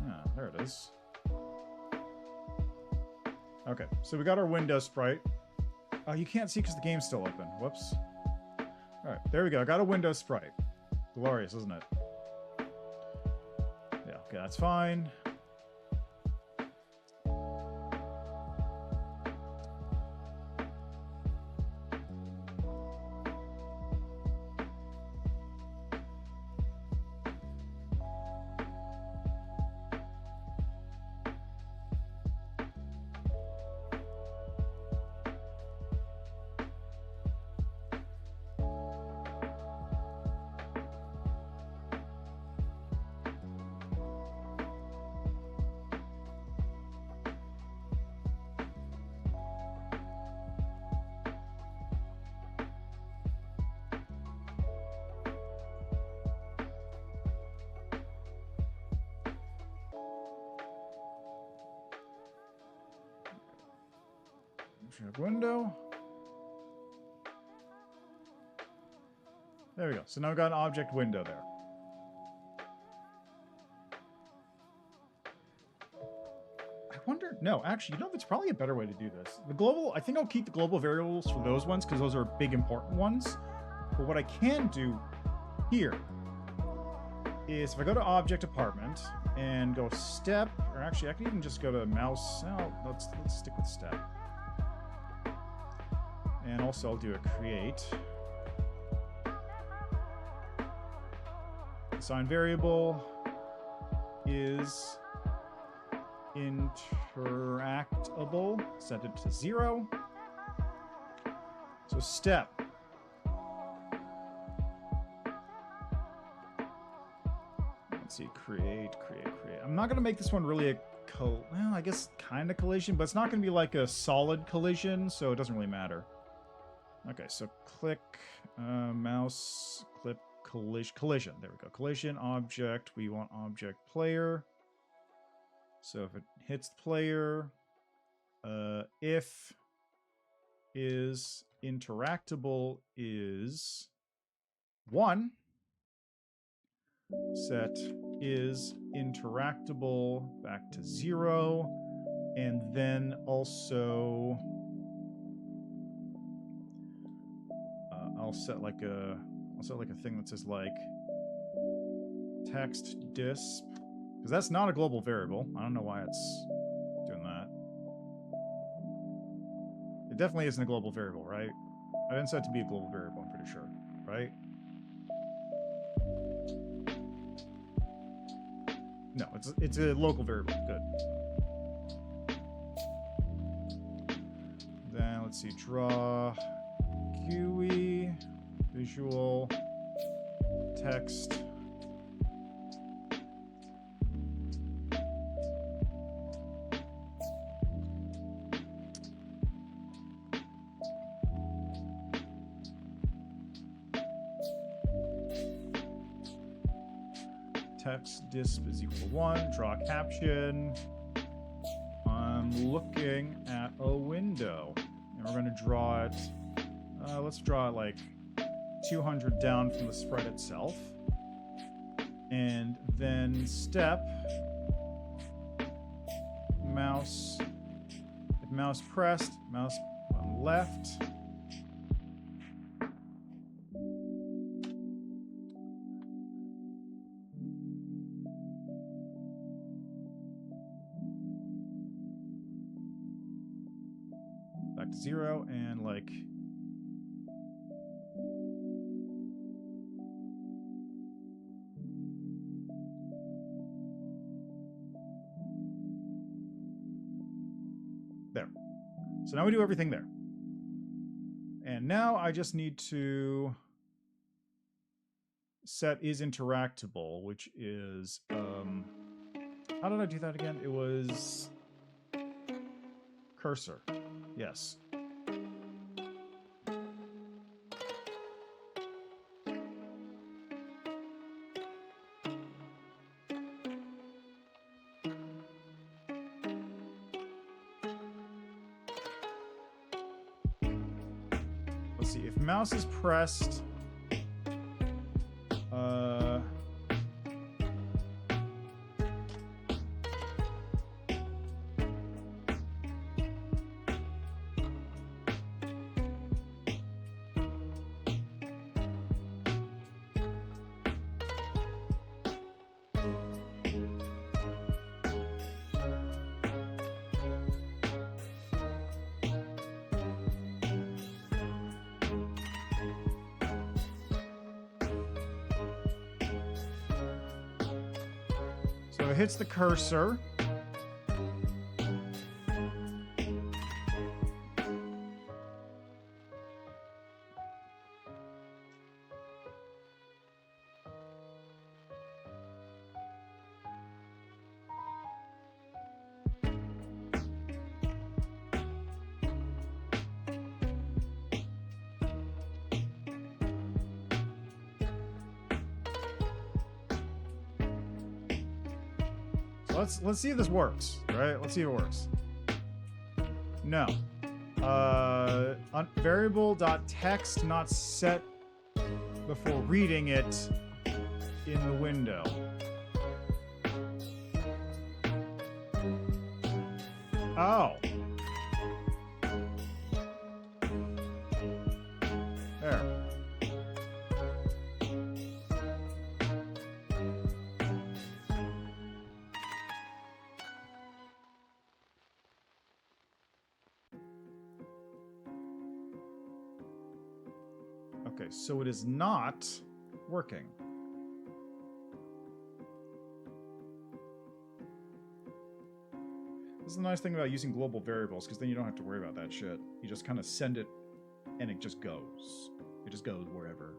Yeah, there it is. Okay, so we got our window sprite. Oh, you can't see because the game's still open. Whoops. Alright, there we go. I got a window sprite. Glorious, isn't it? Yeah, okay, that's fine. Object window. There we go. So now we've got an object window there. I wonder, no, actually, you know, that's probably a better way to do this. The global, I think I'll keep the global variables for those ones because those are big important ones. But what I can do here is if I go to object apartment and go step, or actually I can even just go to mouse. Oh, let's stick with step. And also I'll do a create. Assign variable is interactable. Set it to 0. So step. Let's see, create. I'm not going to make this one really a well, I guess kind of collision, but it's not going to be like a solid collision, so it doesn't really matter. Okay, so click, mouse, click, collision. There we go. Collision, object. We want object player. So if it hits the player, if is interactable is 1. Set is interactable back to 0. And then also I'll set like a thing that says like text disp, because that's not a global variable. I don't know why it's doing that. It definitely isn't a global variable, right? I didn't set it to be a global variable, I'm pretty sure, right? No, it's a local variable. Good. Then let's see, draw GUI, visual, text. Text disp is equal to 1. Draw caption. I'm looking at a window, and we're going to draw it. Let's draw it like 200 down from the spread itself, and then step mouse. If mouse pressed, mouse on left. Back to 0, and like there. So now we do everything there. And now I just need to set is interactable, which is how did I do that again? It was cursor. Yes. Let's see, if mouse is pressed, so it hits the cursor. Let's see if this works, right? Let's see if it works. No. Variable.text not set before reading it in the window. Oh. There. Okay, so it is not working. This is the nice thing about using global variables, because then you don't have to worry about that shit. You just kind of send it, and it just goes. It just goes wherever.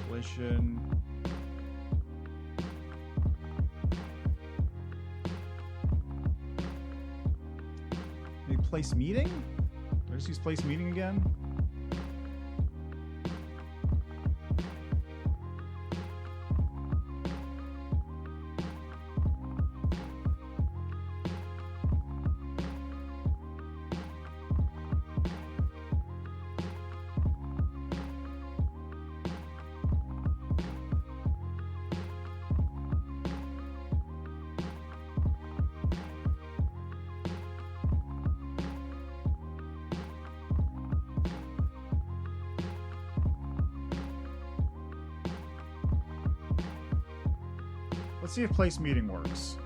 Collision. Maybe place meeting? Did I just use place meeting again? Let's see if place meeting works.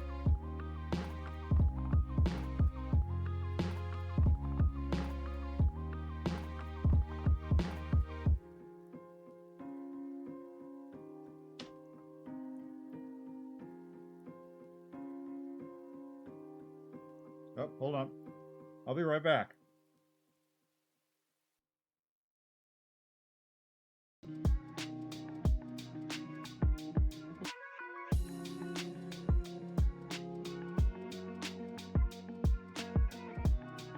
Oh, hold on. I'll be right back.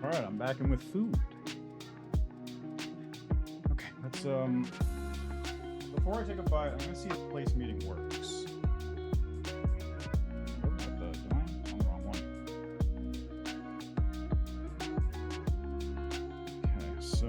Alright, I'm back in with food. Okay, let's, before I take a bite, I'm gonna see if place meeting works. Oh, what the, am I on the wrong one? Okay, so...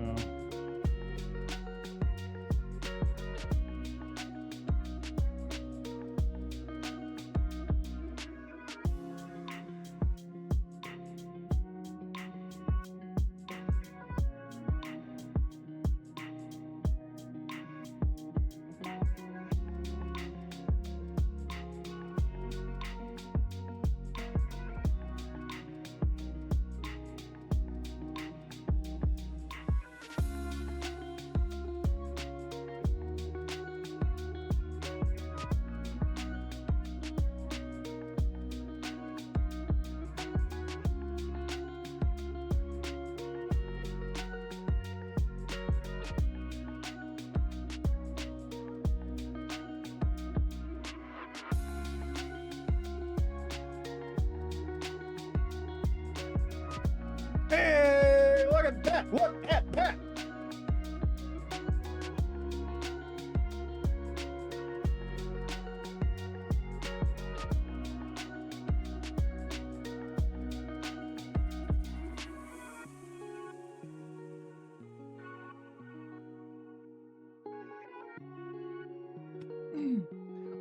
Hey, look at that! Look at that!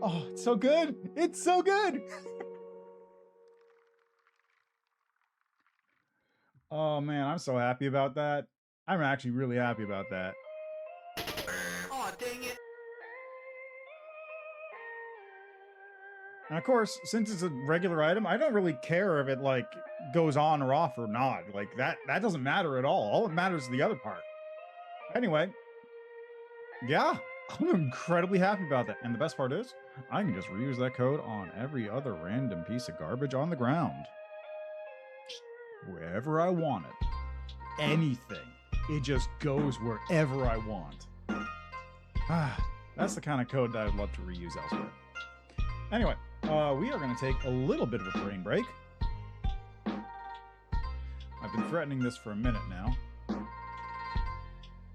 Oh, it's so good! It's so good! Oh man, I'm so happy about that. I'm actually really happy about that. Aw, dang it. And of course, since it's a regular item, I don't really care if it like goes on or off or not. Like that doesn't matter at all. All that matters is the other part. Anyway, yeah, I'm incredibly happy about that. And the best part is, I can just reuse that code on every other random piece of garbage on the ground. Wherever I want it. Anything. it just goes wherever I want. That's the kind of code that I'd love to reuse elsewhere. Anyway, we are going to take a little bit of a brain break. I've been threatening this for a minute now.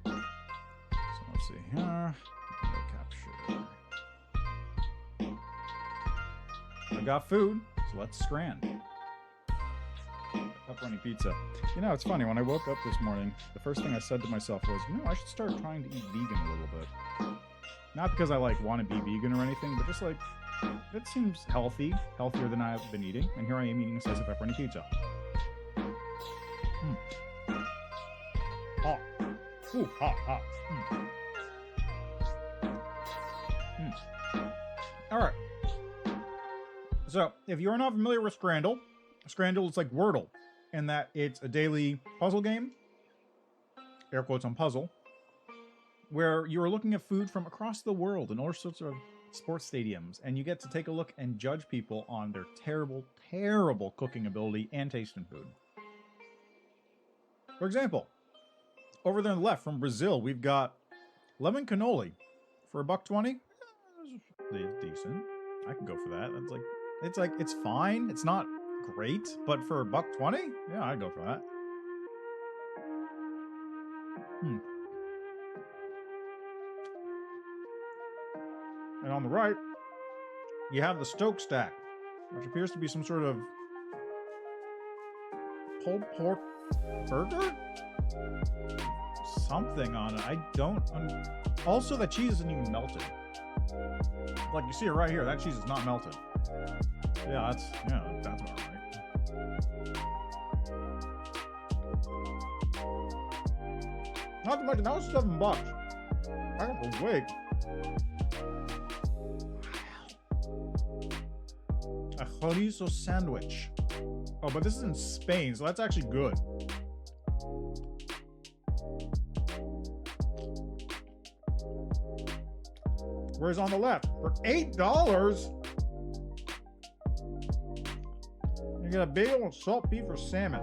So let's see here. Capture. I got food, so let's scran. Pepperoni pizza. You know, it's funny, when I woke up this morning, the first thing I said to myself was, you know, I should start trying to eat vegan a little bit. Not because I, like, want to be vegan or anything, but just, like, it seems healthy, healthier than I've been eating, and here I am eating a slice of pepperoni pizza. Hot. Ooh, hot, hot. Alright. So, if you're not familiar with Scrandle, Scrandle is like Wordle, in that it's a daily puzzle game, air quotes on puzzle, where you are looking at food from across the world in all sorts of sports stadiums, and you get to take a look and judge people on their terrible, terrible cooking ability and taste in food. For example, over there on the left from Brazil, we've got lemon cannoli for $1.20. Decent. I can go for that. It's fine. It's not great, but for $1.20, yeah, I'd go for that. And on the right, you have the Stoke Stack, which appears to be some sort of pulled pork burger? Something on it. I don't... Also, that cheese isn't even melted. Like, you see it right here. That cheese is not melted. Yeah, that's about right. Not to mention, that was $7. I got to wait. A chorizo sandwich. Oh, but this is in Spain, so that's actually good. Whereas on the left, for $8, you get a bagel with salt beef or salmon.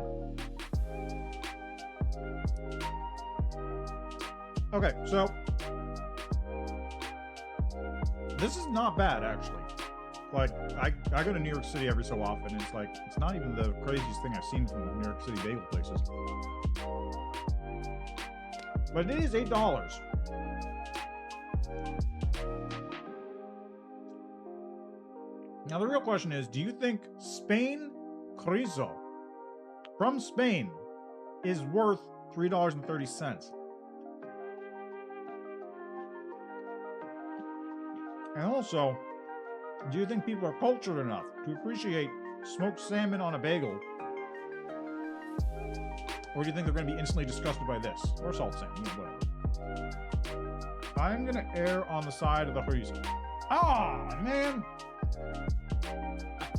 Okay, so this is not bad, actually. Like, I go to New York City every so often, and it's like, it's not even the craziest thing I've seen from New York City bagel places. But it is $8. Now, the real question is, do you think Spain chorizo from Spain is worth $3.30? And also, do you think people are cultured enough to appreciate smoked salmon on a bagel? Or do you think they're going to be instantly disgusted by this? Or salt salmon, whatever. I'm going to err on the side of the chorizo. Ah, man!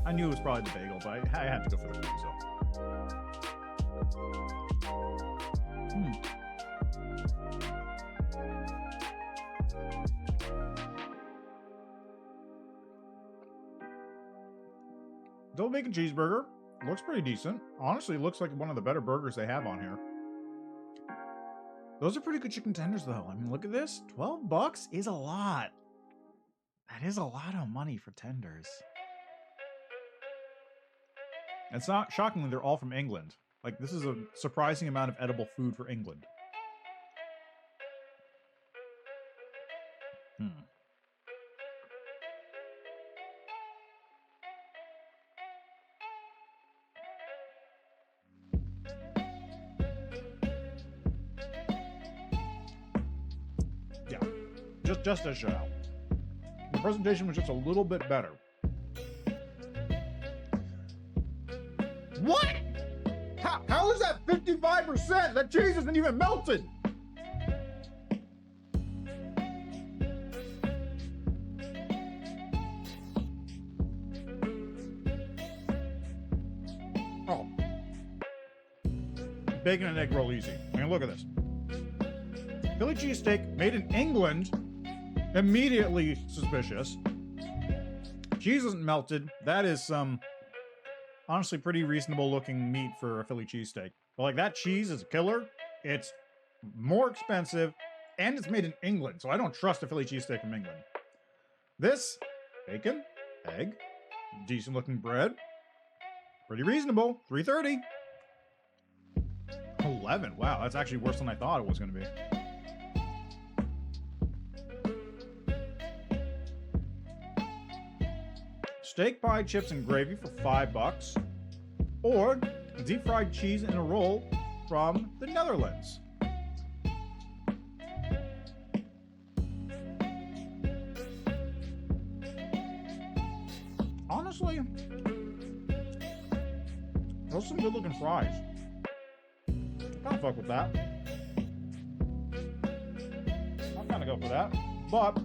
I knew it was probably the bagel, but I had to go for the chorizo. Double bacon cheeseburger. Looks pretty decent. Honestly, it looks like one of the better burgers they have on here. Those are pretty good chicken tenders, though. I mean, look at this. $12 is a lot. That is a lot of money for tenders. It's not, shockingly, they're all from England. Like, this is a surprising amount of edible food for England. Yeah, just a shout out. The presentation was just a little bit better. What? How is that 55%? That cheese isn't even melted. Oh. Bacon and egg roll easy. I mean, look at this. Philly cheesesteak made in England. Immediately suspicious. Cheese isn't melted. That is some honestly pretty reasonable looking meat for a Philly cheesesteak. But like, that cheese is a killer. It's more expensive, and it's made in England, so I don't trust a Philly cheesesteak from England. This, bacon, egg, decent looking bread, pretty reasonable, $3.30. 11, wow, that's actually worse than I thought it was going to be. Steak pie, chips, and gravy for $5, or deep fried cheese in a roll from the Netherlands. Honestly, those are some good looking fries. I'll fuck with that. I'll kind of go for that. But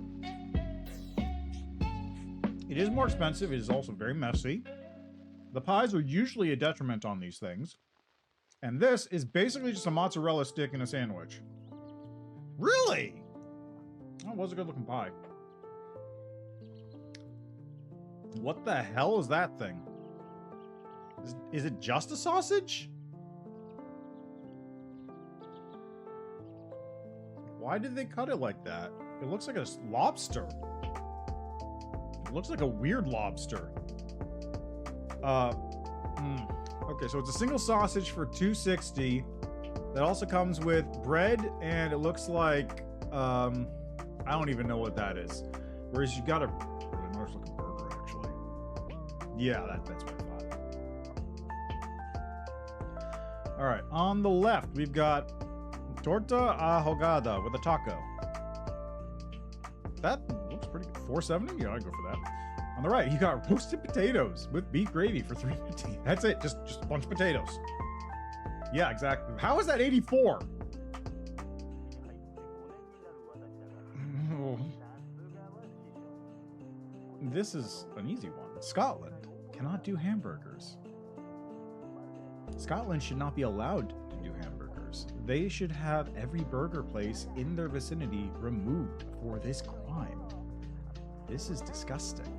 it is more expensive. It is also very messy. The pies are usually a detriment on these things. And this is basically just a mozzarella stick in a sandwich. Really? That was a good looking pie. What the hell is that thing? Is it just a sausage? Why did they cut it like that? It looks like a lobster. It looks like a weird lobster. Okay, so it's a single sausage for $2.60. That also comes with bread, and it looks like, I don't even know what that is. Whereas you got a really nice looking burger, actually. Yeah, that's what I thought. All right, on the left, we've got torta ahogada with a taco. That looks pretty good. $4.70? Yeah, I'd go for that. On the right, you got roasted potatoes with beef gravy for $3.50. That's it. Just a bunch of potatoes. Yeah, exactly. How is that 84? This is an easy one. Scotland cannot do hamburgers. Scotland should not be allowed to do hamburgers. They should have every burger place in their vicinity removed for this crime. This is disgusting.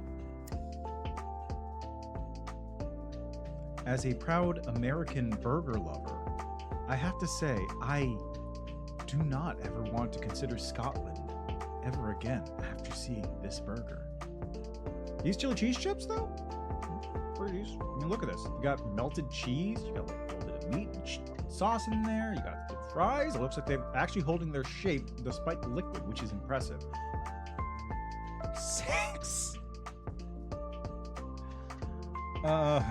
As a proud American burger lover, I have to say, I do not ever want to consider Scotland ever again after seeing this burger. These chili cheese chips, though? Pretty decent. I mean, look at this. You got melted cheese, you got like a little bit of meat and sauce in there, you got the fries. It looks like they're actually holding their shape despite the liquid, which is impressive. 6! Alright,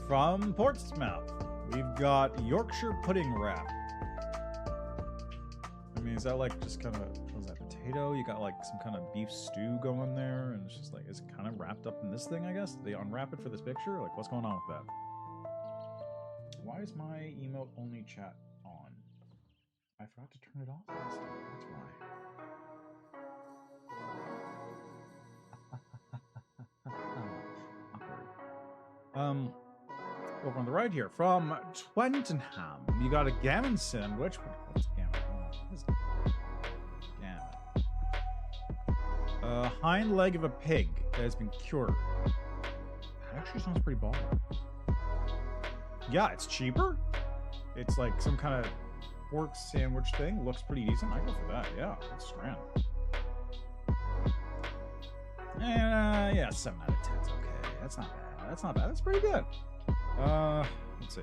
from Portsmouth, we've got Yorkshire pudding wrap. I mean, is that like just kind of, what is that, potato? You got like some kind of beef stew going there, and it's just like, is it kind of wrapped up in this thing, I guess? They unwrap it for this picture? Like, what's going on with that? Why is my emote only chat on? I forgot to turn it off last time, that's why. Over on the right here, from Twentenham, you got a gammon sandwich. What's gammon? What is gammon? A hind leg of a pig that has been cured. That actually sounds pretty baller. Yeah, it's cheaper. It's like some kind of pork sandwich thing. Looks pretty decent. I go for that. Yeah, that's grand. And yeah, 7 out of 10 is okay. That's not bad. That's not bad. That's pretty good. Let's see.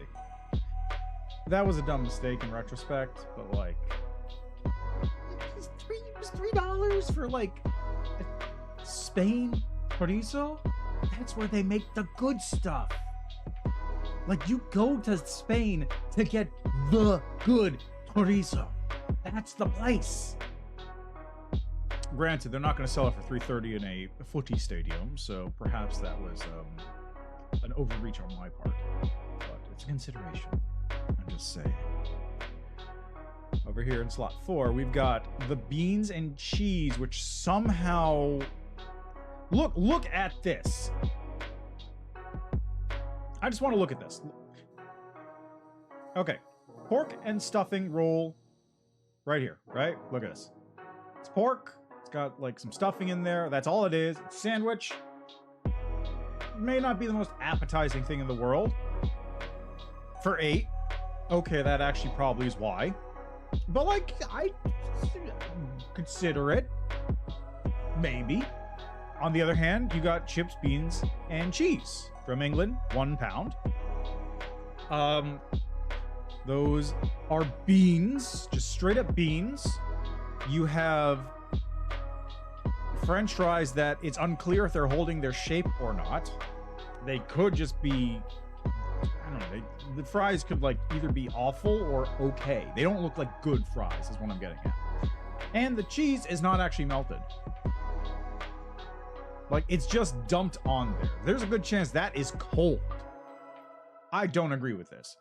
That was a dumb mistake in retrospect, but like, it was $3 for like a Spain chorizo. That's where they make the good stuff. Like, you go to Spain to get the good chorizo. That's the place. Granted, they're not going to sell it for $3.30 in a footy stadium, so perhaps that was an overreach on my part. But it's a consideration. I'm just saying. Over here in slot 4, we've got the beans and cheese, which somehow... Look at this. I just want to look at this. Okay. Pork and stuffing roll right here, right? Look at this. It's pork. It's got like some stuffing in there. That's all it is. It's a sandwich. May not be the most appetizing thing in the world. For $8. okay, that actually probably is why. But, like, I consider it. Maybe. On the other hand, you got chips, beans, and cheese from England, £1. Those are beans, just straight up beans. You have French fries that it's unclear if they're holding their shape or not. They could just be, I don't know, the fries could like either be awful or okay. They don't look like good fries is what I'm getting at. And the cheese is not actually melted. Like, it's just dumped on there. There's a good chance that is cold. I don't agree with this.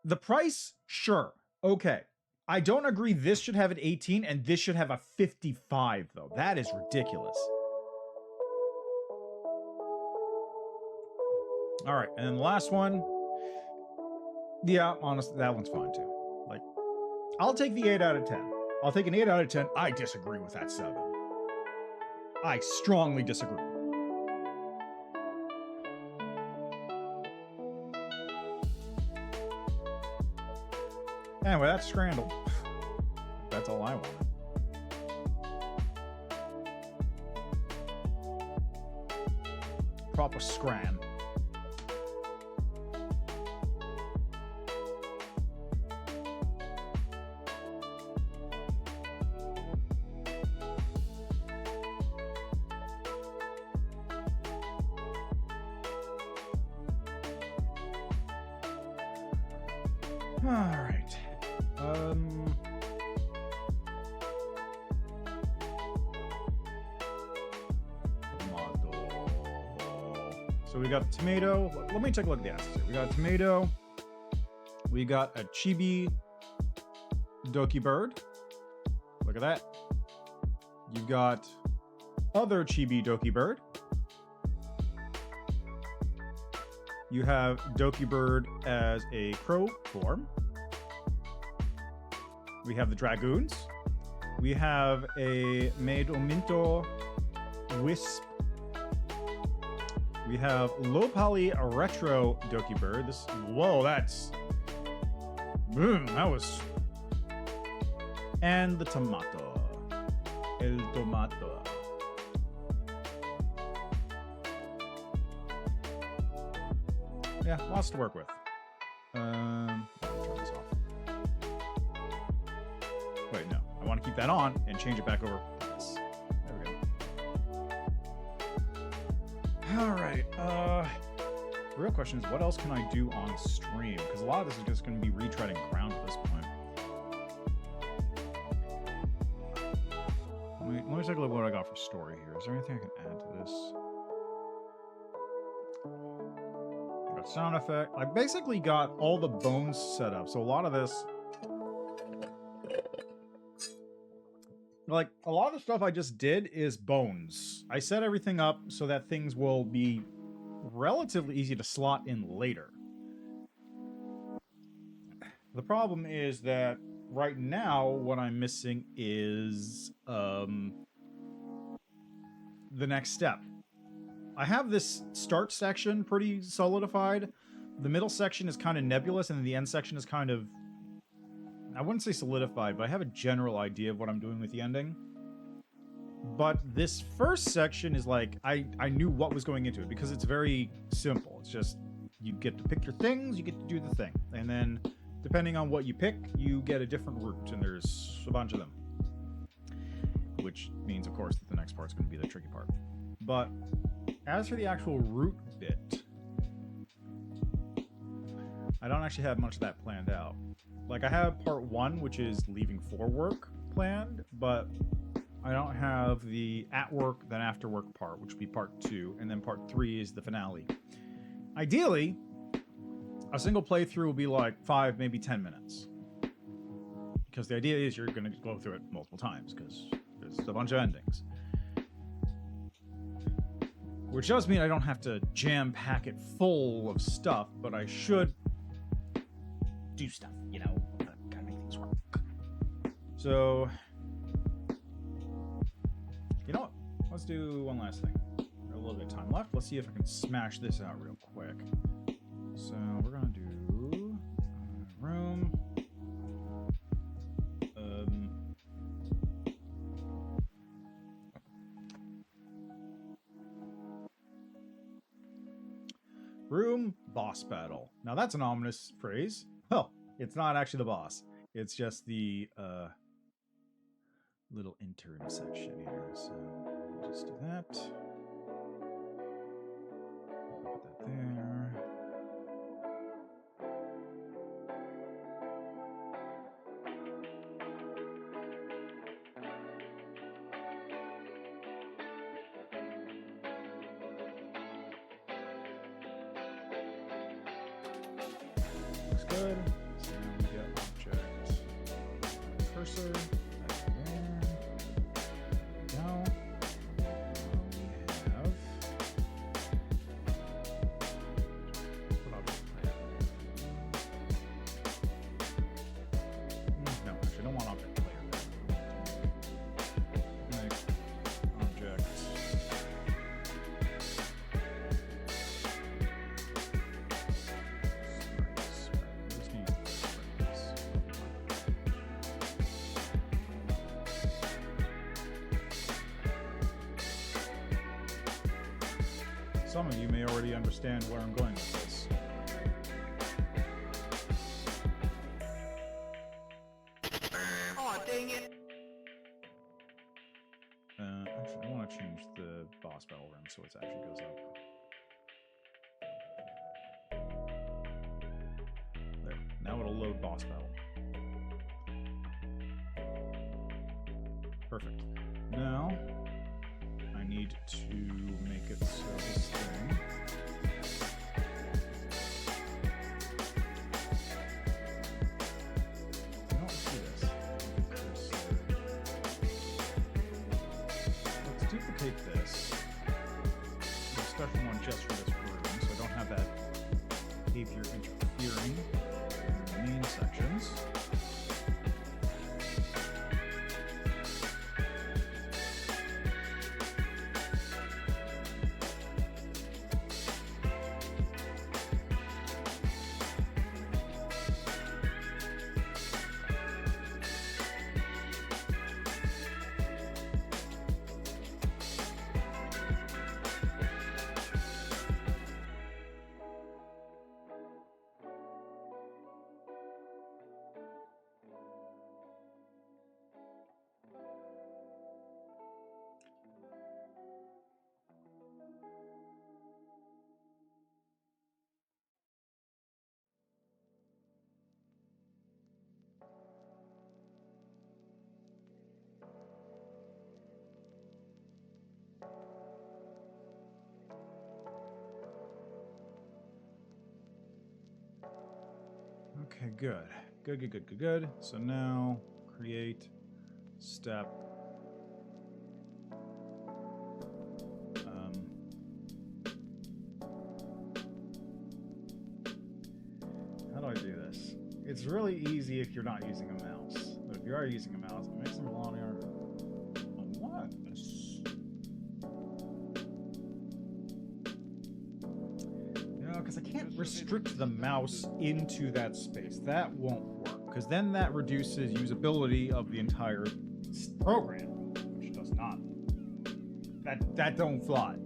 The price, sure, okay. I don't agree this should have an 18 and this should have a 55, though. That is ridiculous. All right, and then the last one. Yeah, honestly, that one's fine, too. Like, I'll take the 8 out of 10. I'll take an 8 out of 10. I disagree with that 7. I strongly disagree. Anyway, that's Scrandle. That's all I wanted. Proper scran. All right. So we got tomato. Let me take a look at the answers here. We got tomato. We got a chibi doki bird. Look at that. You've got other chibi doki bird. You have doki bird as a crow form. We have the dragoons. We have a Meidominto wisp. We have low poly retro doki bird. This, whoa, that's, boom, that was. And the tomato, el tomato. Yeah, lots to work with. Turn this off. Wait, no, I want to keep that on and change it back over. Yes. There we go. All right. The real question is, what else can I do on stream? Because a lot of this is just going to be retreading ground at this point. Let me take a look at what I got for story here. Is there anything I can add to this? I got sound effect. I basically got all the bones set up. So a lot of this, like a lot of the stuff I just did is bones. I set everything up so that things will be relatively easy to slot in later. The problem is that right now what I'm missing is the next step. I have this start section pretty solidified. The middle section is kind of nebulous, and then the end section is kind of, I wouldn't say solidified, but I have a general idea of what I'm doing with the ending. But this first section is like, I knew what was going into it because it's very simple. It's just, you get to pick your things, you get to do the thing. And then, depending on what you pick, you get a different route, and there's a bunch of them. Which means, of course, that the next part's going to be the tricky part. But as for the actual route bit, I don't actually have much of that planned out. Like, I have part 1, which is leaving for work planned, but I don't have the at work, then after work part, which would be part 2, and then part 3 is the finale. Ideally, a single playthrough will be like 5, maybe 10 minutes. Because the idea is you're going to go through it multiple times, because there's a bunch of endings. Which does mean I don't have to jam-pack it full of stuff, but I should do stuff, you know? Gotta make things work. So, you know what? Let's do one last thing. Got a little bit of time left. Let's see if I can smash this out real quick. So, we're gonna do boss battle. Now that's an ominous phrase. Well, it's not actually the boss. It's just the little intern section here. So we'll just do that. Put that there. Looks good. So now we get object cursor. That's there. Now we have what object player? No, actually, I don't want object player. Make object. Some of you may already understand where I'm going with this. Aw, dang it. Actually, I want to change the boss battle room so it actually goes up. There. Now it'll load boss battle. Perfect. Now I need to make it so this thing. I don't see this. Let's duplicate this. A special one just for this room, so I don't have that behavior interfering in the main sections. Okay, good. Good. So now create step. How do I do this? It's really easy if you're not using a mouse. But if you are using a mouse, it makes them a lot harder. What? Because I can't restrict the mouse into that space. That won't work, because then that reduces usability of the entire program, which does not. That don't fly.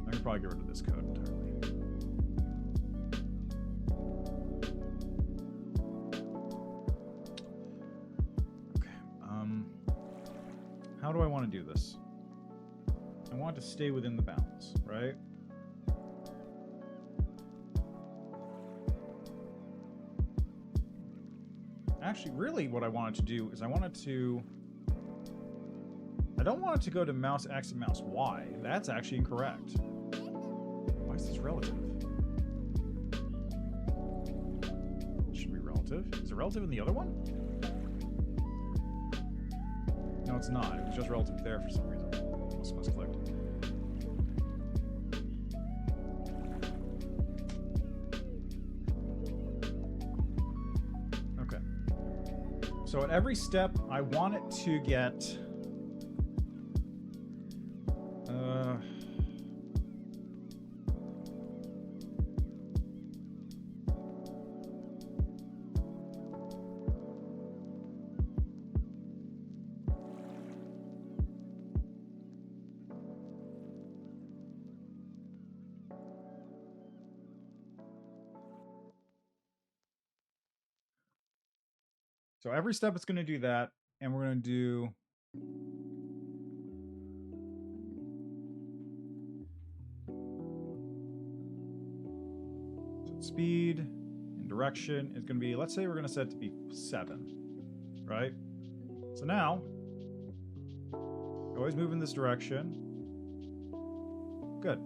I can probably get rid of this code entirely. How do I want to do this? I want to stay within the bounds, right? Actually, really what I wanted to do is I don't want it to go to mouse X and mouse Y. That's actually incorrect. Why is this relative? It should be relative. Is it relative in the other one? No, it's not. It was just relative there for some reason. Must have clicked. Okay. So at every step, I want it to get... So every step it's going to do that, and we're going to do so speed and direction is going to be, let's say we're going to set it to be 7, right? So now, always move in this direction. Good.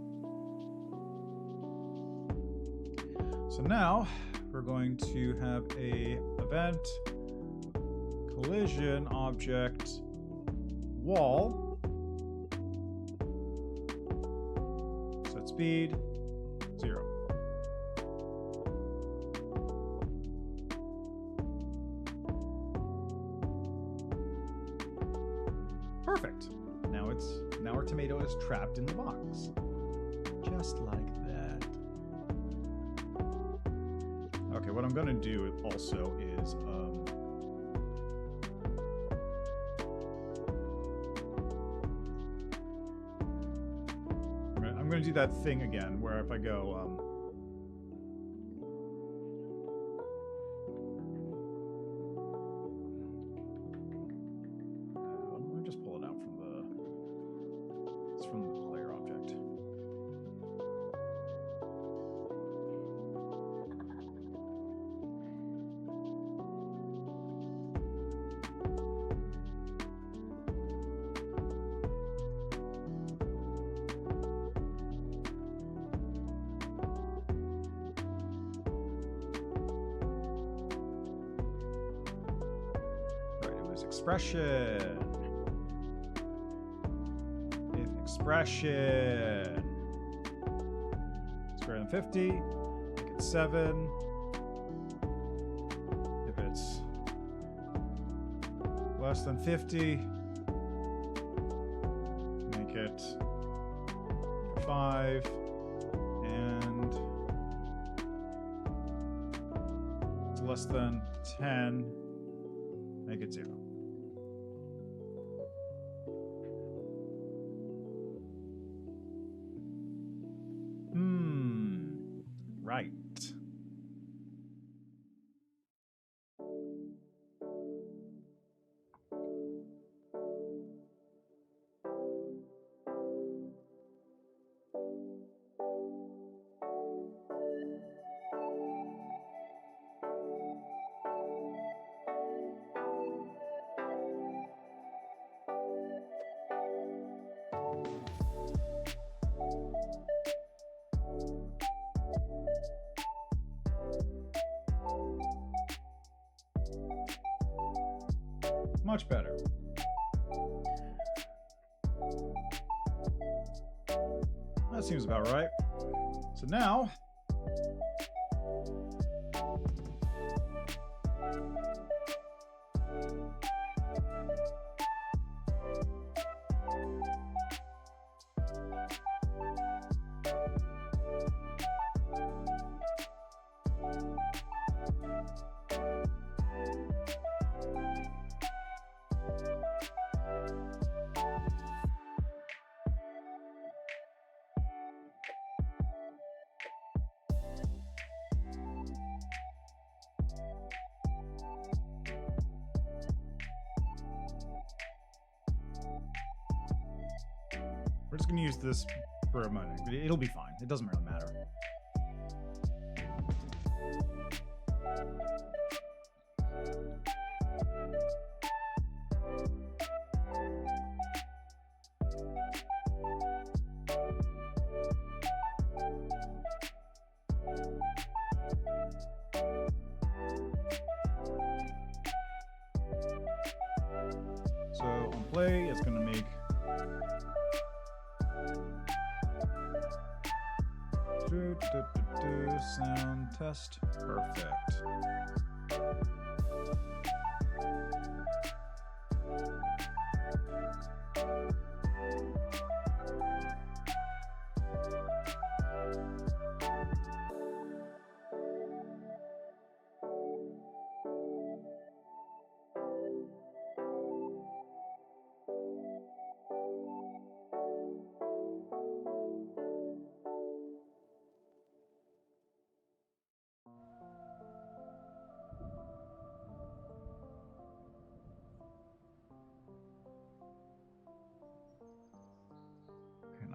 So now we're going to have a event collision object wall. Set speed 0. Perfect. Now our tomato is trapped in the box. Just like that. Okay, what I'm gonna do also is I'm gonna do that thing again where if I go let me just pull it out from it's from the player object. Expression. If expression is greater than 50, make it 7. If it's less than 50, make it 5. And it's less than 10, make it 0. Right. Much better. That seems about right. So now, we're just going to use this for a moment. It'll be fine. It doesn't really matter. So on play, it's going to make sound test. Perfect.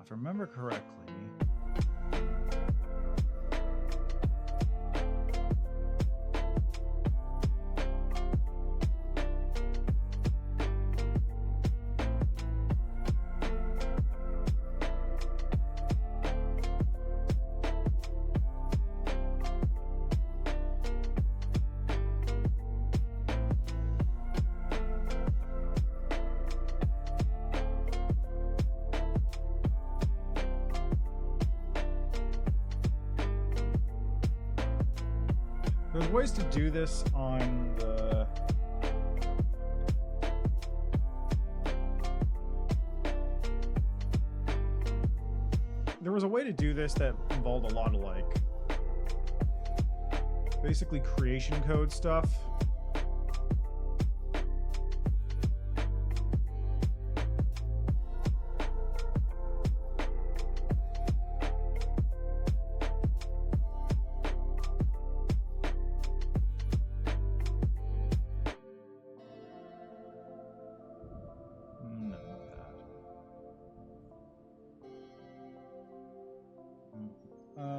if I remember correctly, there's ways to do this on the there was a way to do this that involved a lot of like basically creation code stuff.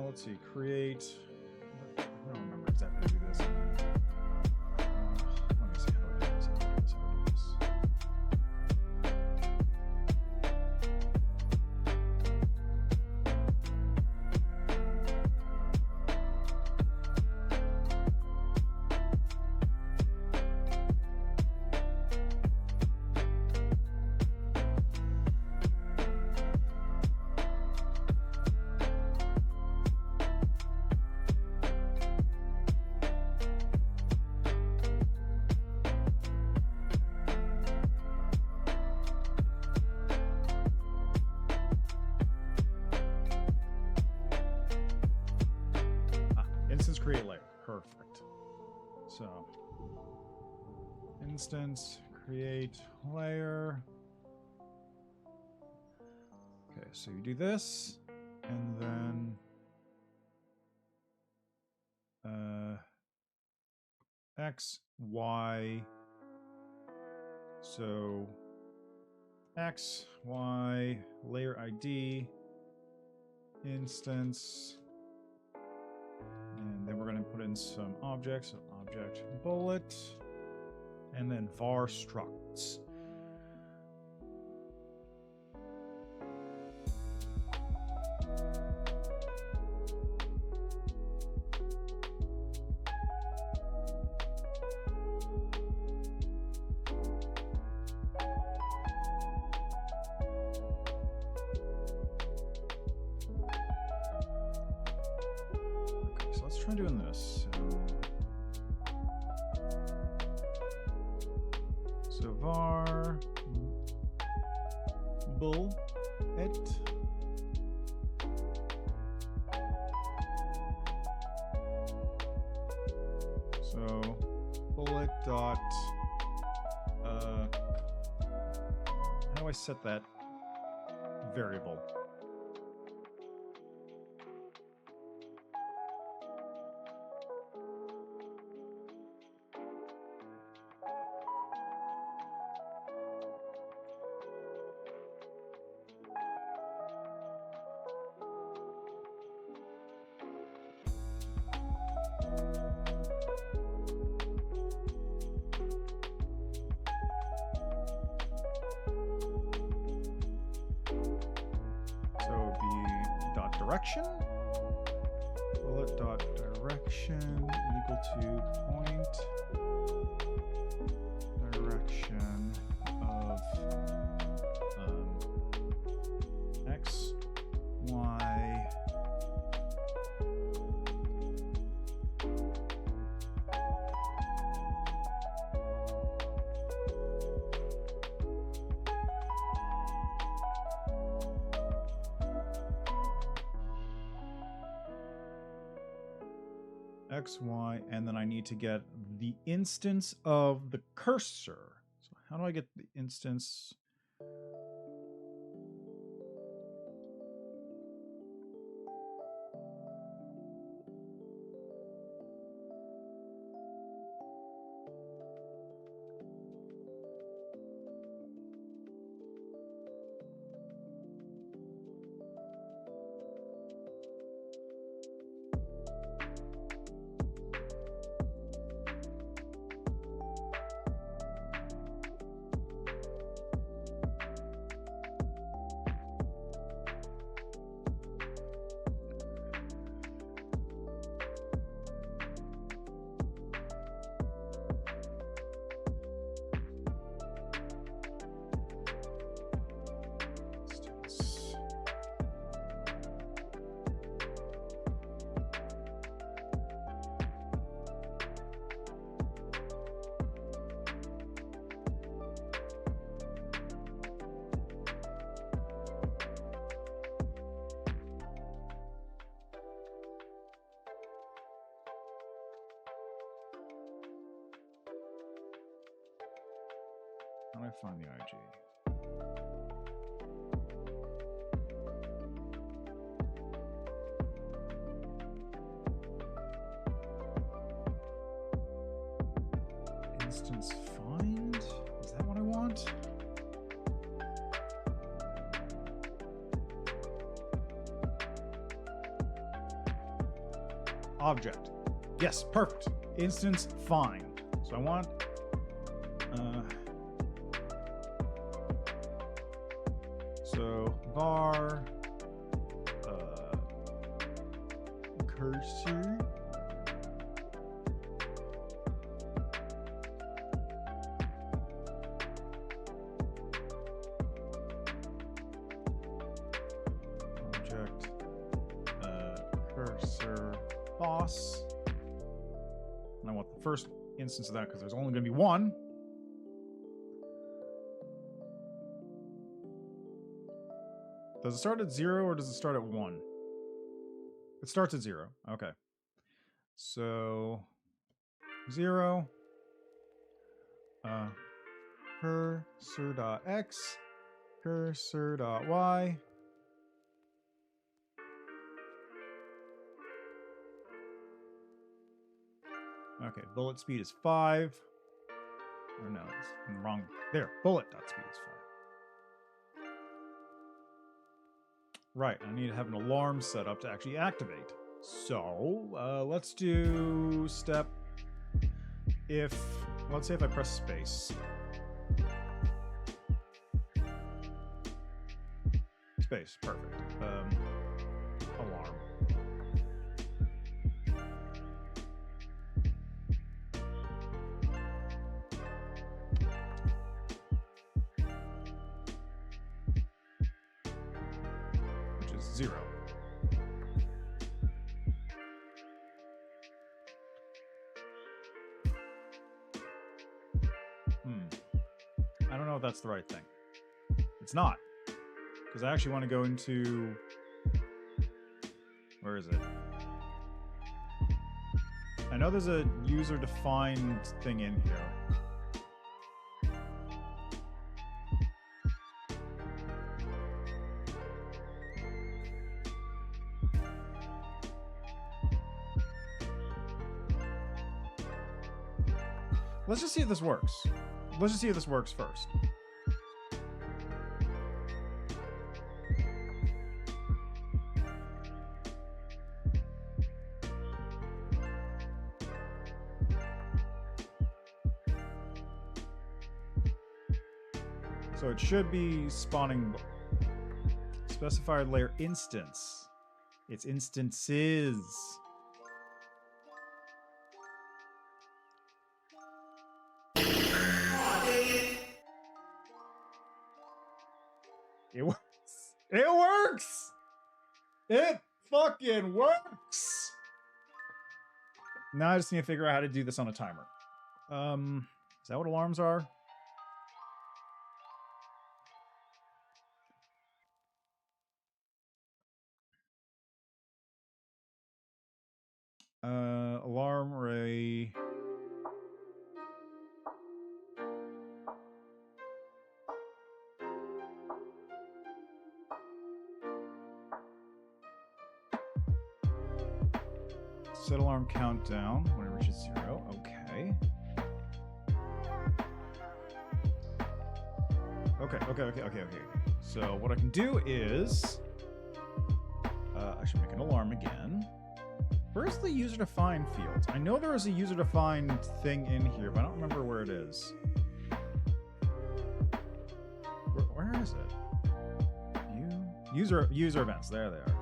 Let's see, create. I don't remember exactly how to do this. Let me see how do I do this. How do I do this? How do I do this? Instance create layer. Perfect. So, instance create layer. Okay, so you do this, and then X, Y. So X, Y, layer ID, instance. And then we're going to put in some objects, so object bullet, and then var structs. Try doing this. So var bull it. So bullet dot how do I set that variable? Direction, bullet dot direction equal to point direction of X, Y, X, Y, and then I need to get the instance of the cursor. So how do I get the instance? How do I find the IG? Instance find? Is that what I want? Object. Yes, perfect. Instance find. So I want so var cursor object cursor boss, and I want the first instance of that because there's only going to be one. Does it start at 0 or does it start at 1? It starts at 0. Okay. So 0 cursor.x cursor.y okay, bullet speed is 5. Or no, it's wrong. There, bullet.speed is 5. Right, I need to have an alarm set up to actually activate. So, let's do step if, let's say if I press space. Space, perfect. Alarm. Which is 0. I don't know if that's the right thing. It's not. Because I actually want to go into... Where is it? I know there's a user-defined thing in here. Let's just see if this works. Let's just see if this works first. So it should be spawning specified layer instance. It's instances. It works. It works. It fucking works. Now I just need to figure out how to do this on a timer. Is that what alarms are? Alarm array. Set alarm countdown when it reaches 0. Okay. Okay. So what I can do is I should make an alarm again. Where's the user-defined field? I know there is a user-defined thing in here, but I don't remember where it is. Where is it? User events. There they are.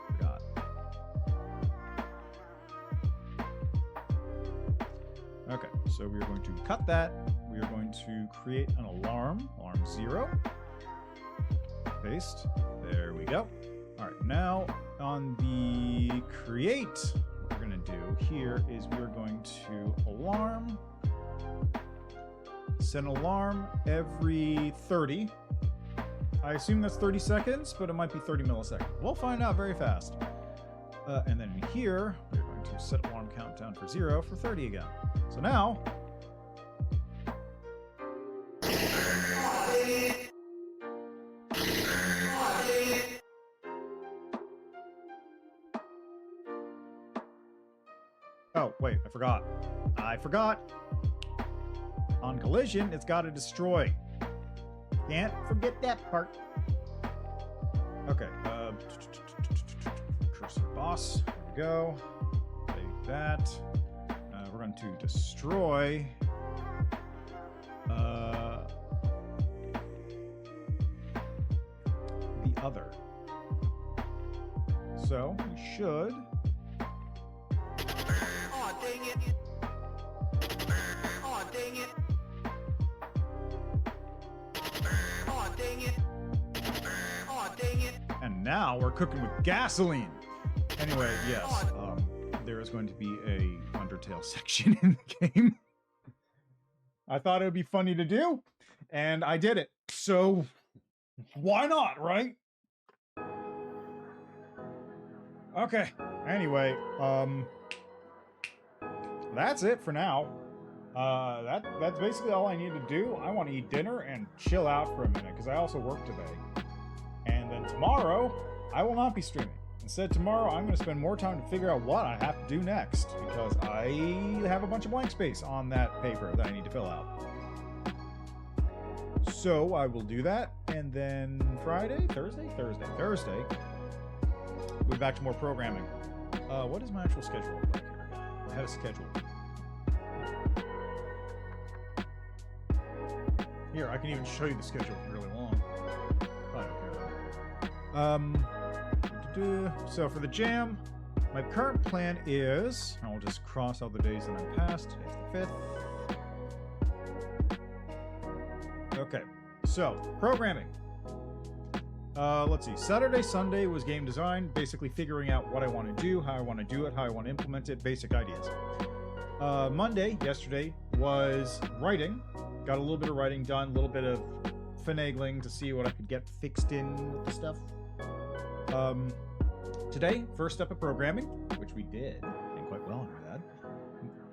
Forgot. Okay, so we are going to cut that. We are going to create an alarm. Alarm 0. Paste. There we go. All right, now on the create, what we're going to do here is we're going to alarm, set an alarm every 30. I assume that's 30 seconds, but it might be 30 milliseconds. We'll find out very fast. And then in here, we're going to set alarm countdown for 0 for 30 again. So now, Oh, wait, I forgot. On collision, it's got to destroy. Can't forget that part. Okay, cursor boss. There we go. Save that. We're going to destroy. The other. So we should. Aw, dang it. Aw, dang it. Aw, dang it. Aw, dang it. And now we're cooking with gasoline. Anyway, yes, there is going to be a Undertale section in the game. I thought it would be funny to do, and I did it. So why not, right? Okay. Anyway, that's it for now. That's basically all I need to do. I want to eat dinner and chill out for a minute because I also work today. And then tomorrow, I will not be streaming. Instead, tomorrow, I'm going to spend more time to figure out what I have to do next because I have a bunch of blank space on that paper that I need to fill out. So I will do that, and then Thursday, we'll be back to more programming. What is my actual schedule look like here? I had a schedule. Here, I can even show you the schedule if you're really long. Probably don't care though. So for the jam, my current plan is, I'll just cross out the days that I'm past. Today's the 5th. Okay, so programming. Let's see. Saturday, Sunday was game design, basically figuring out what I want to do, how I want to do it, how I want to implement it, basic ideas. Monday, yesterday, was writing. Got a little bit of writing done, a little bit of finagling to see what I could get fixed in with the stuff. Today, first step of programming, which we did quite well under that.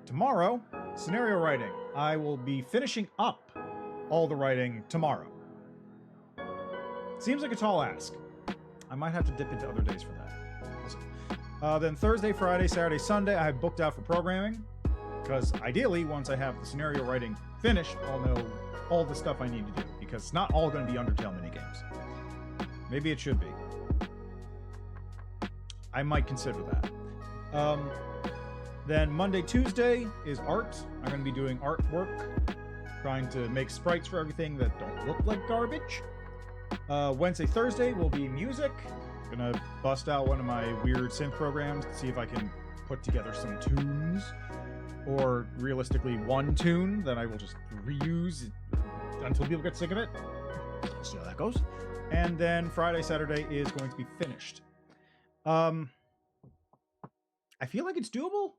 Tomorrow, scenario writing. I will be finishing up all the writing tomorrow. Seems like a tall ask. I might have to dip into other days for that. We'll see. Then Thursday, Friday, Saturday, Sunday, I have booked out for programming. Because ideally, once I have the scenario writing finished, I'll know all the stuff I need to do. Because it's not all going to be Undertale minigames. Maybe it should be. I might consider that. Then Monday, Tuesday is art. I'm going to be doing artwork. Trying to make sprites for everything that don't look like garbage. Wednesday, Thursday will be music. Gonna bust out one of my weird synth programs to see if I can put together some tunes. Or realistically, one tune that I will just reuse until people get sick of it. See how that goes. And then Friday, Saturday is going to be finished. I feel like it's doable.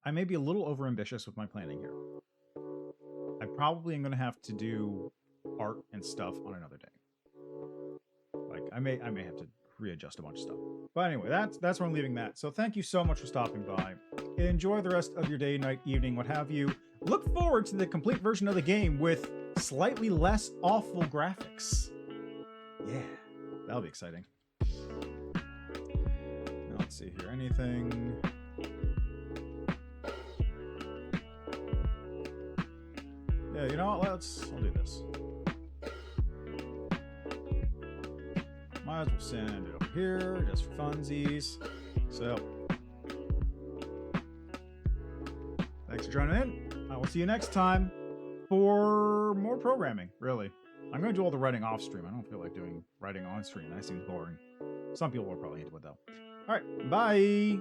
I may be a little overambitious with my planning here. I probably am going to have to do art and stuff on another day. Like I may have to readjust a bunch of stuff. But anyway, that's where I'm leaving that. So thank you so much for stopping by. Enjoy the rest of your day, night, evening, what have you. Look forward to the complete version of the game with slightly less awful graphics. Yeah, that'll be exciting. Now let's see here. Anything? Yeah, you know what? I'll do this. Might as well send it over here just for funsies. So, thanks for joining in. I will see you next time for more programming, really. I'm going to do all the writing off stream. I don't feel like doing writing on stream. That seems boring. Some people will probably into it, though. All right, bye!